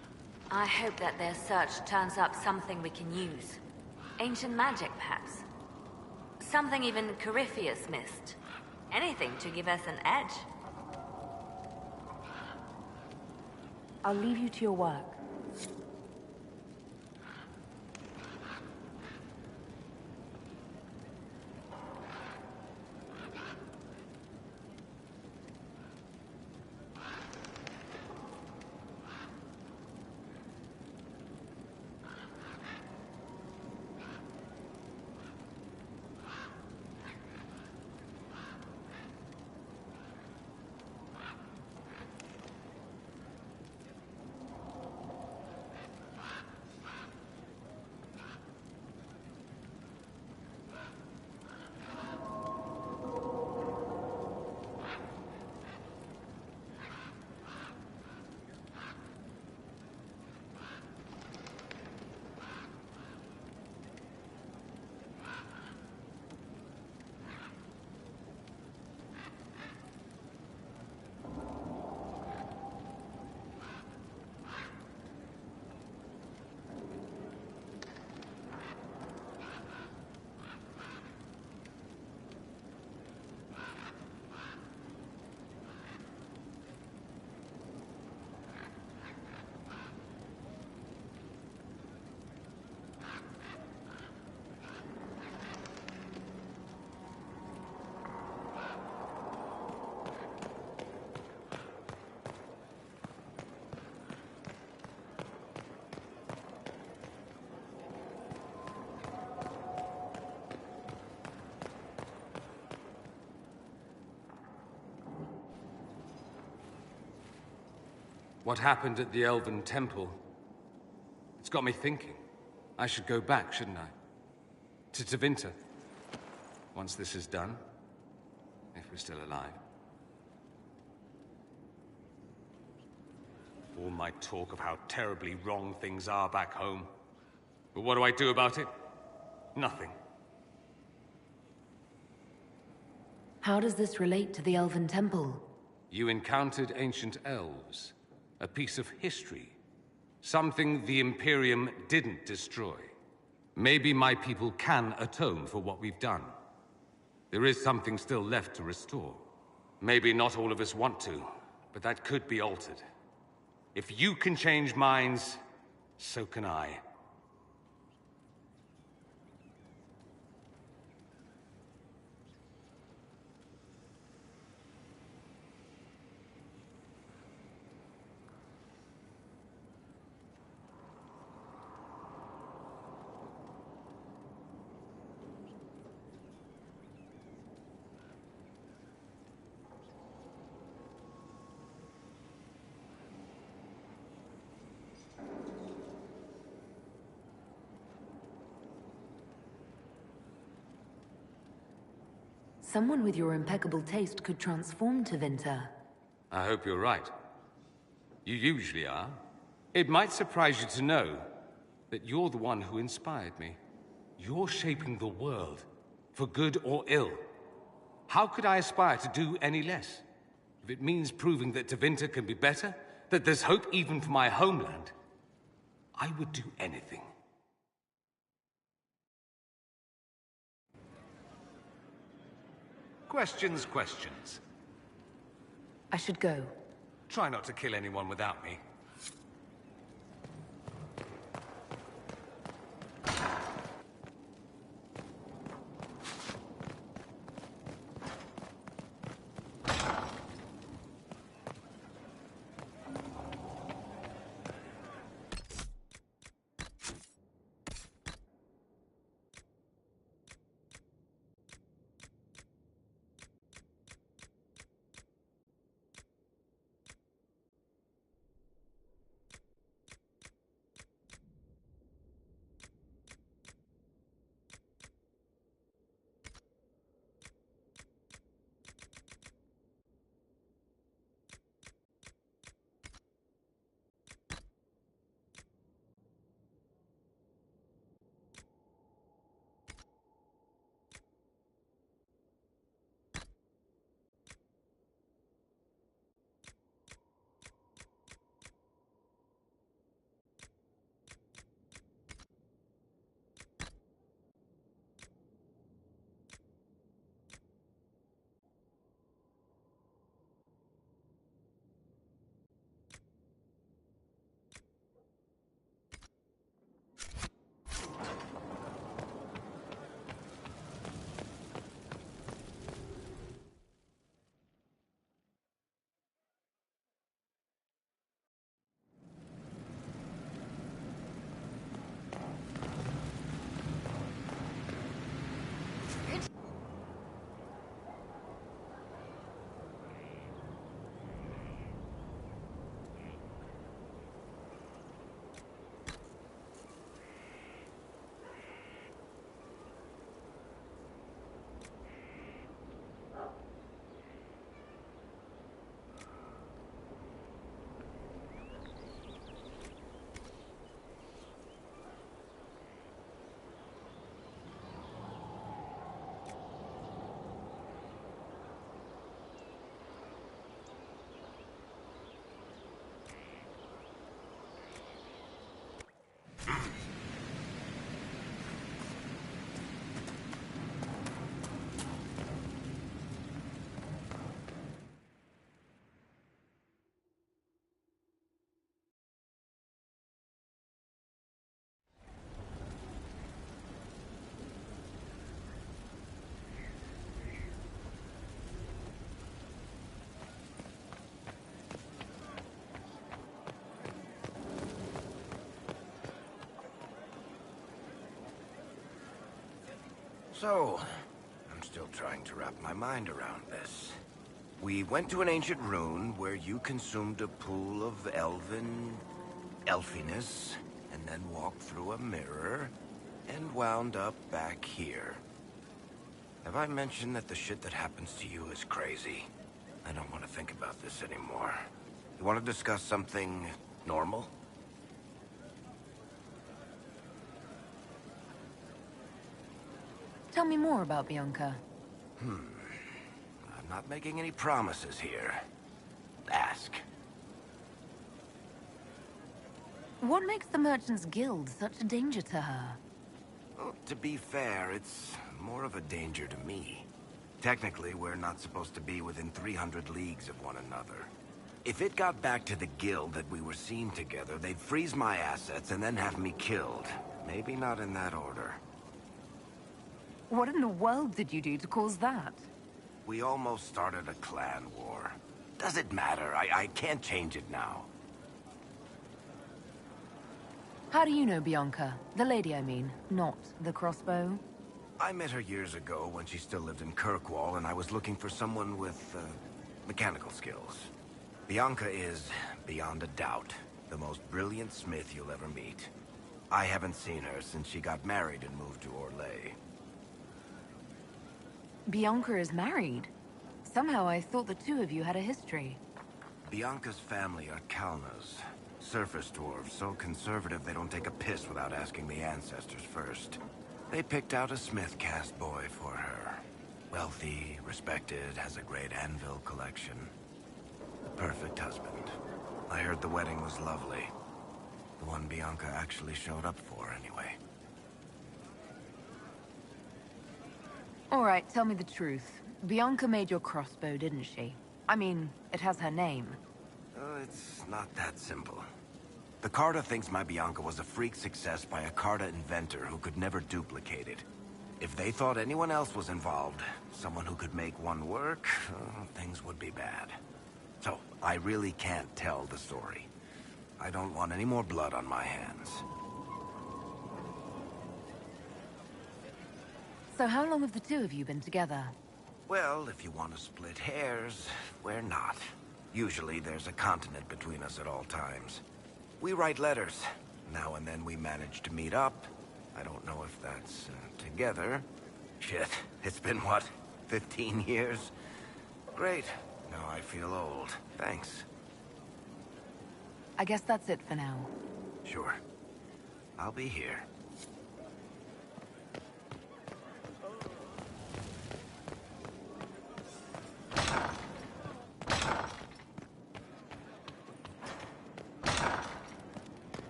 I hope that their search turns up something we can use. Ancient magic, perhaps. Something even Corypheus missed. Anything to give us an edge. I'll leave you to your work. What happened at the Elven Temple? It's got me thinking. I should go back, shouldn't I? To Tevinter. Once this is done. If we're still alive. All my talk of how terribly wrong things are back home. But what do I do about it? Nothing. How does this relate to the Elven Temple? You encountered ancient elves. A piece of history. Something the Imperium didn't destroy. Maybe my people can atone for what we've done. There is something still left to restore. Maybe not all of us want to, but that could be altered. If you can change minds, so can I. Someone with your impeccable taste could transform Tevinter. I hope you're right. You usually are. It might surprise you to know that you're the one who inspired me. You're shaping the world, for good or ill. How could I aspire to do any less? If it means proving that Tevinter can be better, that there's hope even for my homeland, I would do anything. Questions. I should go. Try not to kill anyone without me. So, I'm still trying to wrap my mind around this. We went to an ancient rune where you consumed a pool of elfiness, and then walked through a mirror, and wound up back here. Have I mentioned that the shit that happens to you is crazy? I don't want to think about this anymore. You want to discuss something normal? Tell me more about Bianca. I'm not making any promises here. Ask. What makes the Merchants Guild such a danger to her? Well, to be fair, it's more of a danger to me. Technically, we're not supposed to be within 300 leagues of one another. If it got back to the guild that we were seen together, they'd freeze my assets and then have me killed. Maybe not in that order. What in the world did you do to cause that? We almost started a clan war. Does it matter? I can't change it now. How do you know Bianca? The lady, I mean, not the crossbow. I met her years ago when she still lived in Kirkwall, and I was looking for someone with, mechanical skills. Bianca is, beyond a doubt, the most brilliant smith you'll ever meet. I haven't seen her since she got married and moved to Orlais. Bianca is married. Somehow I thought the two of you had a history. Bianca's family are Kalnas. Surface dwarves, so conservative they don't take a piss without asking the ancestors first. They picked out a smith caste boy for her. Wealthy, respected, has a great anvil collection. The perfect husband. I heard the wedding was lovely. The one Bianca actually showed up for, anyway. All right, tell me the truth. Bianca made your crossbow, didn't she? I mean, it has her name. It's not that simple. The Carta thinks my Bianca was a freak success by a Carta inventor who could never duplicate it. If they thought anyone else was involved, someone who could make one work, things would be bad. So, I really can't tell the story. I don't want any more blood on my hands. So how long have the two of you been together? Well, if you want to split hairs, we're not. Usually there's a continent between us at all times. We write letters. Now and then we manage to meet up. I don't know if that's together. Shit, it's been what, 15 years? Great. Now I feel old. Thanks. I guess that's it for now. Sure. I'll be here.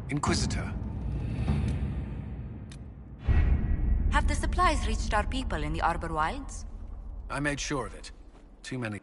Inquisitor. Have the supplies reached our people in the Arbor Wilds? I made sure of it. Too many.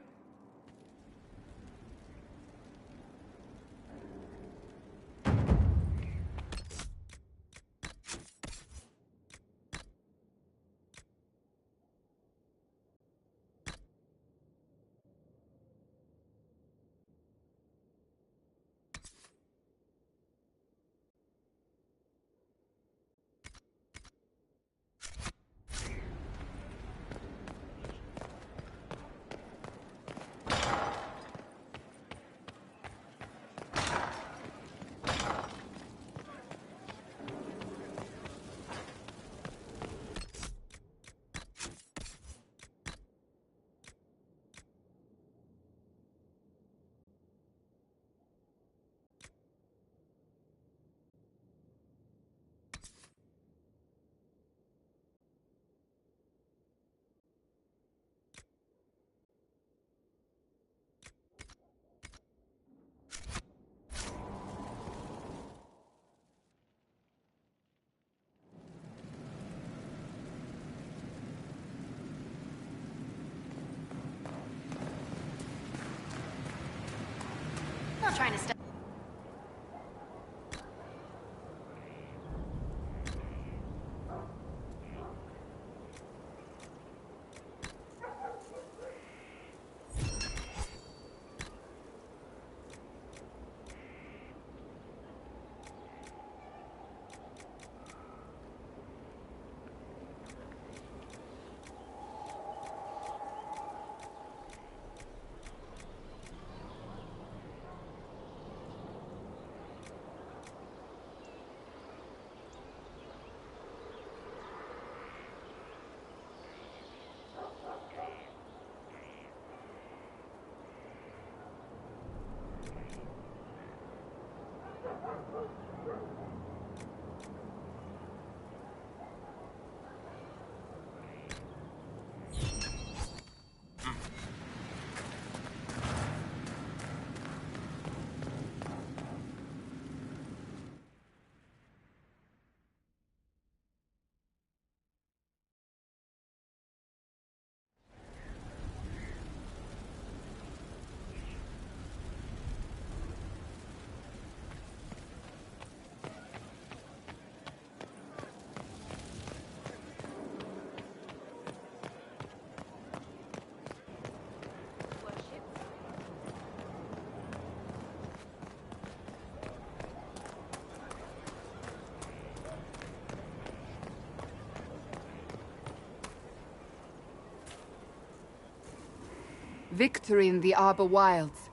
Victory in the Arbor Wilds.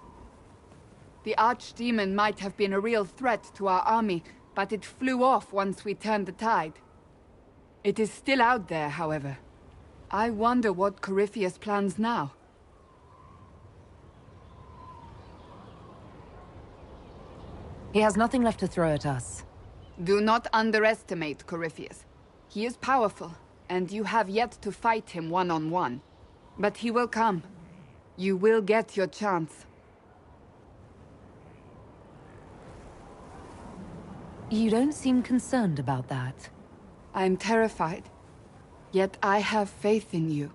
The Archdemon might have been a real threat to our army, but it flew off once we turned the tide. It is still out there, however. I wonder what Corypheus plans now. He has nothing left to throw at us. Do not underestimate Corypheus. He is powerful, and you have yet to fight him one-on-one. But he will come. You will get your chance. You don't seem concerned about that. I'm terrified. Yet I have faith in you.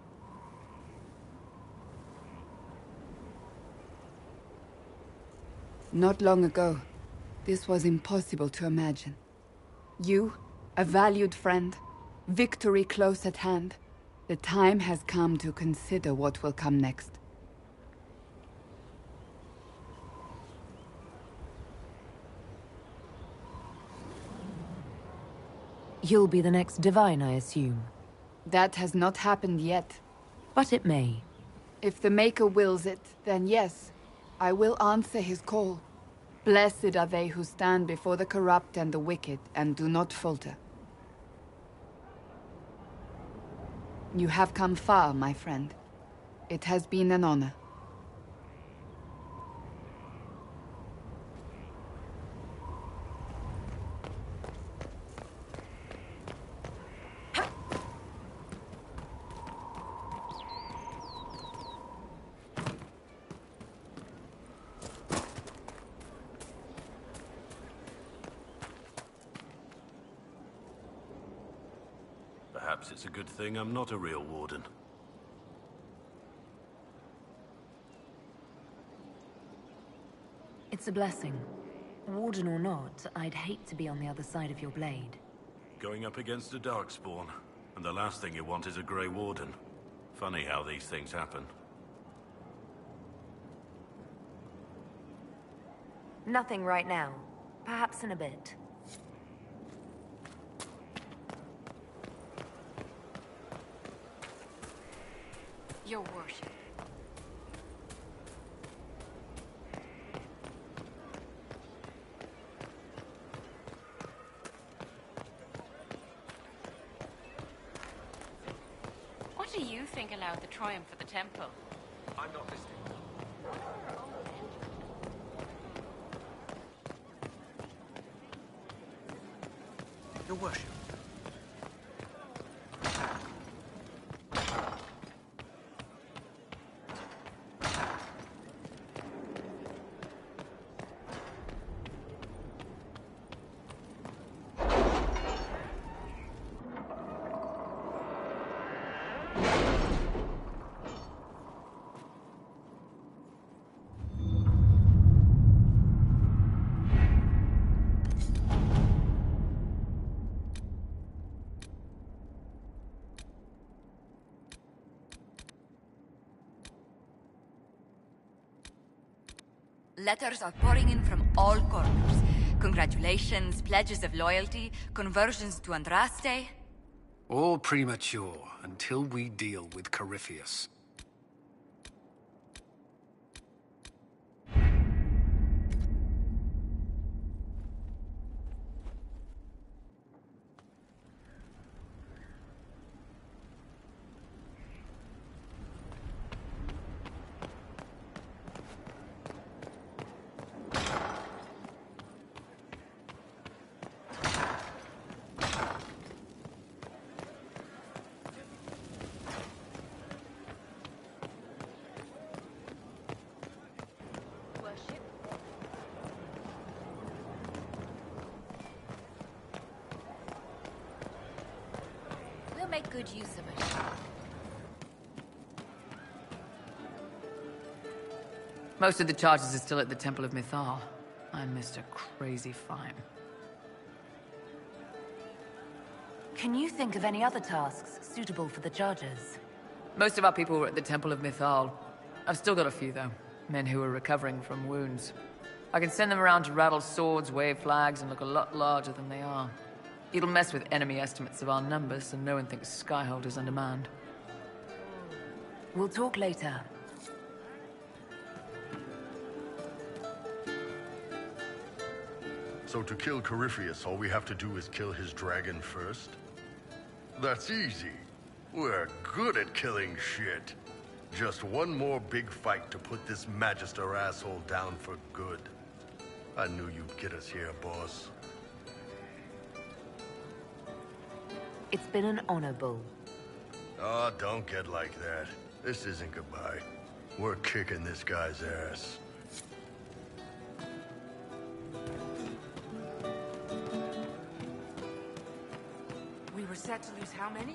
Not long ago, this was impossible to imagine. You, a valued friend, victory close at hand. The time has come to consider what will come next. You'll be the next Divine, I assume. That has not happened yet. But it may. If the Maker wills it, then yes, I will answer his call. Blessed are they who stand before the corrupt and the wicked, and do not falter. You have come far, my friend. It has been an honor. Perhaps it's a good thing I'm not a real warden. It's a blessing. Warden or not, I'd hate to be on the other side of your blade. Going up against a Darkspawn, and the last thing you want is a Grey Warden. Funny how these things happen. Nothing right now. Perhaps in a bit. Your worship. What do you think allowed the triumph of the temple? I'm not listening. Your worship. Letters are pouring in from all corners. Congratulations, pledges of loyalty, conversions to Andraste. All premature until we deal with Corypheus. We'll make good use of it. Most of the charges are still at the Temple of Mythal. I'm Mr. Crazy Fine. Can you think of any other tasks suitable for the chargers? Most of our people were at the Temple of Mythal. I've still got a few, though. Men who are recovering from wounds. I can send them around to rattle swords, wave flags, and look a lot larger than they are. It'll mess with enemy estimates of our numbers, so no one thinks Skyhold is undermanned. We'll talk later. So to kill Corypheus, all we have to do is kill his dragon first? That's easy. We're good at killing shit. Just one more big fight to put this Magister asshole down for good. I knew you'd get us here, boss. It's been an honor, Bull. Oh, don't get like that. This isn't goodbye. We're kicking this guy's ass. We were set to lose how many?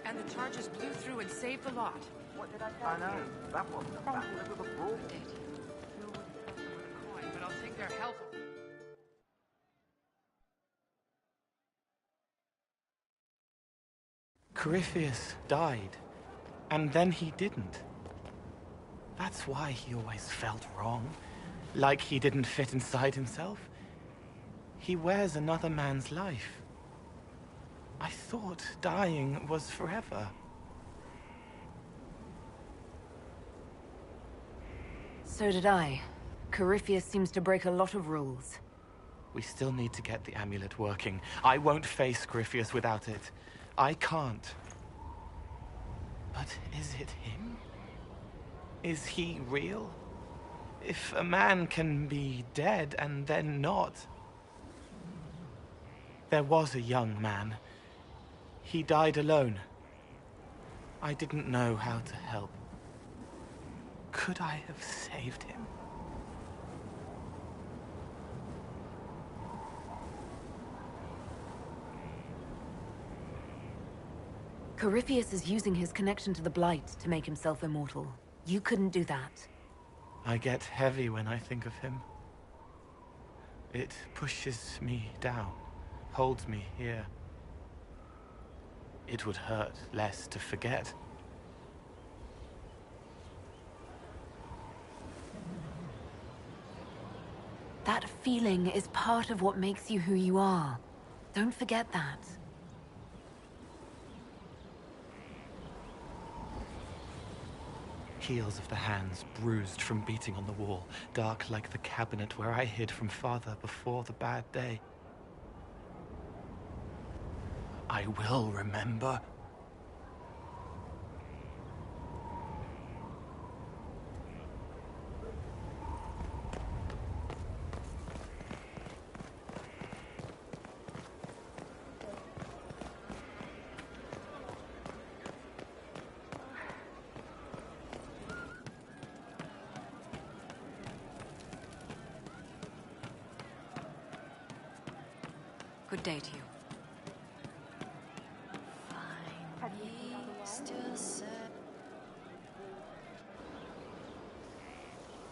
And the charges blew through and saved the lot. What did I tell you? I know. That wasn't a battle, it was a brawl. But I'll take their help. Corypheus died, and then he didn't. That's why he always felt wrong, like he didn't fit inside himself. He wears another man's life. I thought dying was forever. So did I. Corypheus seems to break a lot of rules. We still need to get the amulet working. I won't face Corypheus without it. I can't. But is it him? Is he real? If a man can be dead and then not... There was a young man. He died alone. I didn't know how to help. Could I have saved him? Corypheus is using his connection to the Blight to make himself immortal. You couldn't do that. I get heavy when I think of him. It pushes me down, holds me here. It would hurt less to forget. That feeling is part of what makes you who you are. Don't forget that. Heels of the hands bruised from beating on the wall, dark like the cabinet where I hid from Father before the bad day. I will remember. Good day to you.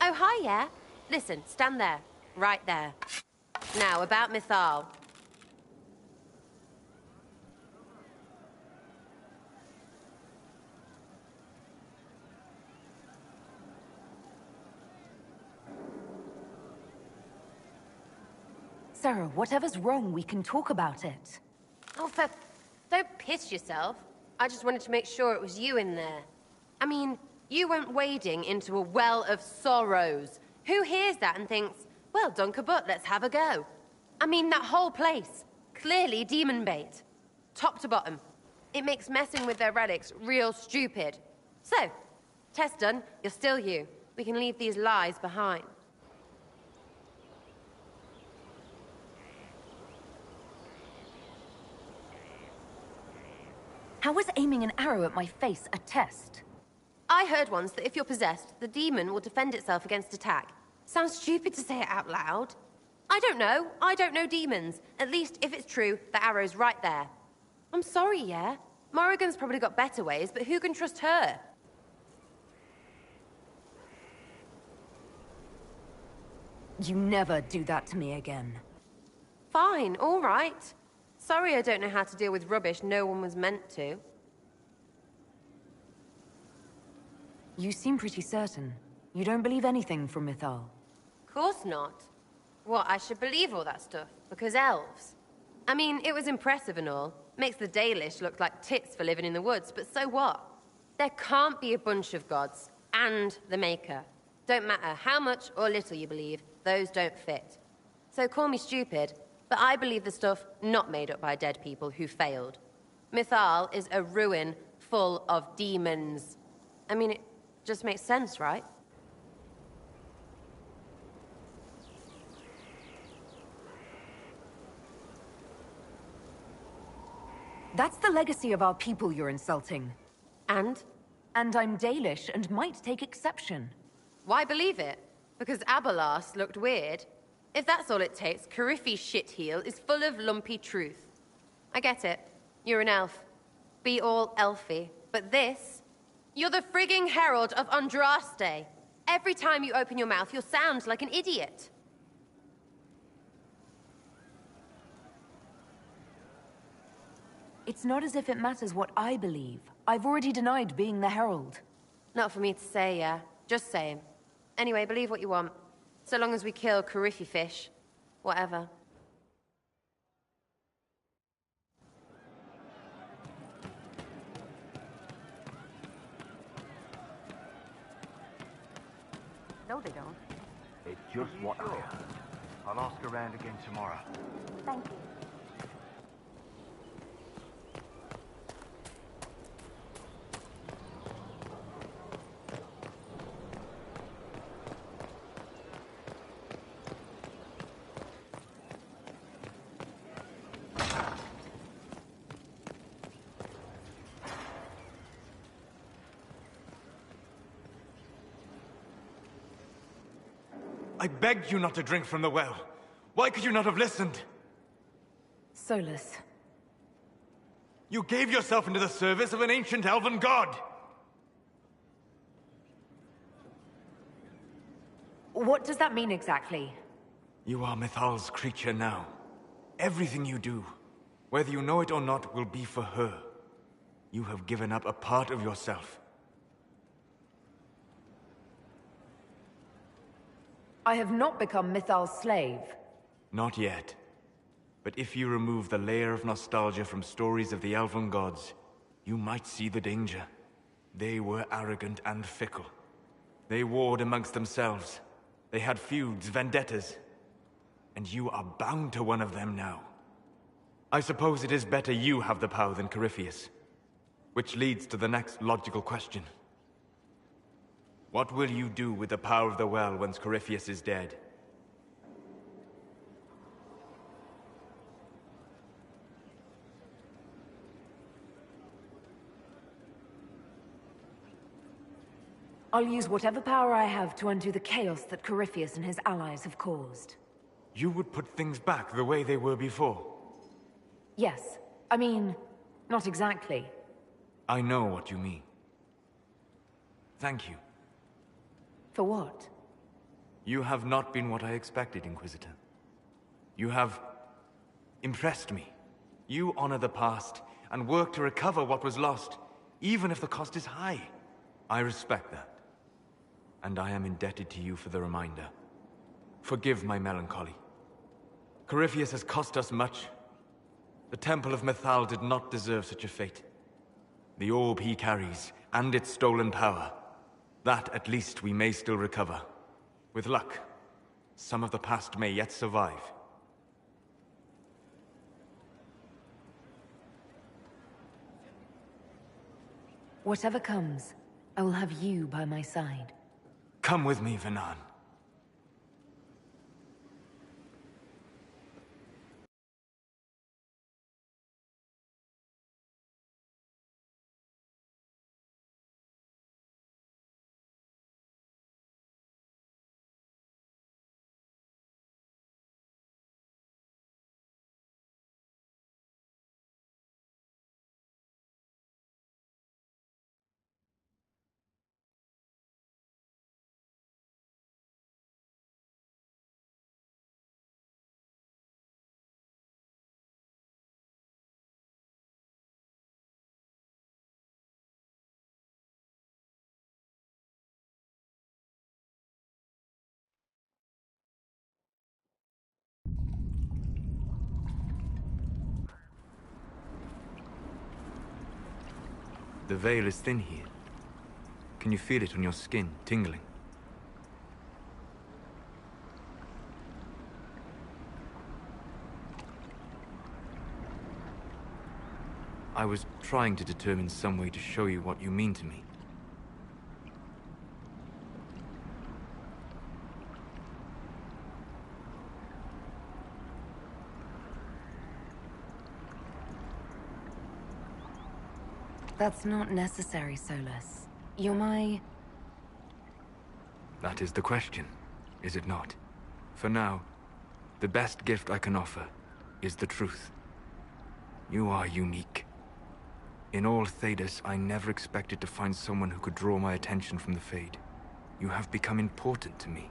Oh, hi, yeah? Listen, stand there. Right there. Now, about Mythal. Sarah, whatever's wrong, we can talk about it. Oh, don't piss yourself. I just wanted to make sure it was you in there. I mean, you went wading into a well of sorrows. Who hears that and thinks, well, dunk a butt, let's have a go? I mean, that whole place. Clearly demon bait. Top to bottom. It makes messing with their relics real stupid. So, test done, you're still you. We can leave these lies behind. How was aiming an arrow at my face a test? I heard once that if you're possessed, the demon will defend itself against attack. Sounds stupid to say it out loud. I don't know. I don't know demons. At least, if it's true, the arrow's right there. I'm sorry, yeah? Morrigan's probably got better ways, but who can trust her? You never do that to me again. Fine, all right. Sorry I don't know how to deal with rubbish no one was meant to. You seem pretty certain. You don't believe anything from Mythal. Course not. What, I should believe all that stuff? Because elves? I mean, it was impressive and all. Makes the Dalish look like tits for living in the woods, but so what? There can't be a bunch of gods, and the Maker. Don't matter how much or little you believe, those don't fit. So call me stupid, but I believe the stuff not made up by dead people who failed. Mythal is a ruin full of demons. I mean, it just makes sense, right? That's the legacy of our people you're insulting. And? And I'm Dalish and might take exception. Why believe it? Because Abalas looked weird? If that's all it takes, Carifi's shitheel is full of lumpy truth. I get it. You're an elf. Be all elfy. But this? You're the frigging herald of Andraste. Every time you open your mouth, you'll sound like an idiot. It's not as if it matters what I believe. I've already denied being the herald. Not for me to say, yeah. Just saying. Anyway, believe what you want. So long as we kill Carifi fish. Whatever. No, they don't. It's just what I heard. I'll ask around again tomorrow. Thank you. I begged you not to drink from the well. Why could you not have listened? Solus. You gave yourself into the service of an ancient elven god! What does that mean exactly? You are Mythal's creature now. Everything you do, whether you know it or not, will be for her. You have given up a part of yourself. I have not become Mythal's slave. Not yet. But if you remove the layer of nostalgia from stories of the elven gods, you might see the danger. They were arrogant and fickle. They warred amongst themselves. They had feuds, vendettas. And you are bound to one of them now. I suppose it is better you have the power than Corypheus. Which leads to the next logical question. What will you do with the power of the well once Corypheus is dead? I'll use whatever power I have to undo the chaos that Corypheus and his allies have caused. You would put things back the way they were before? Yes. I mean, not exactly. I know what you mean. Thank you. For what? You have not been what I expected, Inquisitor. You have impressed me. You honor the past and work to recover what was lost, even if the cost is high. I respect that. And I am indebted to you for the reminder. Forgive my melancholy. Corypheus has cost us much. The Temple of Mythal did not deserve such a fate. The orb he carries, and its stolen power, that at least we may still recover. With luck, some of the past may yet survive. Whatever comes, I will have you by my side. Come with me, Venan. The veil is thin here. Can you feel it on your skin, tingling? I was trying to determine some way to show you what you mean to me. That's not necessary, Solus. You're my... That is the question, is it not? For now, the best gift I can offer is the truth. You are unique. In all Thedas, I never expected to find someone who could draw my attention from the Fade. You have become important to me.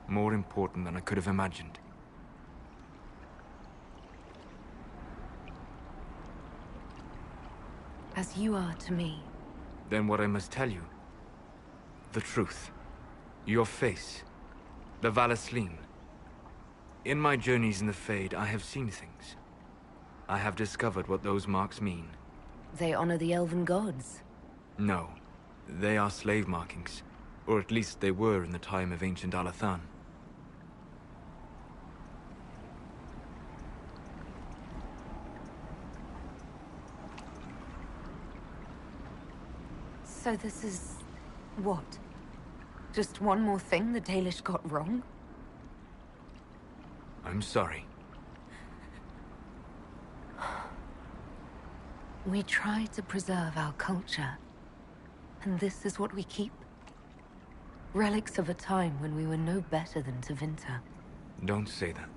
More important than I could have imagined. As you are to me. Then what I must tell you. The truth. Your face. The Valasleen. In my journeys in the Fade, I have seen things. I have discovered what those marks mean. They honor the elven gods. No. They are slave markings. Or at least they were in the time of ancient Alathan. So this is... what? Just one more thing the Dalish got wrong? I'm sorry. We try to preserve our culture. And this is what we keep? Relics of a time when we were no better than Tevinter. Don't say that.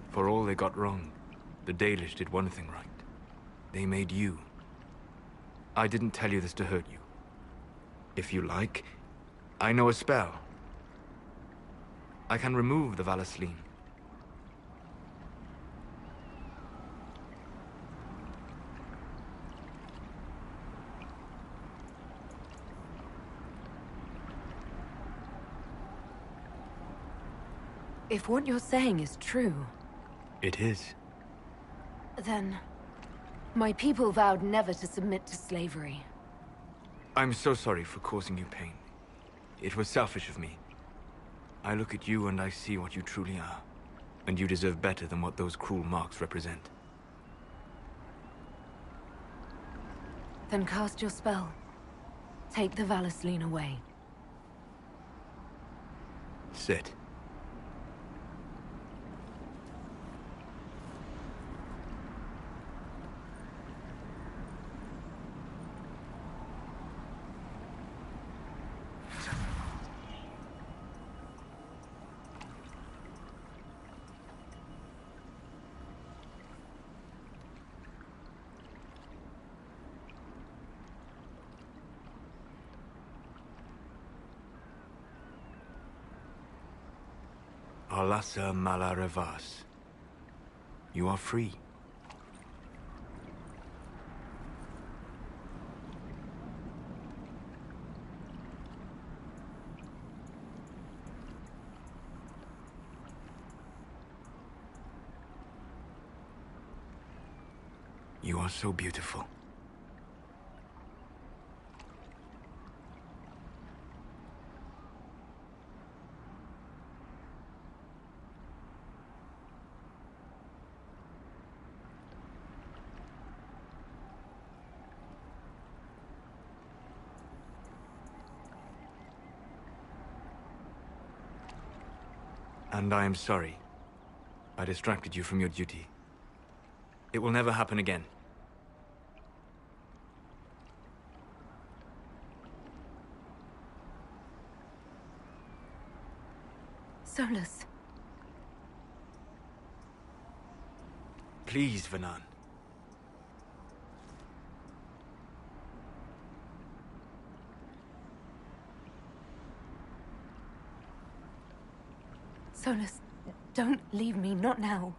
For all they got wrong, the Dalish did one thing right. They made you. I didn't tell you this to hurt you. If you like, I know a spell. I can remove the Valasleen. If what you're saying is true... It is. Then... my people vowed never to submit to slavery. I'm so sorry for causing you pain. It was selfish of me. I look at you and I see what you truly are. And you deserve better than what those cruel marks represent. Then cast your spell. Take the Valasleen away. Sit. Alasa Malarevas. You are free. You are so beautiful. And I am sorry. I distracted you from your duty. It will never happen again. Solus. Please, Vanan. Solus, don't leave me, not now.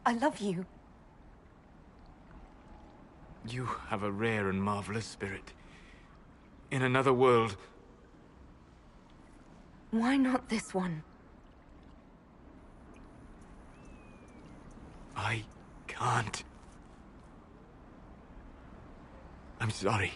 I love you. You have a rare and marvelous spirit. In another world... Why not this one? I can't. I'm sorry.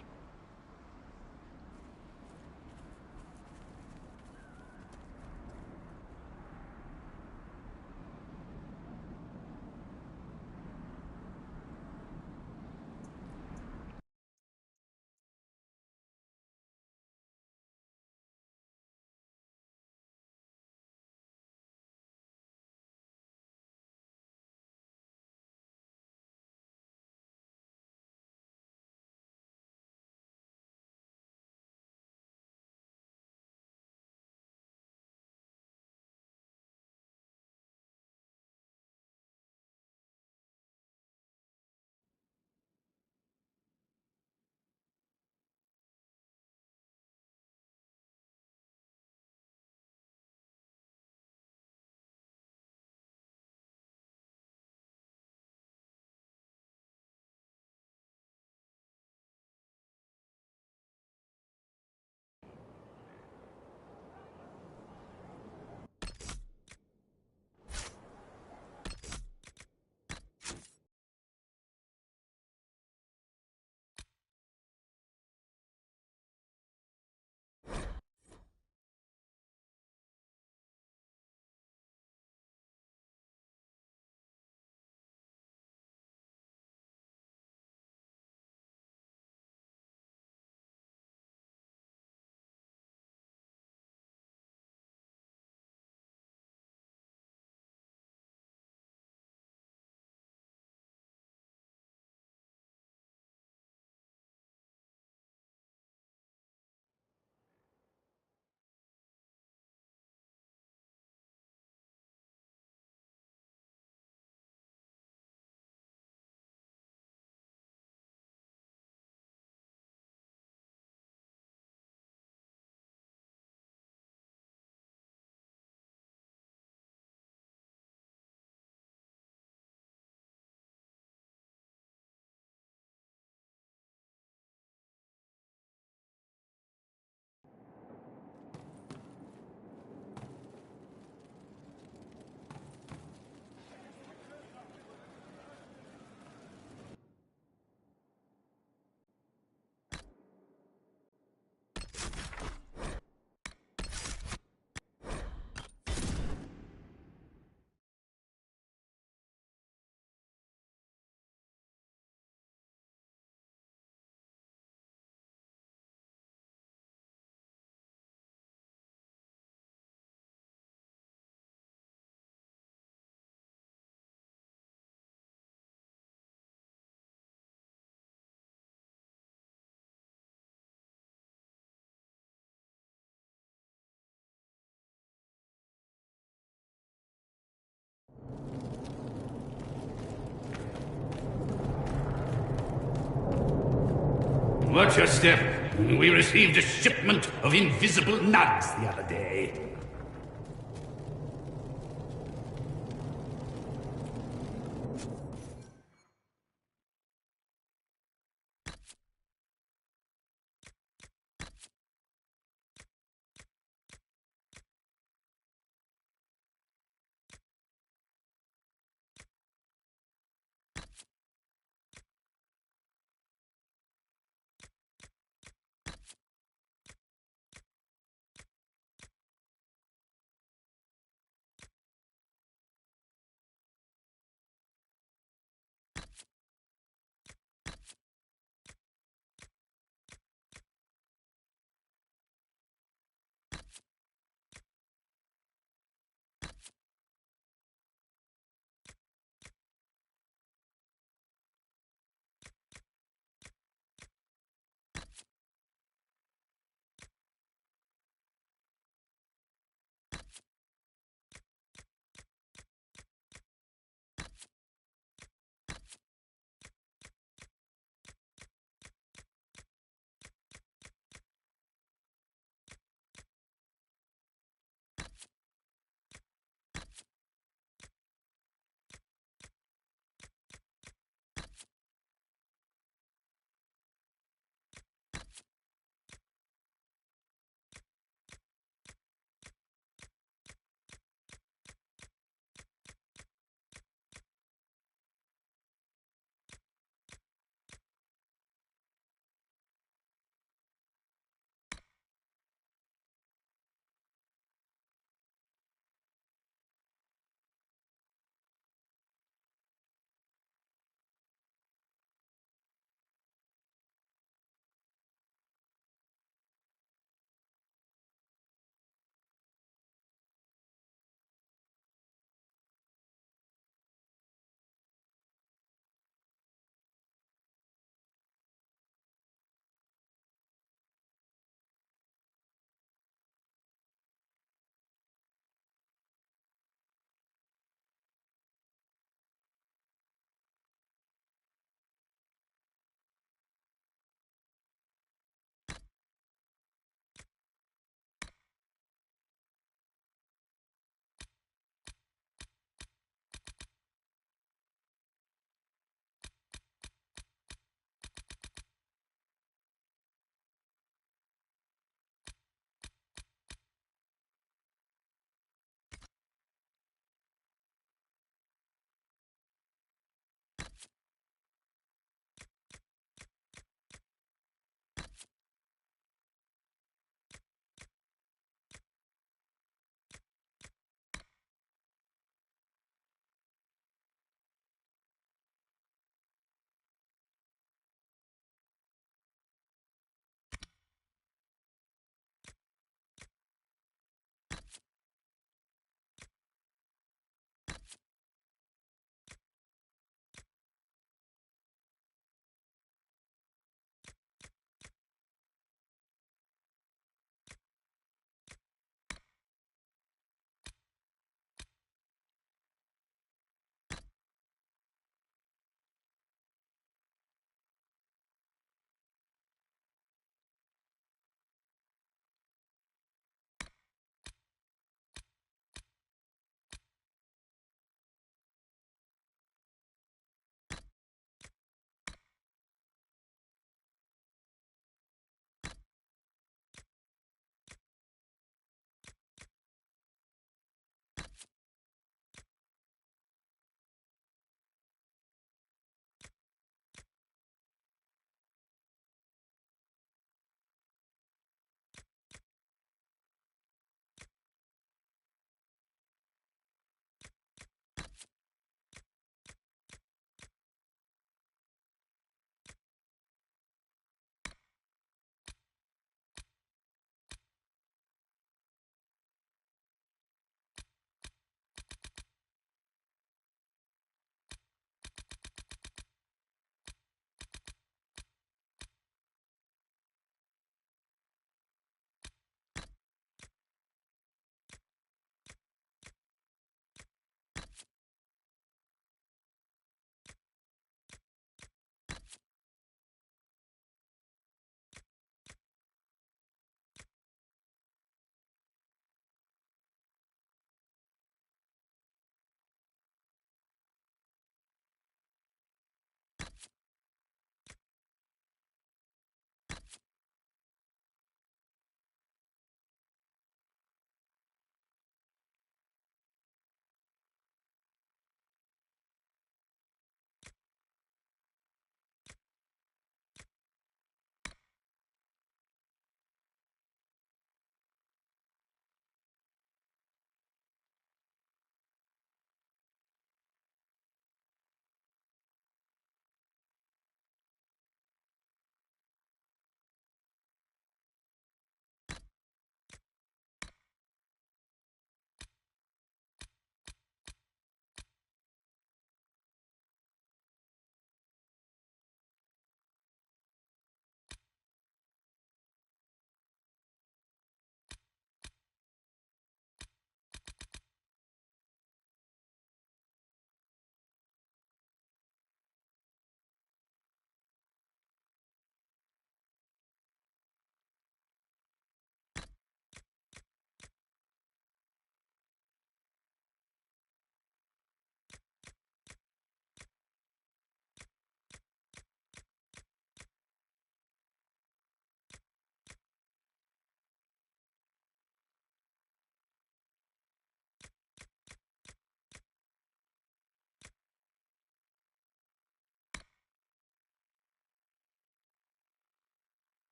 Watch your step. We received a shipment of invisible nugs the other day.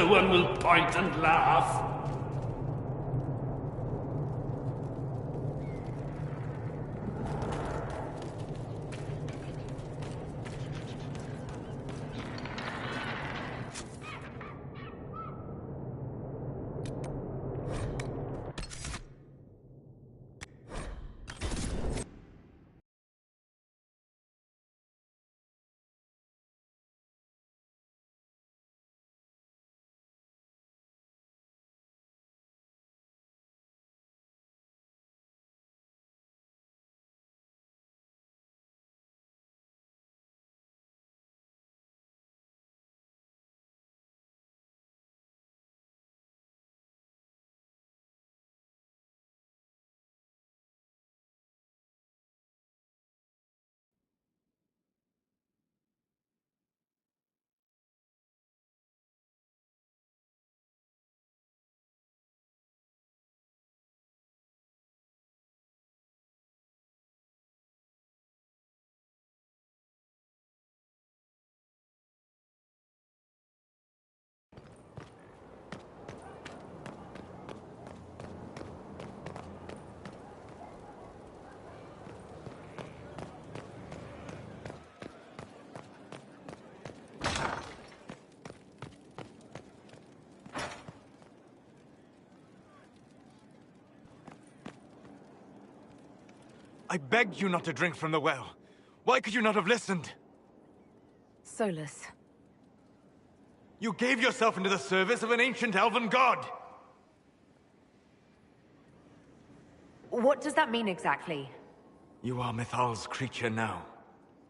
no one will point and laugh. I begged you not to drink from the well. Why could you not have listened? Solus. You gave yourself into the service of an ancient elven god! What does that mean exactly? You are Mythal's creature now.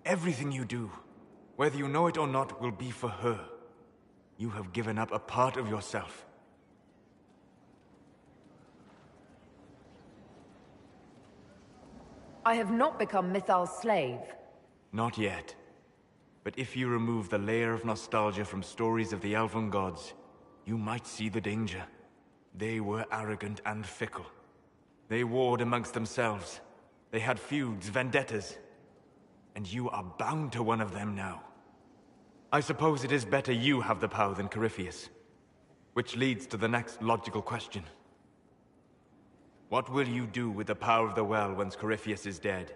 Everything you do, whether you know it or not, will be for her. You have given up a part of yourself. I have not become Mythal's slave. Not yet. But if you remove the layer of nostalgia from stories of the elven gods, you might see the danger. They were arrogant and fickle. They warred amongst themselves. They had feuds, vendettas. And you are bound to one of them now. I suppose it is better you have the power than Corypheus. Which leads to the next logical question. What will you do with the power of the well once Corypheus is dead?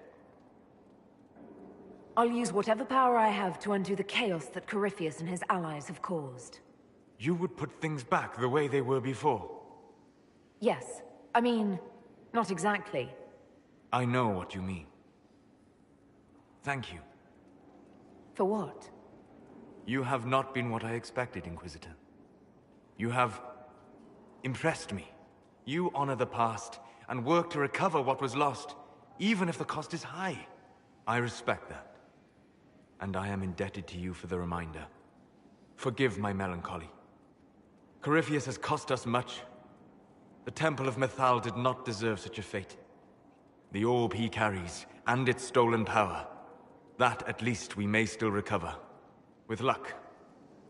I'll use whatever power I have to undo the chaos that Corypheus and his allies have caused. You would put things back the way they were before? Yes. I mean, not exactly. I know what you mean. Thank you. For what? You have not been what I expected, Inquisitor. You have impressed me. You honor the past and work to recover what was lost, even if the cost is high. I respect that. And I am indebted to you for the reminder. Forgive my melancholy. Corypheus has cost us much. The Temple of Mythal did not deserve such a fate. The orb he carries, and its stolen power, that at least we may still recover. With luck,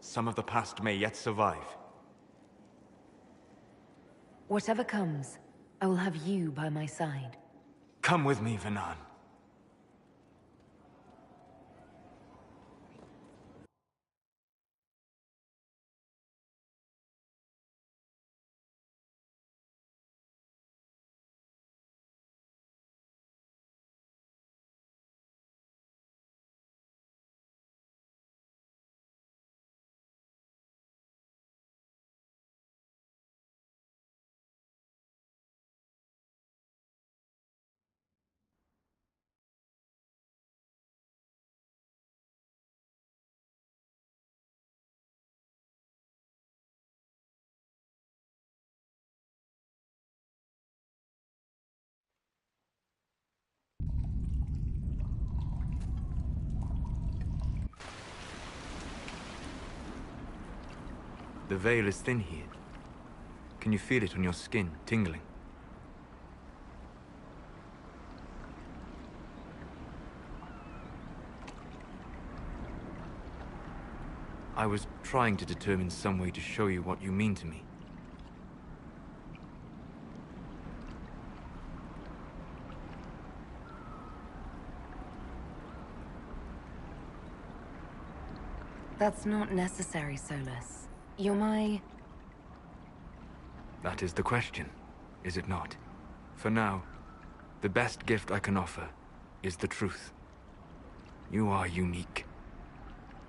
some of the past may yet survive. Whatever comes, I will have you by my side. Come with me, Vanan. The veil is thin here. Can you feel it on your skin, tingling? I was trying to determine some way to show you what you mean to me. That's not necessary, Solus. You're my That is the question, is it not? For now, the best gift I can offer is the truth. You are unique.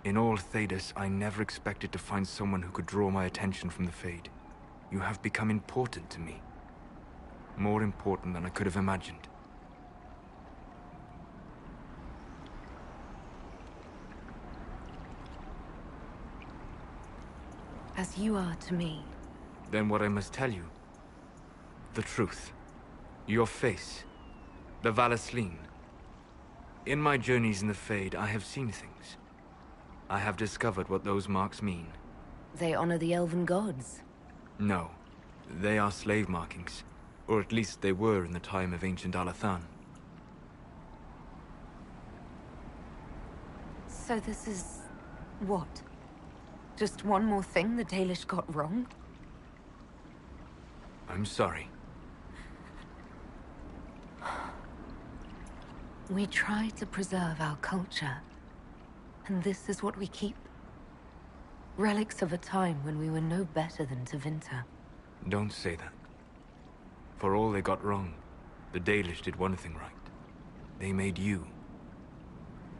In all Thedas, I never expected to find someone who could draw my attention from the Fade. You have become important to me. More important than I could have imagined. As you are to me. Then what I must tell you, the truth. Your face, the Valasleen. In my journeys in the Fade, I have seen things. I have discovered what those marks mean. They honor the elven gods. No, they are slave markings. Or at least they were in the time of ancient Alathan. So this is... what? Just one more thing the Dalish got wrong? I'm sorry. We try to preserve our culture. And this is what we keep? Relics of a time when we were no better than Tevinter. Don't say that. For all they got wrong, the Dalish did one thing right. They made you.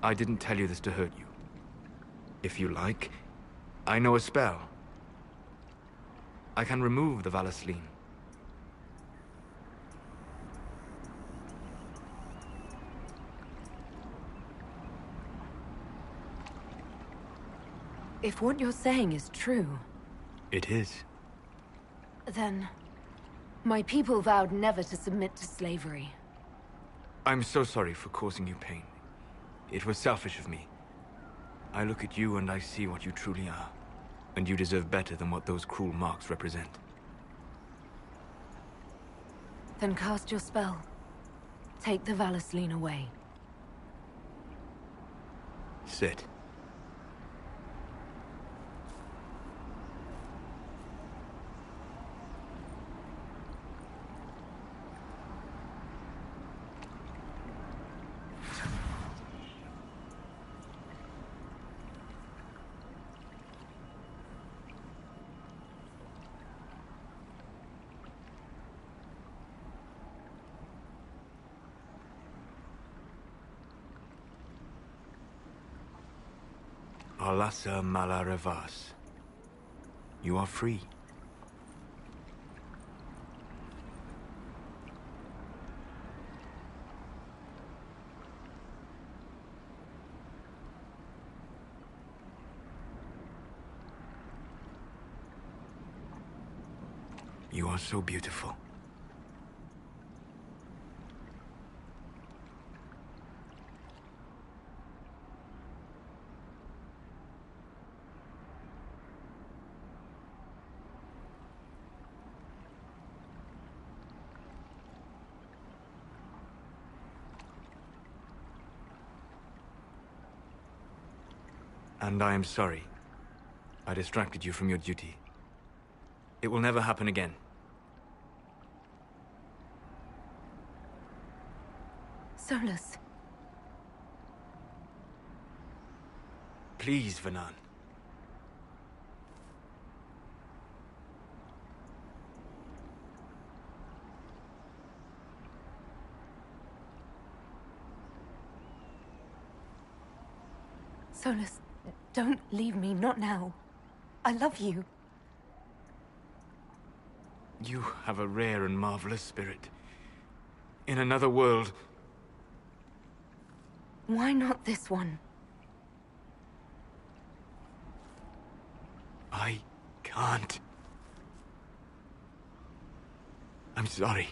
I didn't tell you this to hurt you. If you like, I know a spell. I can remove the Valasleen. If what you're saying is true... It is. Then... my people vowed never to submit to slavery. I'm so sorry for causing you pain. It was selfish of me. I look at you and I see what you truly are. And you deserve better than what those cruel marks represent. Then cast your spell. Take the Valasleen away. Sit. Alasa Malarevas. You are free. You are so beautiful. And I am sorry. I distracted you from your duty. It will never happen again. Solus. Please, Vanan. Solus, don't leave me, not now. I love you. You have a rare and marvelous spirit. In another world... Why not this one? I can't. I'm sorry.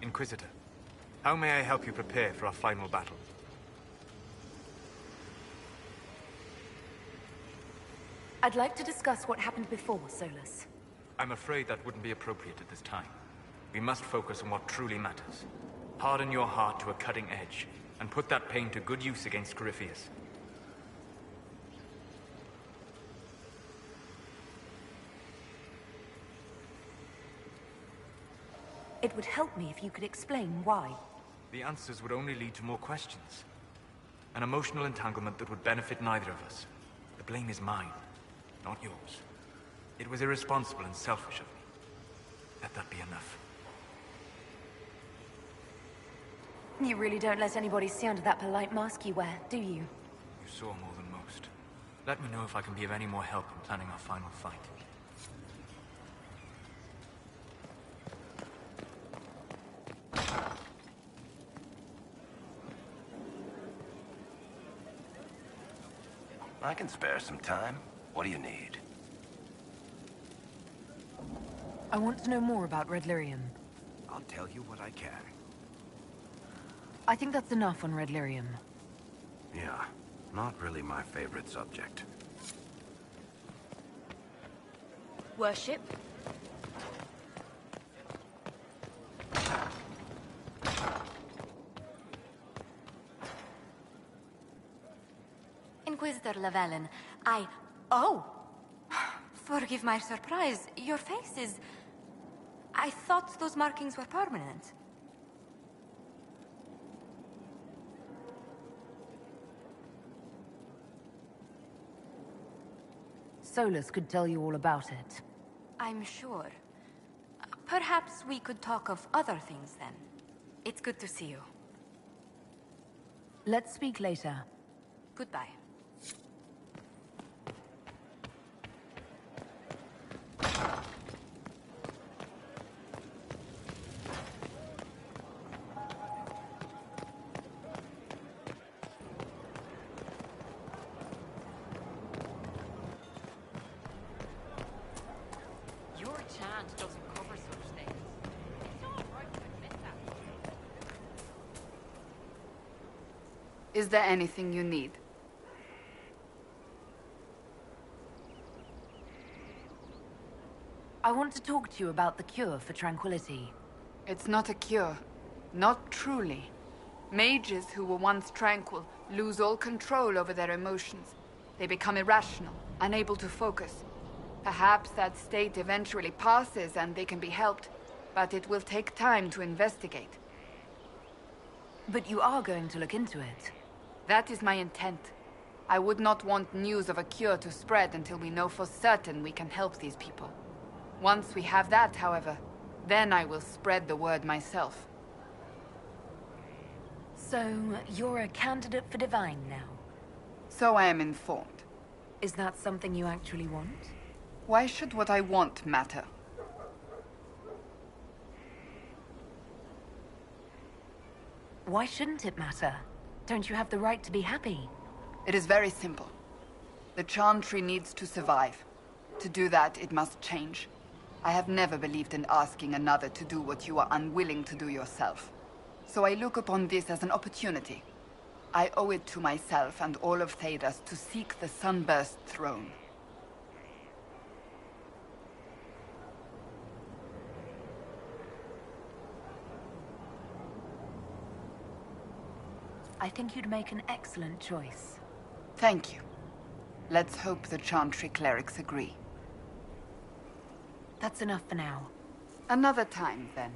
Inquisitor. How may I help you prepare for our final battle? I'd like to discuss what happened before, Solus. I'm afraid that wouldn't be appropriate at this time. We must focus on what truly matters. Harden your heart to a cutting edge, and put that pain to good use against Corypheus. It would help me if you could explain why. The answers would only lead to more questions. An emotional entanglement that would benefit neither of us. The blame is mine, not yours. It was irresponsible and selfish of me. Let that be enough. You really don't let anybody see under that polite mask you wear, do you? You saw more than most. Let me know if I can be of any more help in planning our final fight. I can spare some time. What do you need? I want to know more about Red Lyrium. I'll tell you what I can. I think that's enough on Red Lyrium. Yeah, not really my favorite subject. Worship? Inquisitor Llewellyn, Oh! Forgive my surprise. Your face is... I thought those markings were permanent. Solus could tell you all about it. I'm sure. Perhaps we could talk of other things then. It's good to see you. Let's speak later. Goodbye. Your chant doesn't cover such things. It's all right to admit that. Is there anything you need? I want to talk to you about the cure for tranquility. It's not a cure. Not truly. Mages who were once tranquil lose all control over their emotions. They become irrational, unable to focus. Perhaps that state eventually passes and they can be helped, but it will take time to investigate. But you are going to look into it. That is my intent. I would not want news of a cure to spread until we know for certain we can help these people. Once we have that, however, then I will spread the word myself. So, you're a candidate for Divine now? So I am informed. Is that something you actually want? Why should what I want matter? Why shouldn't it matter? Don't you have the right to be happy? It is very simple. The Chantry needs to survive. To do that, it must change. I have never believed in asking another to do what you are unwilling to do yourself. So I look upon this as an opportunity. I owe it to myself and all of Thedas to seek the Sunburst throne. I think you'd make an excellent choice. Thank you. Let's hope the Chantry clerics agree. That's enough for now. Another time, then.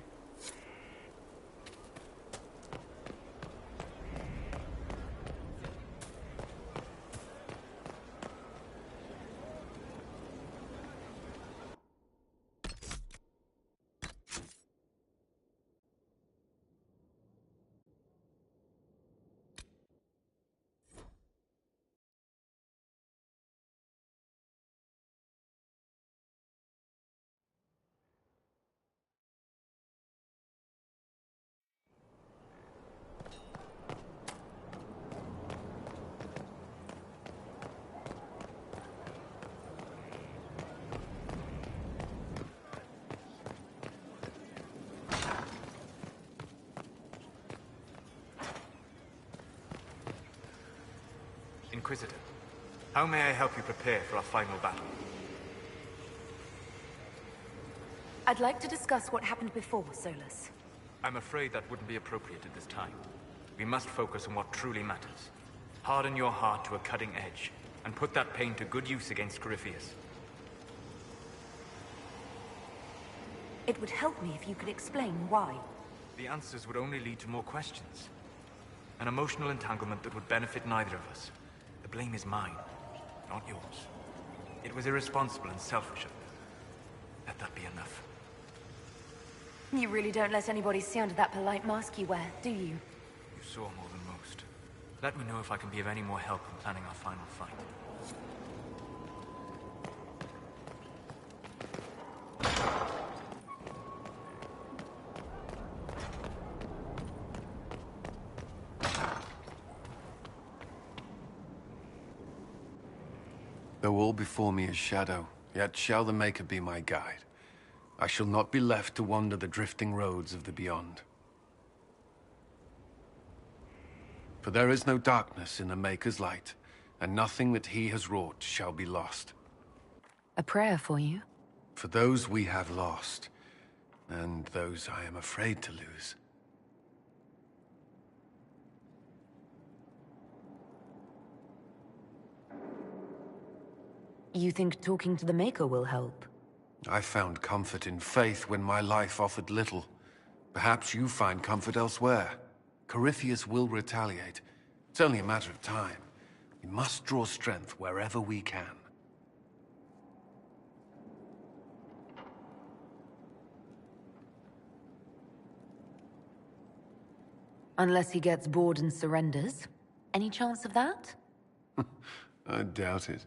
Inquisitor. How may I help you prepare for our final battle? I'd like to discuss what happened before, Solus. I'm afraid that wouldn't be appropriate at this time. We must focus on what truly matters. Harden your heart to a cutting edge, and put that pain to good use against Corypheus. It would help me if you could explain why. The answers would only lead to more questions. An emotional entanglement that would benefit neither of us. The blame is mine, not yours. It was irresponsible and selfish of me. Let that be enough. You really don't let anybody see under that polite mask you wear, do you? You saw more than most. Let me know if I can be of any more help in planning our final fight. Though all before me is shadow, yet shall the Maker be my guide. I shall not be left to wander the drifting roads of the beyond. For there is no darkness in the Maker's light, and nothing that he has wrought shall be lost. A prayer for you? For those we have lost, and those I am afraid to lose. You think talking to the Maker will help? I found comfort in faith when my life offered little. Perhaps you find comfort elsewhere. Corypheus will retaliate. It's only a matter of time. We must draw strength wherever we can. Unless he gets bored and surrenders. Any chance of that? I doubt it.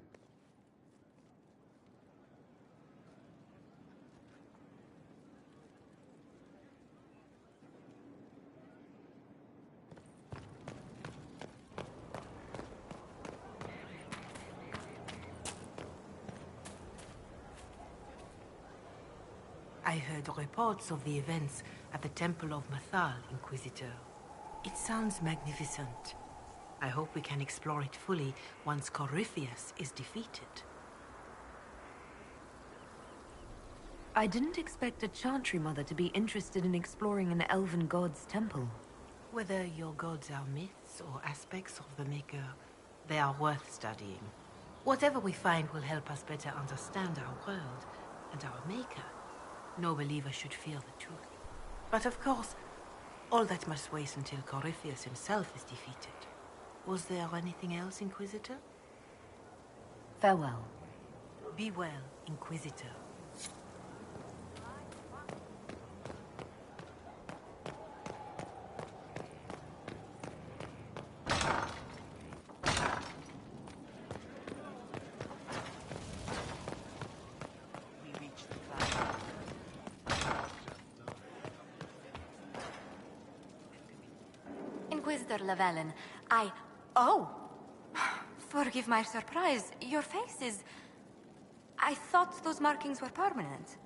I heard reports of the events at the Temple of Mathal, Inquisitor. It sounds magnificent. I hope we can explore it fully once Corypheus is defeated. I didn't expect a Chantry Mother to be interested in exploring an elven god's temple. Whether your gods are myths or aspects of the Maker, they are worth studying. Whatever we find will help us better understand our world and our Maker. No believer should fear the truth. But of course, all that must wait until Corypheus himself is defeated. Was there anything else, Inquisitor? Farewell. Be well, Inquisitor. Inquisitor Llewellyn, Oh! Forgive my surprise. Your face is... I thought those markings were permanent.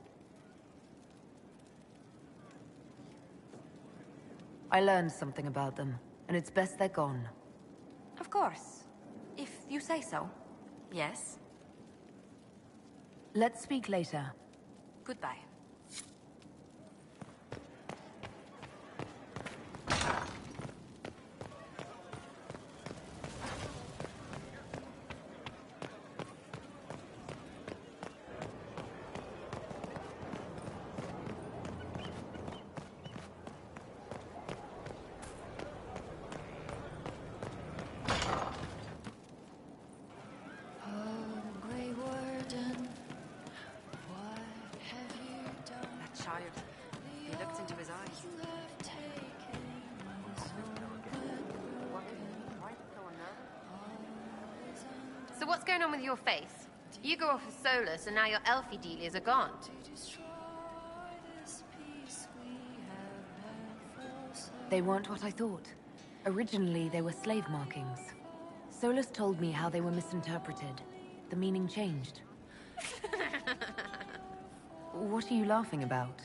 I learned something about them, and it's best they're gone. Of course. If you say so. Yes. Let's speak later. Goodbye. So what's going on with your face? You go off with Solus, and now your elfie dealies are gone. They weren't what I thought. Originally, they were slave markings. Solus told me how they were misinterpreted. The meaning changed. What are you laughing about?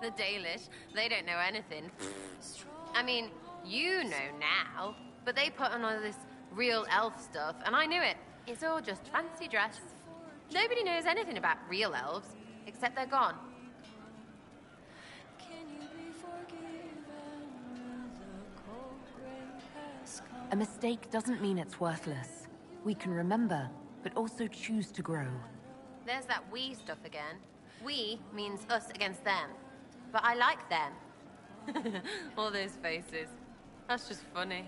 The Dalish, they don't know anything. I mean, you know now, but they put on all this real elf stuff, and I knew it. It's all just fancy dress. Nobody knows anything about real elves, except they're gone. A mistake doesn't mean it's worthless. We can remember, but also choose to grow. There's that we stuff again. We means us against them. But I like them. All those faces. That's just funny.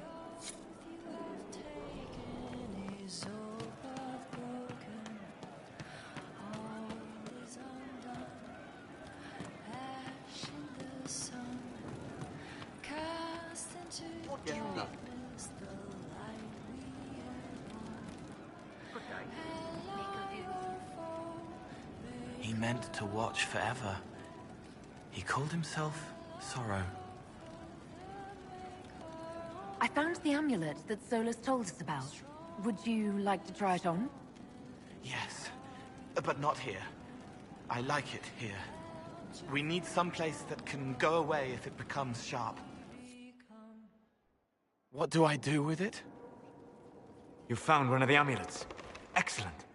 What do you need? He meant to watch forever. He called himself Sorrow. I found the amulet that Solus told us about. Would you like to try it on? Yes, but not here. I like it here. We need someplace that can go away if it becomes sharp. What do I do with it? You found one of the amulets. Excellent.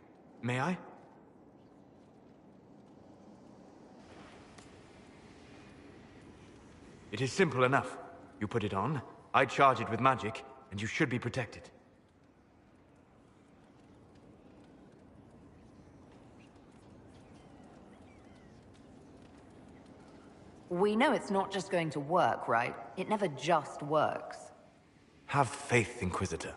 May I? It is simple enough. You put it on, I charge it with magic, and you should be protected. We know it's not just going to work, right? It never just works. Have faith, Inquisitor.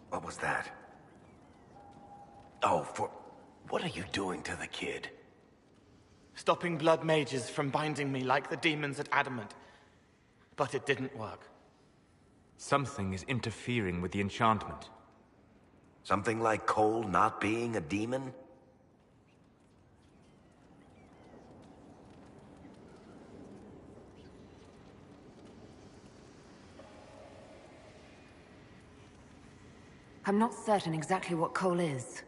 What was that? Oh, what are you doing to the kid? Stopping blood mages from binding me like the demons at Adamant. But it didn't work. Something is interfering with the enchantment. Something like Cole not being a demon? I'm not certain exactly what Cole is.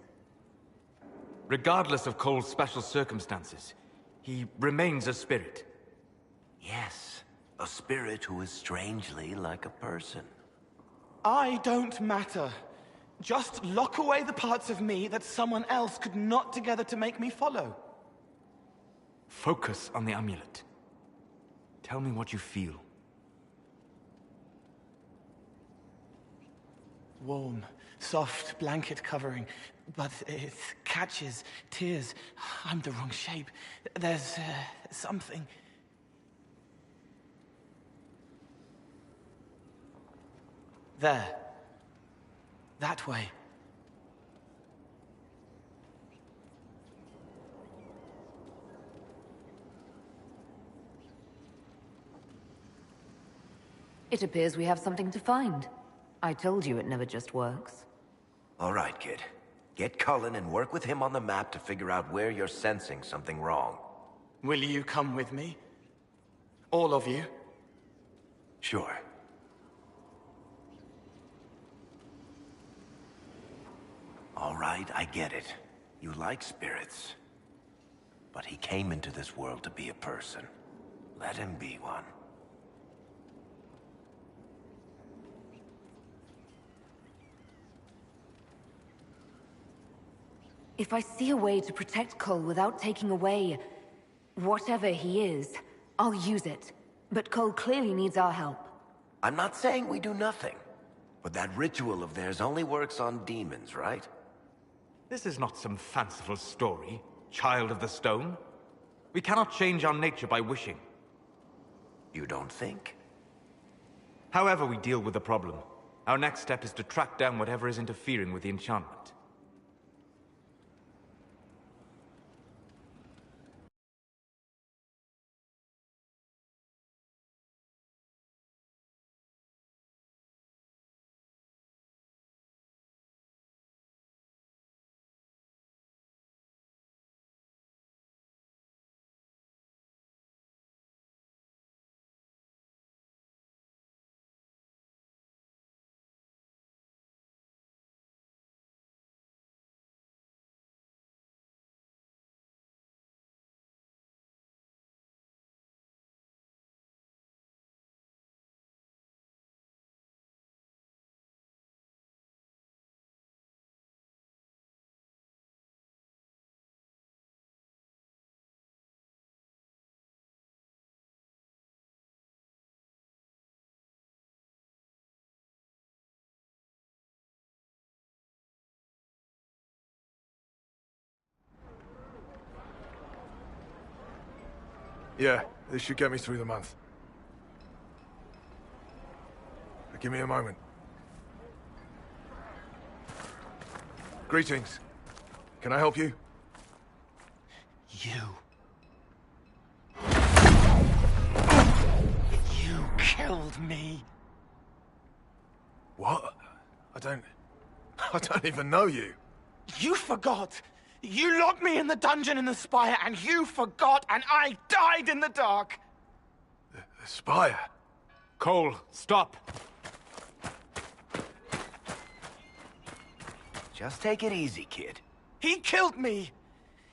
Regardless of Cole's special circumstances, he remains a spirit. Yes, a spirit who is strangely like a person. I don't matter. Just lock away the parts of me that someone else could knot together to make me follow. Focus on the amulet. Tell me what you feel. Warm, soft blanket covering, but it catches tears. I'm the wrong shape. There's something. There. That way. It appears we have something to find. I told you it never just works. All right, kid. Get Cullen and work with him on the map to figure out where you're sensing something wrong. Will you come with me? All of you? Sure. All right, I get it. You like spirits. But he came into this world to be a person. Let him be one. If I see a way to protect Cole without taking away whatever he is, I'll use it. But Cole clearly needs our help. I'm not saying we do nothing. But that ritual of theirs only works on demons, right? This is not some fanciful story, child of the stone. We cannot change our nature by wishing. You don't think? However we deal with the problem, our next step is to track down whatever is interfering with the enchantment. Yeah, this should get me through the month. Give me a moment. Greetings. Can I help you? You killed me. What? I don't even know you. You forgot. You locked me in the dungeon in the Spire, and you forgot, and I died in the dark. The Spire? Cole, stop. Just take it easy, kid. He killed me.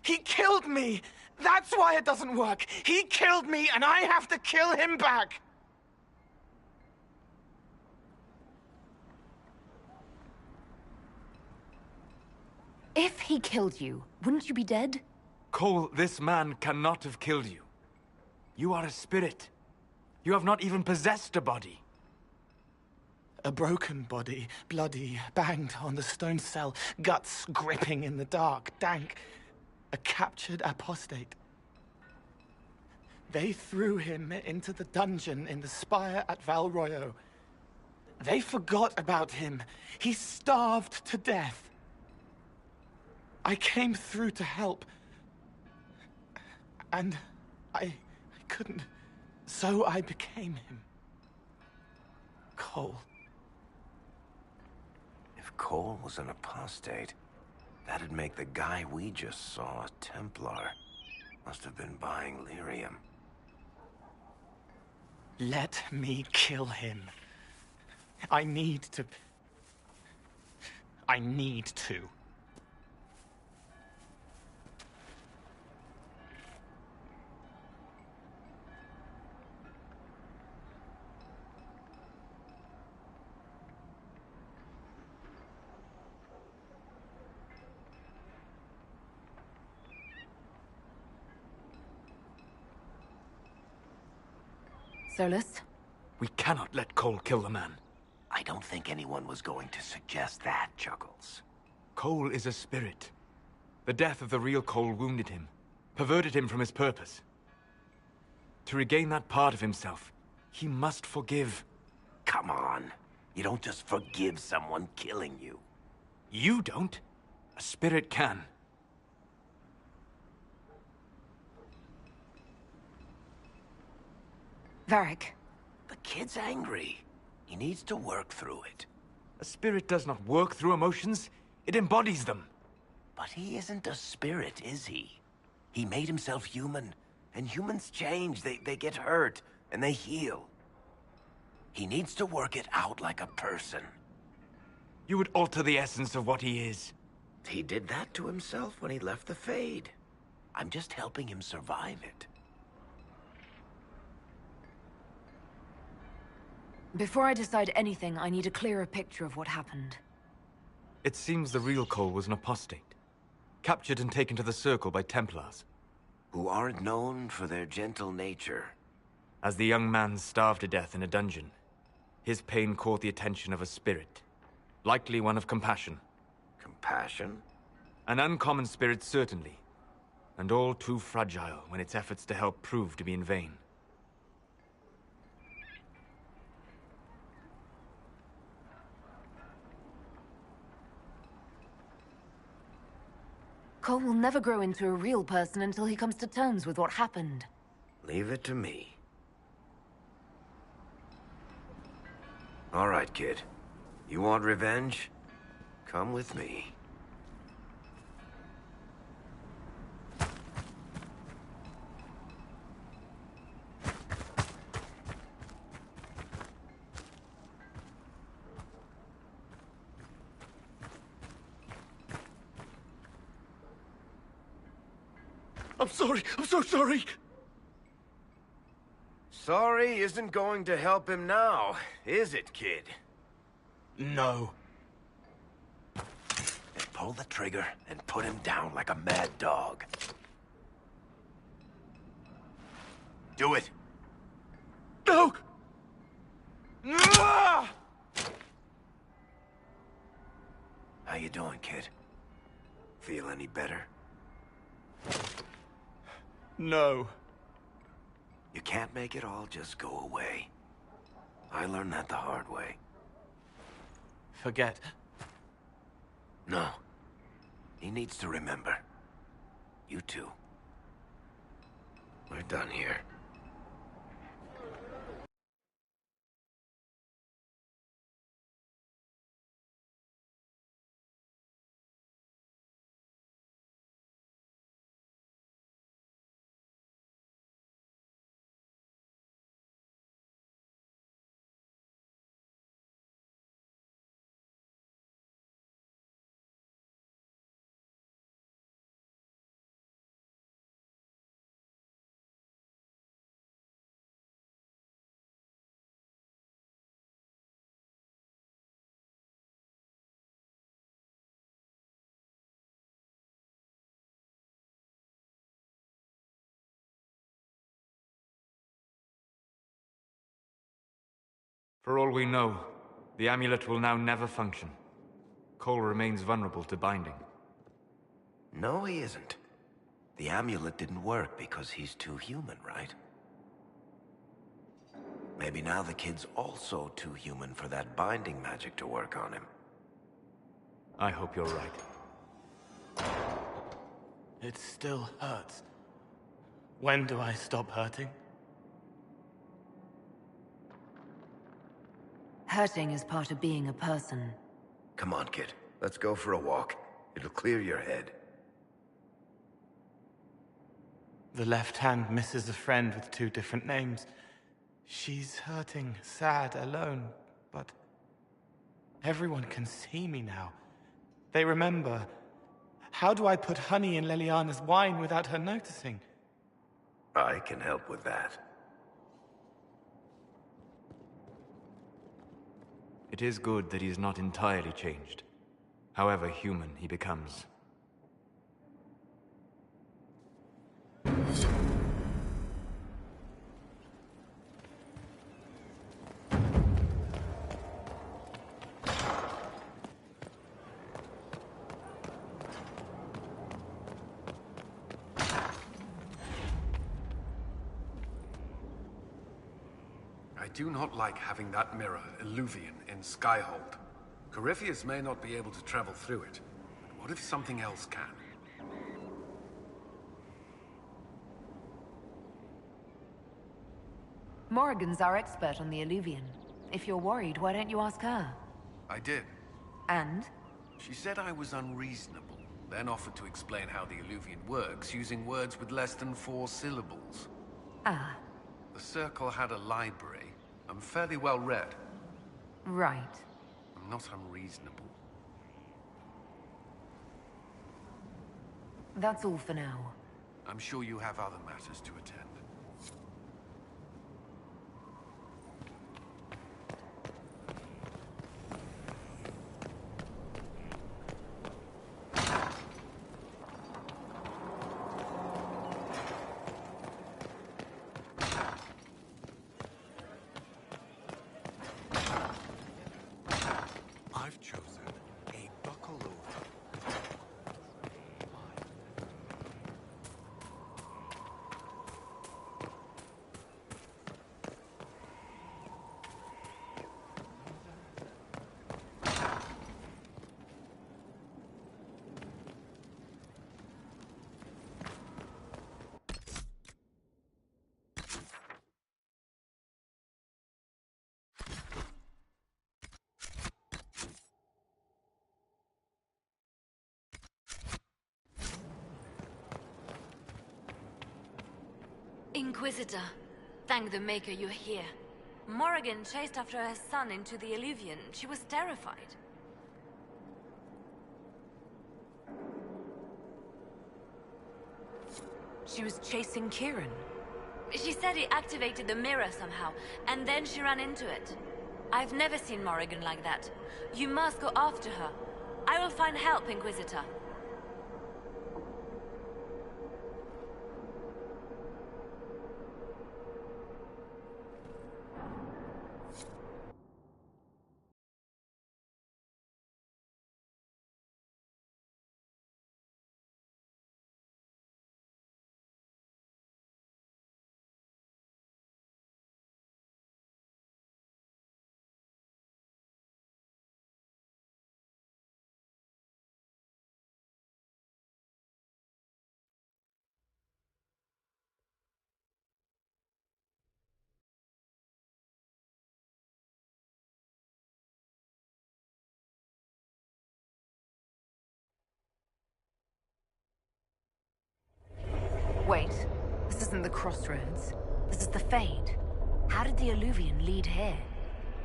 He killed me. That's why it doesn't work. He killed me, and I have to kill him back. If he killed you, wouldn't you be dead? Cole, this man cannot have killed you. You are a spirit. You have not even possessed a body. A broken body, bloody, banged on the stone cell, guts gripping in the dark, dank. A captured apostate. They threw him into the dungeon in the Spire at Val Royo. They forgot about him. He starved to death. I came through to help. And I couldn't. So I became him. Cole. If Cole was an apostate, that'd make the guy we just saw a Templar. Must have been buying lyrium. Let me kill him. I need to. Solus? We cannot let Cole kill the man. I don't think anyone was going to suggest that, Chuckles. Cole is a spirit. The death of the real Cole wounded him, perverted him from his purpose. To regain that part of himself, he must forgive. Come on. You don't just forgive someone killing you. You don't. A spirit can. Varric. The kid's angry. He needs to work through it. A spirit does not work through emotions. It embodies them. But he isn't a spirit, is he? He made himself human. And humans change. They get hurt. And they heal. He needs to work it out like a person. You would alter the essence of what he is. He did that to himself when he left the Fade. I'm just helping him survive it. Before I decide anything, I need a clearer picture of what happened. It seems the real Cole was an apostate. Captured and taken to the Circle by Templars. Who aren't known for their gentle nature. As the young man starved to death in a dungeon, his pain caught the attention of a spirit. Likely one of compassion. Compassion? An uncommon spirit, certainly. And all too fragile when its efforts to help prove to be in vain. Cole will never grow into a real person until he comes to terms with what happened. Leave it to me. All right, kid. You want revenge? Come with me. I'm sorry. I'm so sorry. Sorry isn't going to help him now, is it, kid? No. Then pull the trigger and put him down like a mad dog. Do it. No! How you doing, kid? Feel any better? No. You can't make it all just go away. I learned that the hard way. Forget. No. He needs to remember. You too. We're done here. For all we know, the amulet will now never function. Cole remains vulnerable to binding. No, he isn't. The amulet didn't work because he's too human, right? Maybe now the kid's also too human for that binding magic to work on him. I hope you're right. It still hurts. When do I stop hurting? Hurting is part of being a person. Come on, kid. Let's go for a walk. It'll clear your head. The left hand misses a friend with 2 different names. She's hurting, sad, alone, but everyone can see me now. They remember. How do I put honey in Leliana's wine without her noticing? I can help with that. It is good that he is not entirely changed, however human he becomes. I do not like having that mirror, Illuvian, in Skyhold. Corypheus may not be able to travel through it, but what if something else can? Morrigan's our expert on the Illuvian. If you're worried, why don't you ask her? I did. And? She said I was unreasonable, then offered to explain how the Illuvian works using words with less than 4 syllables. Ah. The Circle had a library. I'm fairly well read. Right. I'm not unreasonable. That's all for now. I'm sure you have other matters to attend. I've chosen a buckle. Inquisitor, thank the Maker you're here. Morrigan chased after her son into the Illuvian. She was terrified. She was chasing Kieran. She said he activated the mirror somehow, and then she ran into it. I've never seen Morrigan like that. You must go after her. I will find help, Inquisitor. Wait. This isn't the crossroads. This is the Fade. How did the Alluvian lead here?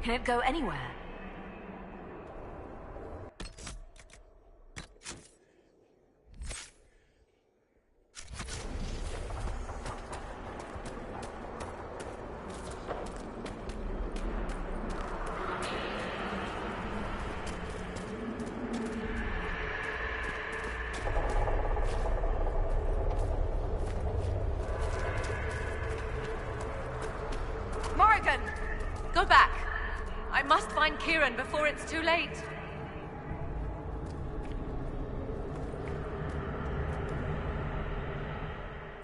Can it go anywhere? Morrigan! Go back! I must find Kieran before it's too late.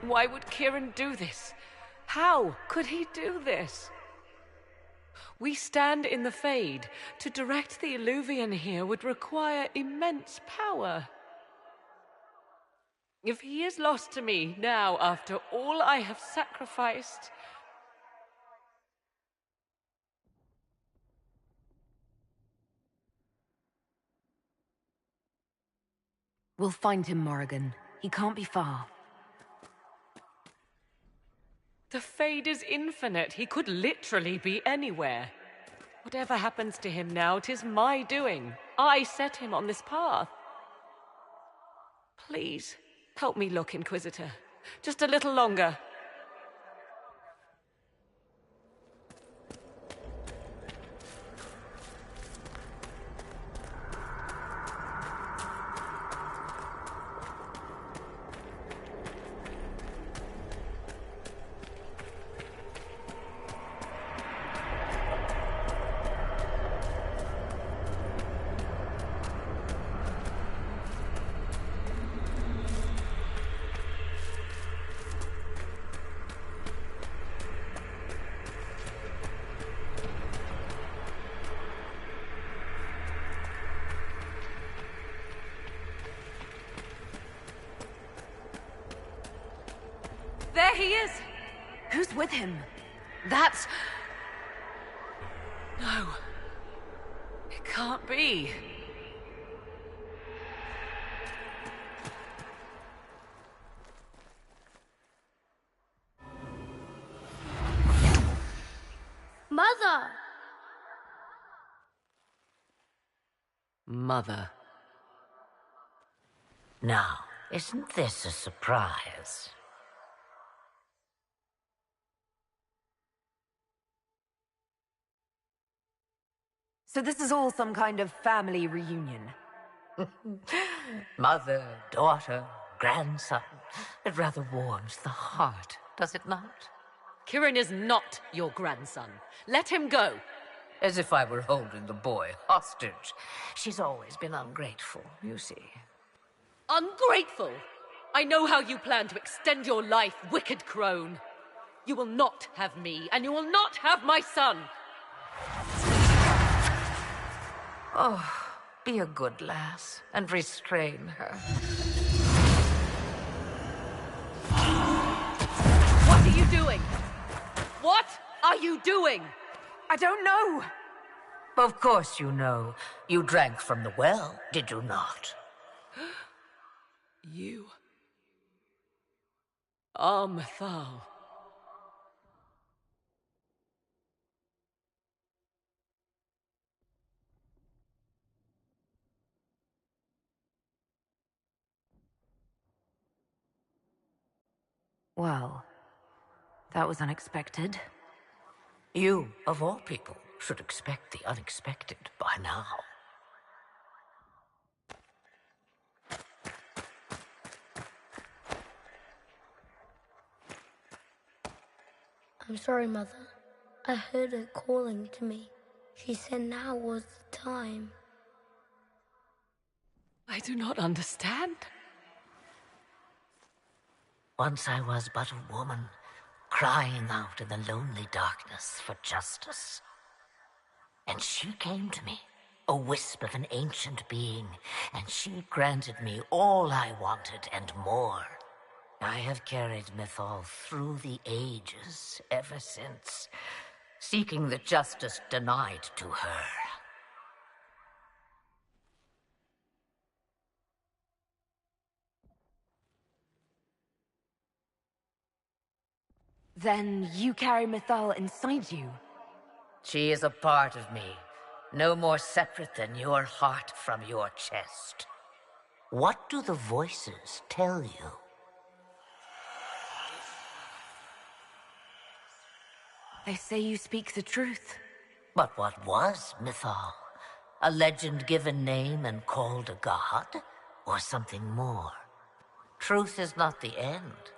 Why would Kieran do this? How could he do this? We stand in the Fade. To direct the Alluvian here would require immense power. If he is lost to me now, after all I have sacrificed... We'll find him, Morrigan. He can't be far. The Fade is infinite. He could literally be anywhere. Whatever happens to him now, 'tis my doing. I set him on this path. Please, help me look, Inquisitor. Just a little longer. There he is! Who's with him? That's... No. It can't be. Mother! Mother. Now, isn't this a surprise? So this is all some kind of family reunion? Mother, daughter, grandson. It rather warms the heart, does it not? Kieran is not your grandson. Let him go. As if I were holding the boy hostage. She's always been ungrateful, you see. Ungrateful? I know how you plan to extend your life, wicked crone. You will not have me, and you will not have my son. Oh, be a good lass and restrain her. What are you doing? What are you doing? I don't know. Of course you know. You drank from the well, did you not? You... Armthal. Well, that was unexpected. You, of all people, should expect the unexpected by now. I'm sorry, Mother. I heard her calling to me. She said now was the time. I do not understand. Once I was but a woman, crying out in the lonely darkness for justice. And she came to me, a wisp of an ancient being, and she granted me all I wanted and more. I have carried Mythal through the ages ever since, seeking the justice denied to her. Then you carry Mythal inside you? She is a part of me, no more separate than your heart from your chest. What do the voices tell you? They say you speak the truth. But what was Mythal? A legend-given name and called a god? Or something more? Truth is not the end,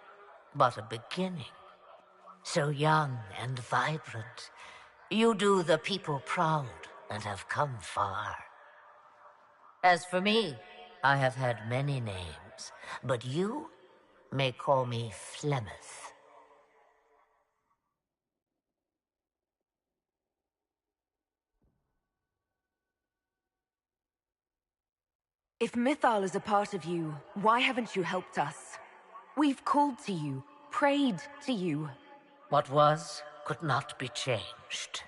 but a beginning. So young and vibrant, you do the people proud and have come far. As for me, I have had many names, but you may call me Flemeth. If Mythal is a part of you, why haven't you helped us? We've called to you, prayed to you. What was could not be changed.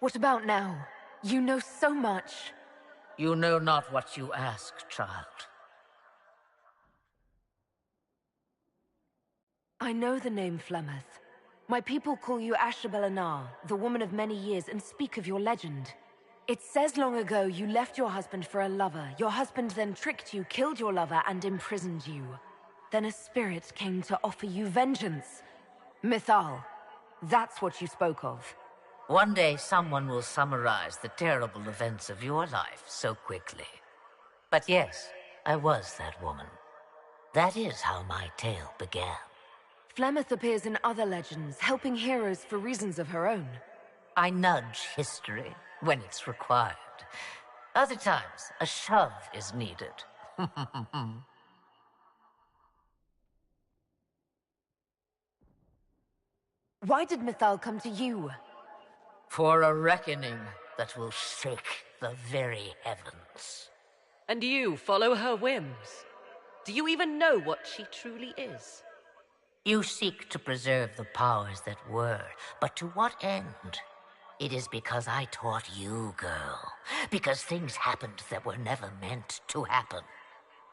What about now? You know so much. You know not what you ask, child. I know the name Flemeth. My people call you Asher Belenar, the woman of many years, and speak of your legend. It says long ago you left your husband for a lover. Your husband then tricked you, killed your lover, and imprisoned you. Then a spirit came to offer you vengeance. Mythal, that's what you spoke of. One day someone will summarize the terrible events of your life so quickly. But yes, I was that woman. That is how my tale began. Flemeth appears in other legends, helping heroes for reasons of her own. I nudge history when it's required. Other times, a shove is needed. Why did Mythal come to you? For a reckoning that will shake the very heavens. And you follow her whims? Do you even know what she truly is? You seek to preserve the powers that were, but to what end? It is because I taught you, girl. Because things happened that were never meant to happen.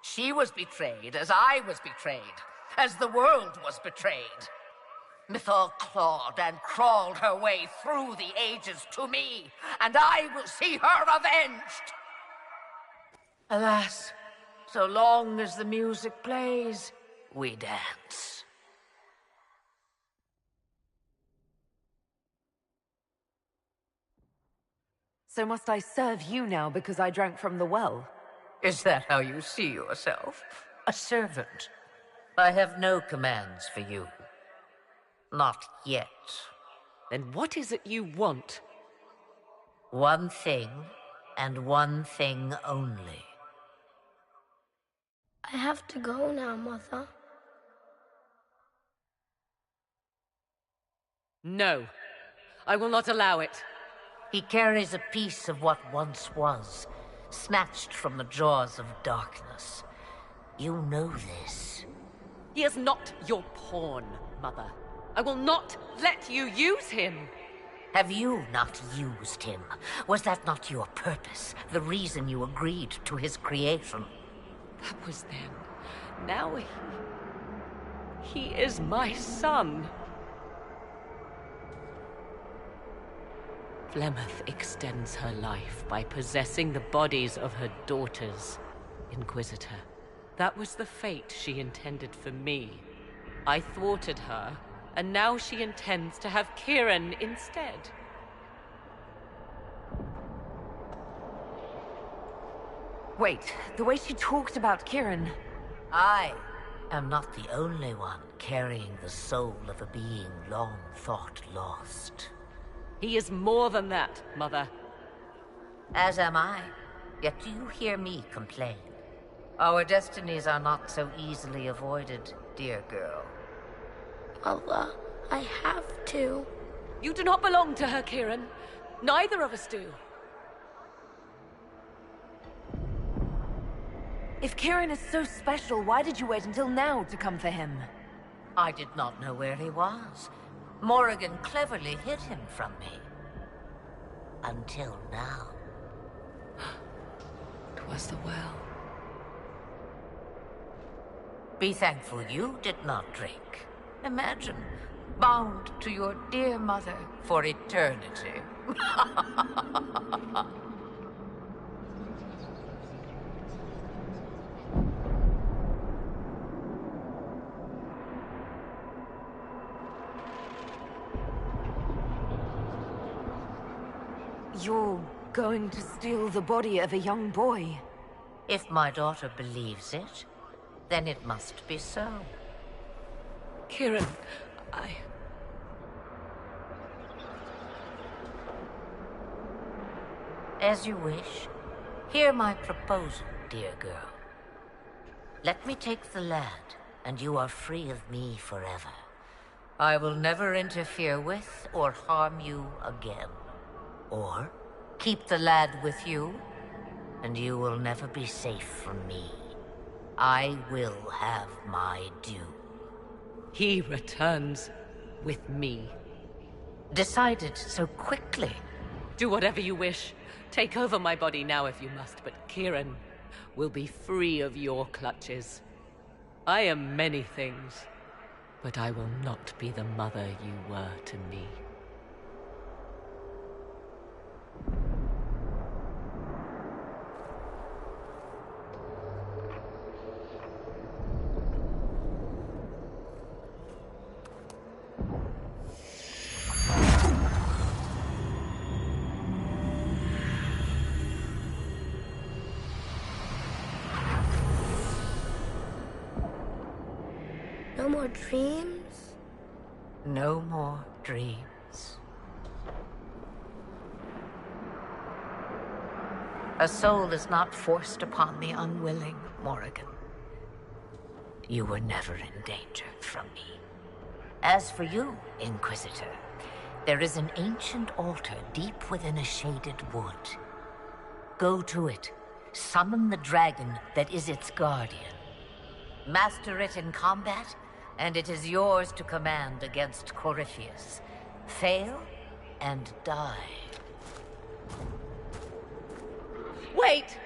She was betrayed as I was betrayed, as the world was betrayed. Mythal clawed and crawled her way through the ages to me, and I will see her avenged! Alas, so long as the music plays, we dance. So must I serve you now because I drank from the well? Is that how you see yourself? A servant? I have no commands for you. Not yet. Then what is it you want? One thing, and one thing only. I have to go now, Mother. No. I will not allow it. He carries a piece of what once was, snatched from the jaws of darkness. You know this. He is not your pawn, Mother. I will not let you use him. Have you not used him? Was that not your purpose, the reason you agreed to his creation? That was then. Now he is my son. Flemeth extends her life by possessing the bodies of her daughters, Inquisitor. That was the fate she intended for me. I thwarted her, and now she intends to have Kieran instead. Wait, the way she talked about Kieran... I am not the only one carrying the soul of a being long thought lost. He is more than that, Mother. As am I. Yet do you hear me complain? Our destinies are not so easily avoided, dear girl. Mother, I have to. You do not belong to her, Kieran. Neither of us do. If Kieran is so special, why did you wait until now to come for him? I did not know where he was. Morrigan cleverly hid him from me. Until now. Twas the well. Be thankful you did not drink. Imagine, bound to your dear mother for eternity. You're going to steal the body of a young boy? If my daughter believes it, then it must be so. Kieran, As you wish. Hear my proposal, dear girl. Let me take the lad, and you are free of me forever. I will never interfere with or harm you again. Or keep the lad with you, and you will never be safe from me. I will have my due. He returns with me. Decided so quickly. Do whatever you wish. Take over my body now if you must, but Kieran will be free of your clutches. I am many things, but I will not be the mother you were to me. No more dreams? No more dreams. A soul is not forced upon the unwilling, Morrigan. You were never in danger from me. As for you, Inquisitor, there is an ancient altar deep within a shaded wood. Go to it. Summon the dragon that is its guardian. Master it in combat, and it is yours to command against Corypheus. Fail, and die. Wait!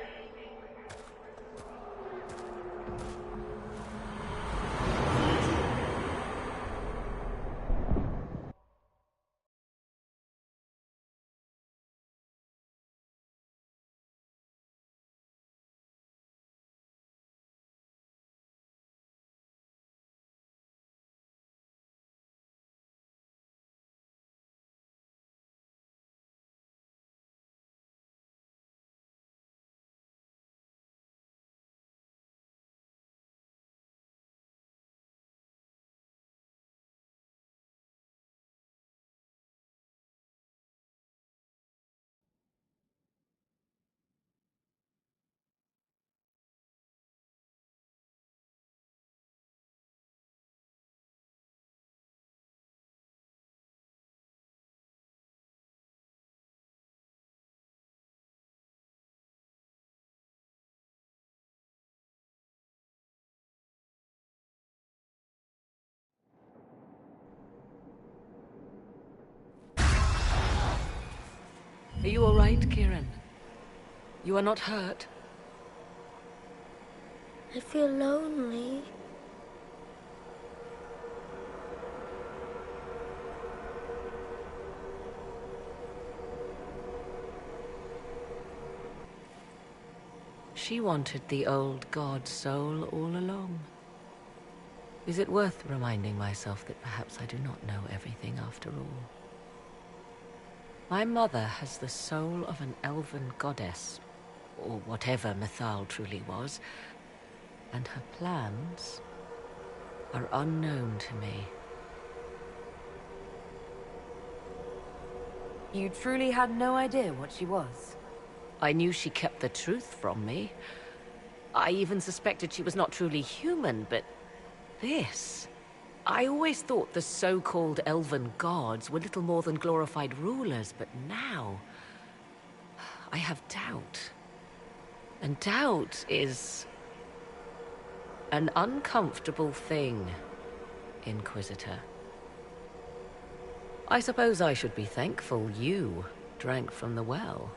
Are you all right, Kieran? You are not hurt? I feel lonely. She wanted the old god soul all along. Is it worth reminding myself that perhaps I do not know everything after all? My mother has the soul of an elven goddess, or whatever Mythal truly was, and her plans are unknown to me. You truly had no idea what she was? I knew she kept the truth from me. I even suspected she was not truly human, but this... I always thought the so-called elven gods were little more than glorified rulers, but now... I have doubt. And doubt is... an uncomfortable thing, Inquisitor. I suppose I should be thankful you drank from the well.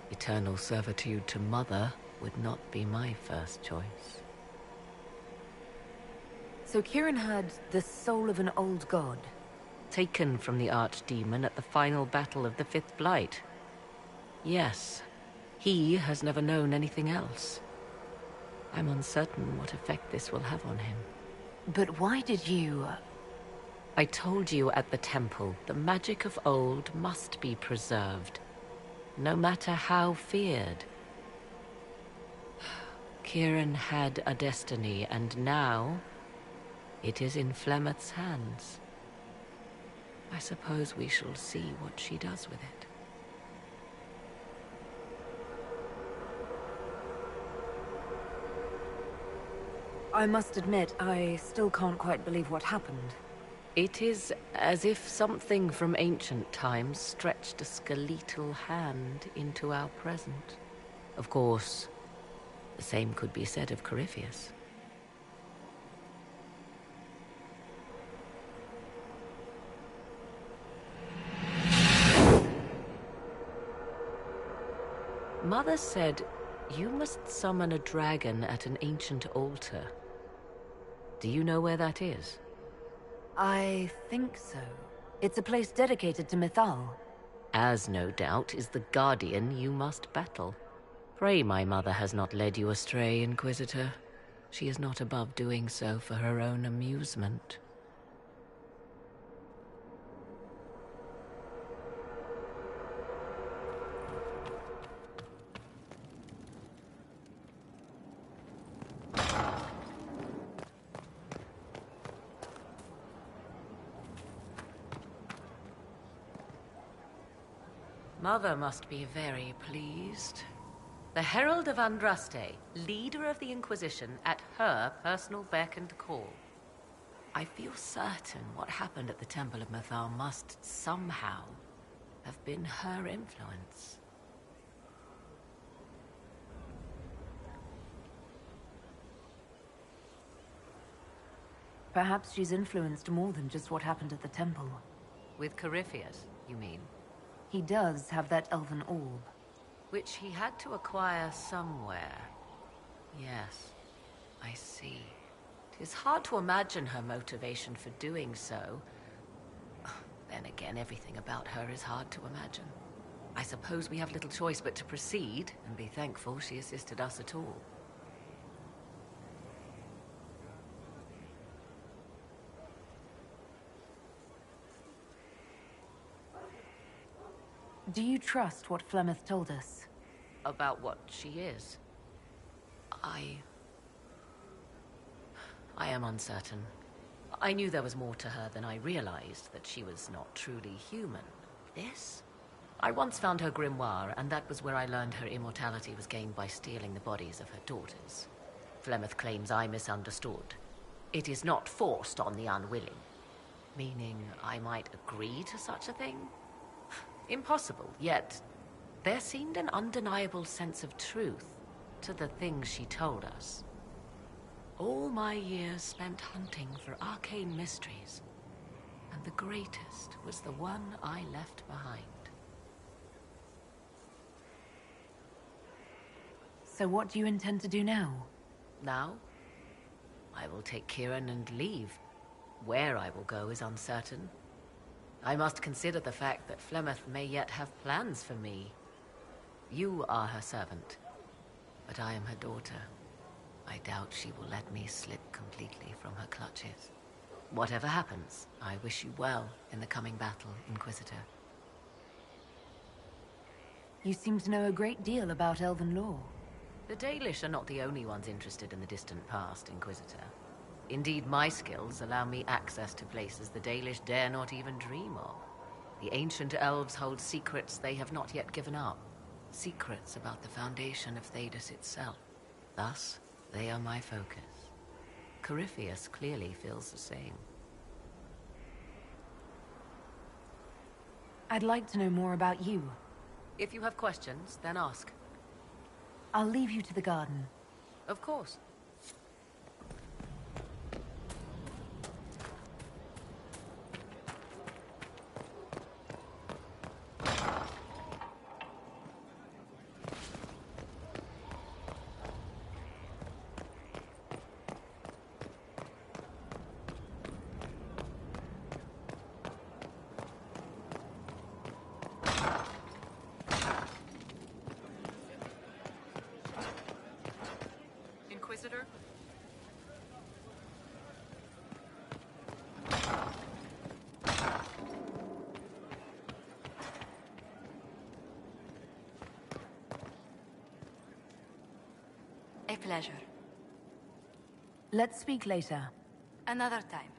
Eternal servitude to Mother would not be my first choice. So Kieran had the soul of an old god. taken from the Archdemon at the final battle of the Fifth Blight. Yes, he has never known anything else. I'm uncertain what effect this will have on him. But why did you... I told you at the temple, the magic of old must be preserved, no matter how feared. Kieran had a destiny, and now it is in Flemeth's hands. I suppose we shall see what she does with it. I must admit, I still can't quite believe what happened. It is as if something from ancient times stretched a skeletal hand into our present. Of course, the same could be said of Corypheus. Mother said you must summon a dragon at an ancient altar. Do you know where that is? I think so. It's a place dedicated to Mythal. As no doubt is the guardian you must battle. Pray my mother has not led you astray, Inquisitor. She is not above doing so for her own amusement. Mother must be very pleased. The Herald of Andraste, leader of the Inquisition, at her personal beck and call. I feel certain what happened at the Temple of Mythal must somehow have been her influence. Perhaps she's influenced more than just what happened at the temple. With Corypheus, you mean? He does have that elven orb. Which he had to acquire somewhere. Yes, I see. It is hard to imagine her motivation for doing so. Then again, everything about her is hard to imagine. I suppose we have little choice but to proceed, and be thankful she assisted us at all. Do you trust what Flemeth told us? About what she is? I am uncertain. I knew there was more to her than I realized, that she was not truly human. This? I once found her grimoire, and that was where I learned her immortality was gained by stealing the bodies of her daughters. Flemeth claims I misunderstood. It is not forced on the unwilling. Meaning I might agree to such a thing? Impossible, yet there seemed an undeniable sense of truth to the things she told us. All my years spent hunting for arcane mysteries, and the greatest was the one I left behind. So what do you intend to do now? Now? I will take Kieran and leave. Where I will go is uncertain. I must consider the fact that Flemeth may yet have plans for me. You are her servant, but I am her daughter. I doubt she will let me slip completely from her clutches. Whatever happens, I wish you well in the coming battle, Inquisitor. You seem to know a great deal about elven law. The Dalish are not the only ones interested in the distant past, Inquisitor. Indeed, my skills allow me access to places the Dalish dare not even dream of. The ancient elves hold secrets they have not yet given up. Secrets about the foundation of Thedas itself. Thus, they are my focus. Corypheus clearly feels the same. I'd like to know more about you. If you have questions, then ask. I'll leave you to the garden. Of course. A pleasure. Let's speak later. Another time.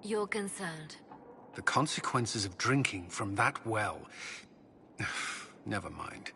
You're concerned. The consequences of drinking from that well. Never mind.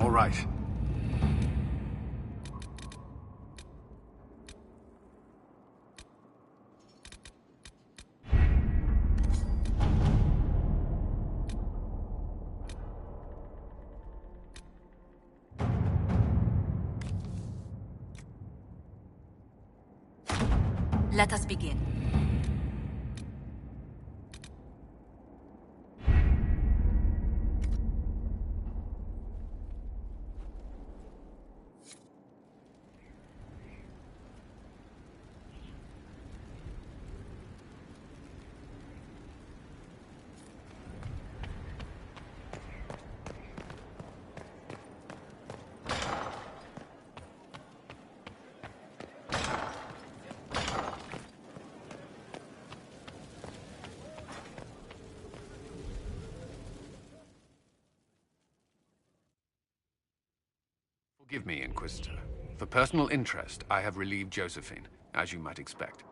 All right. Let us begin. Forgive me, Inquisitor. For personal interest, I have relieved Josephine, as you might expect.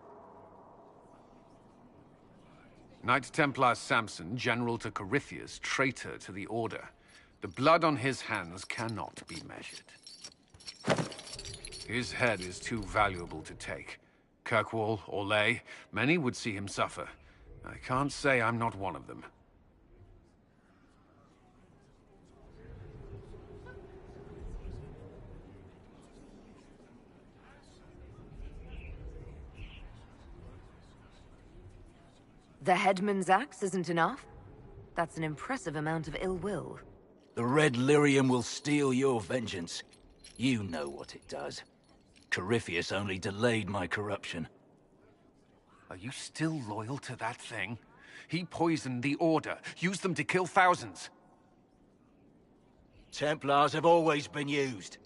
Knight Templar Samson, General to Corypheus, traitor to the Order. The blood on his hands cannot be measured. His head is too valuable to take. Kirkwall, Orlais, many would see him suffer. I can't say I'm not one of them. The headman's axe isn't enough? That's an impressive amount of ill will. The Red Lyrium will steal your vengeance. You know what it does. Corypheus only delayed my corruption. Are you still loyal to that thing? He poisoned the Order, used them to kill thousands. Templars have always been used.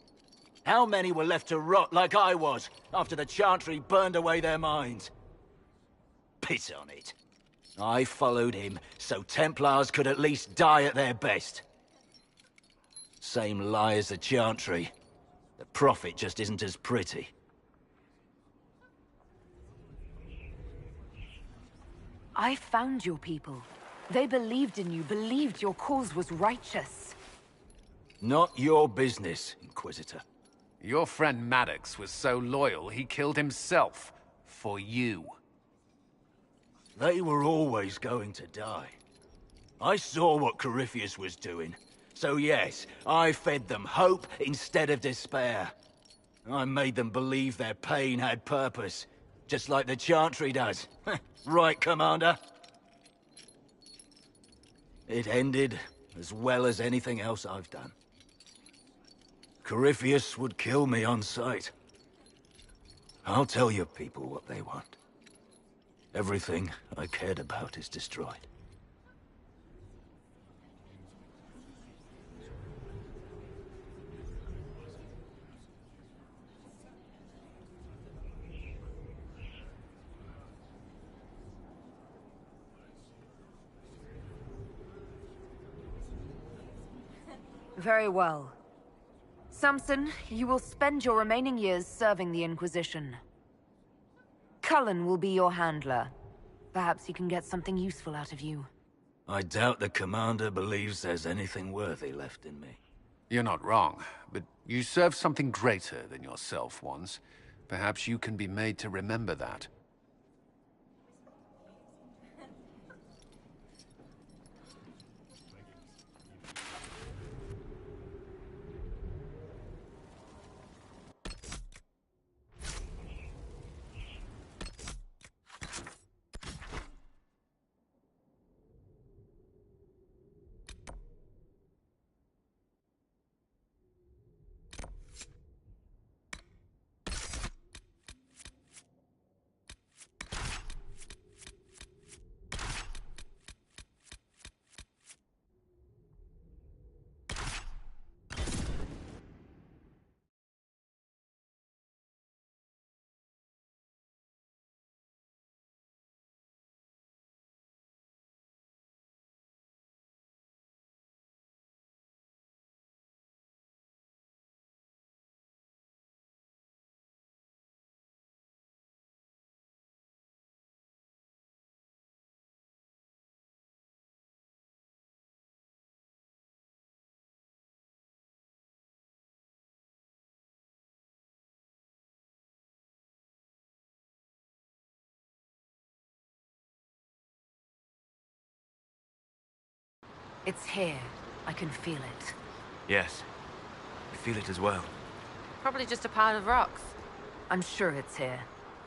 How many were left to rot like I was, after the Chantry burned away their minds? Piss on it. I followed him, so Templars could at least die at their best. Same lie as the Chantry. The profit just isn't as pretty. I found your people. They believed in you, believed your cause was righteous. Not your business, Inquisitor. Your friend Maddox was so loyal, he killed himself. For you. They were always going to die. I saw what Corypheus was doing. So yes, I fed them hope instead of despair. I made them believe their pain had purpose, just like the Chantry does. Right, Commander? It ended as well as anything else I've done. Corypheus would kill me on sight. I'll tell your people what they want. Everything I cared about is destroyed. Very well. Samson, you will spend your remaining years serving the Inquisition. Cullen will be your handler. Perhaps he can get something useful out of you. I doubt the Commander believes there's anything worthy left in me. You're not wrong, but you served something greater than yourself once. Perhaps you can be made to remember that. It's here. I can feel it. Yes. I feel it as well. Probably just a pile of rocks. I'm sure it's here.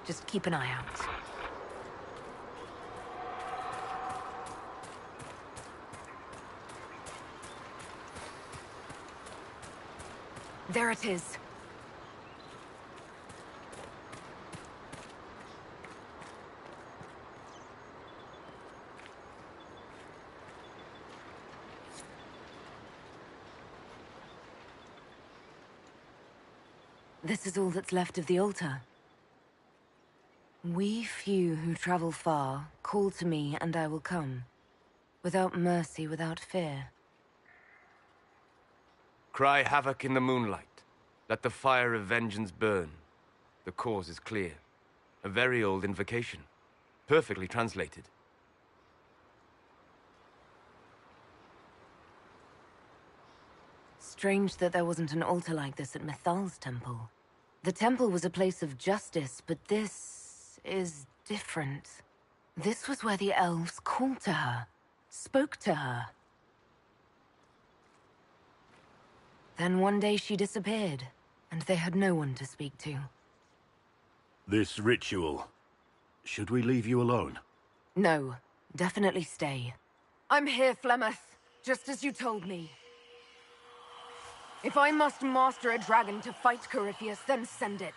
Just keep an eye out. There it is. This is all that's left of the altar. We few who travel far, call to me and I will come. Without mercy, without fear. Cry havoc in the moonlight. Let the fire of vengeance burn. The cause is clear. A very old invocation. Perfectly translated. Strange that there wasn't an altar like this at Mythal's temple. The temple was a place of justice, but this is different. This was where the elves called to her, spoke to her. Then one day she disappeared, and they had no one to speak to. This ritual... should we leave you alone? No, definitely stay. I'm here, Flemeth, just as you told me. If I must master a dragon to fight Corypheus, then send it.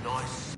Nice.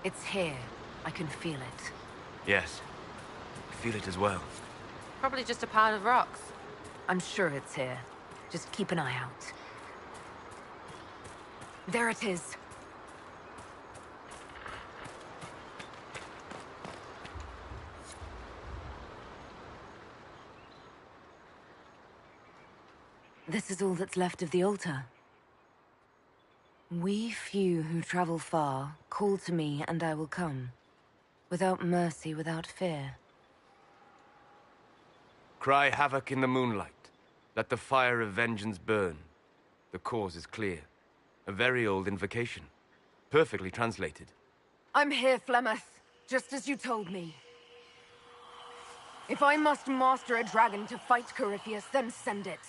It's here. I can feel it. Yes. I feel it as well. Probably just a pile of rocks. I'm sure it's here. Just keep an eye out. There it is. This is all that's left of the altar. We few who travel far, call to me and I will come. Without mercy, without fear. Cry havoc in the moonlight. Let the fire of vengeance burn. The cause is clear. A very old invocation. Perfectly translated. I'm here, Flemeth, just as you told me. If I must master a dragon to fight Corypheus, then send it.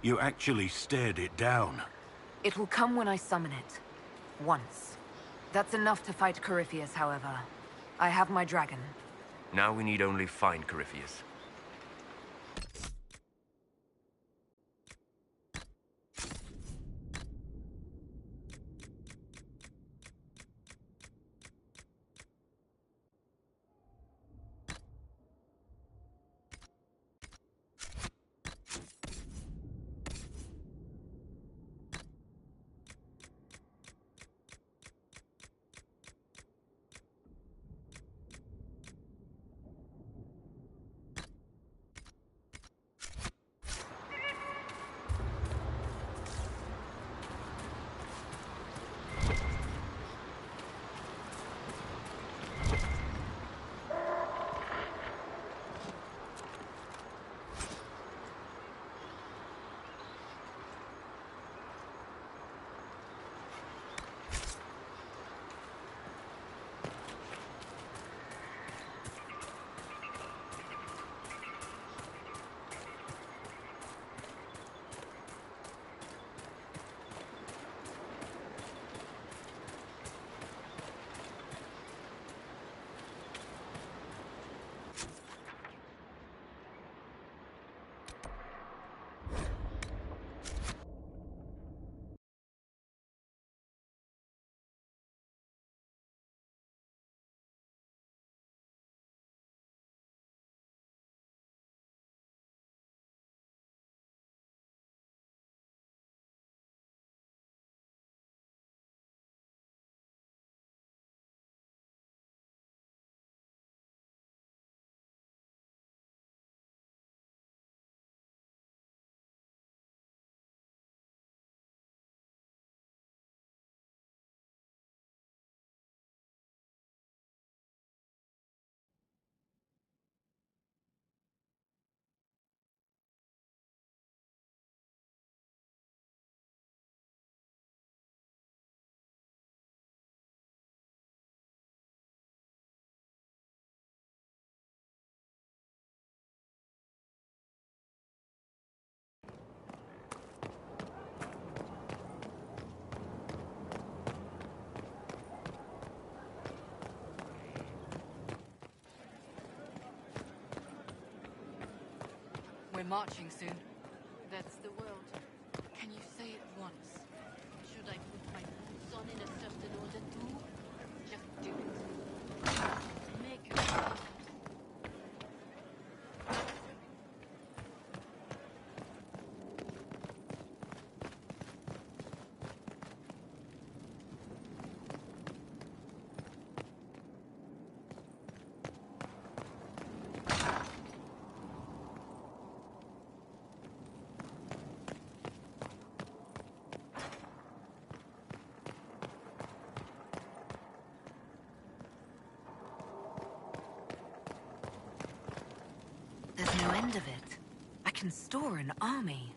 You actually stared it down. It will come when I summon it. Once. That's enough to fight Corypheus, however. I have my dragon. Now we need only find Corypheus. We're marching soon. That's the world. Can you say it once? Should I put my boots on in a certain order too? Just do it. Make it. There's no end of it. I can store an army.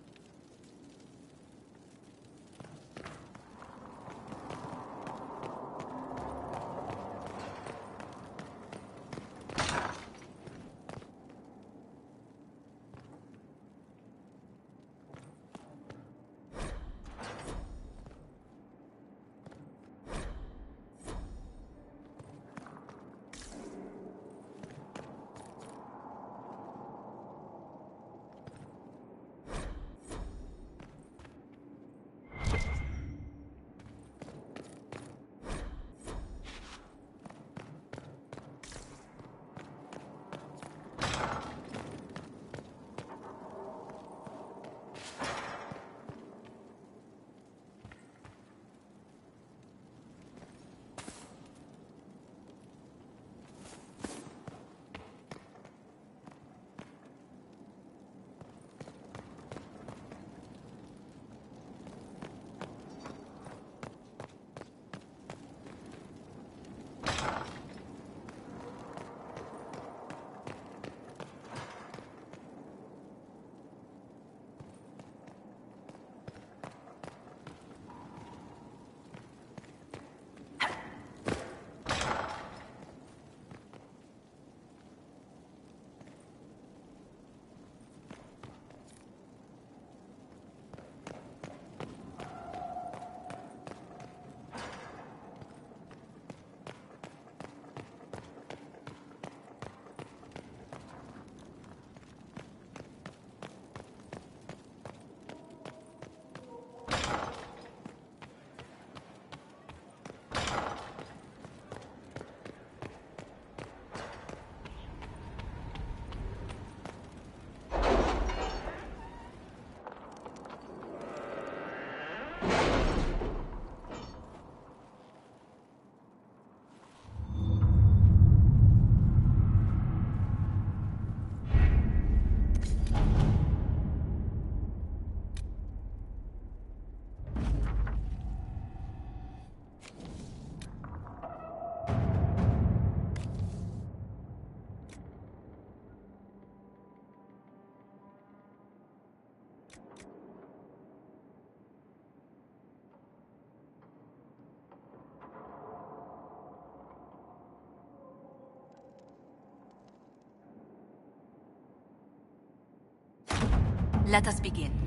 Let us begin.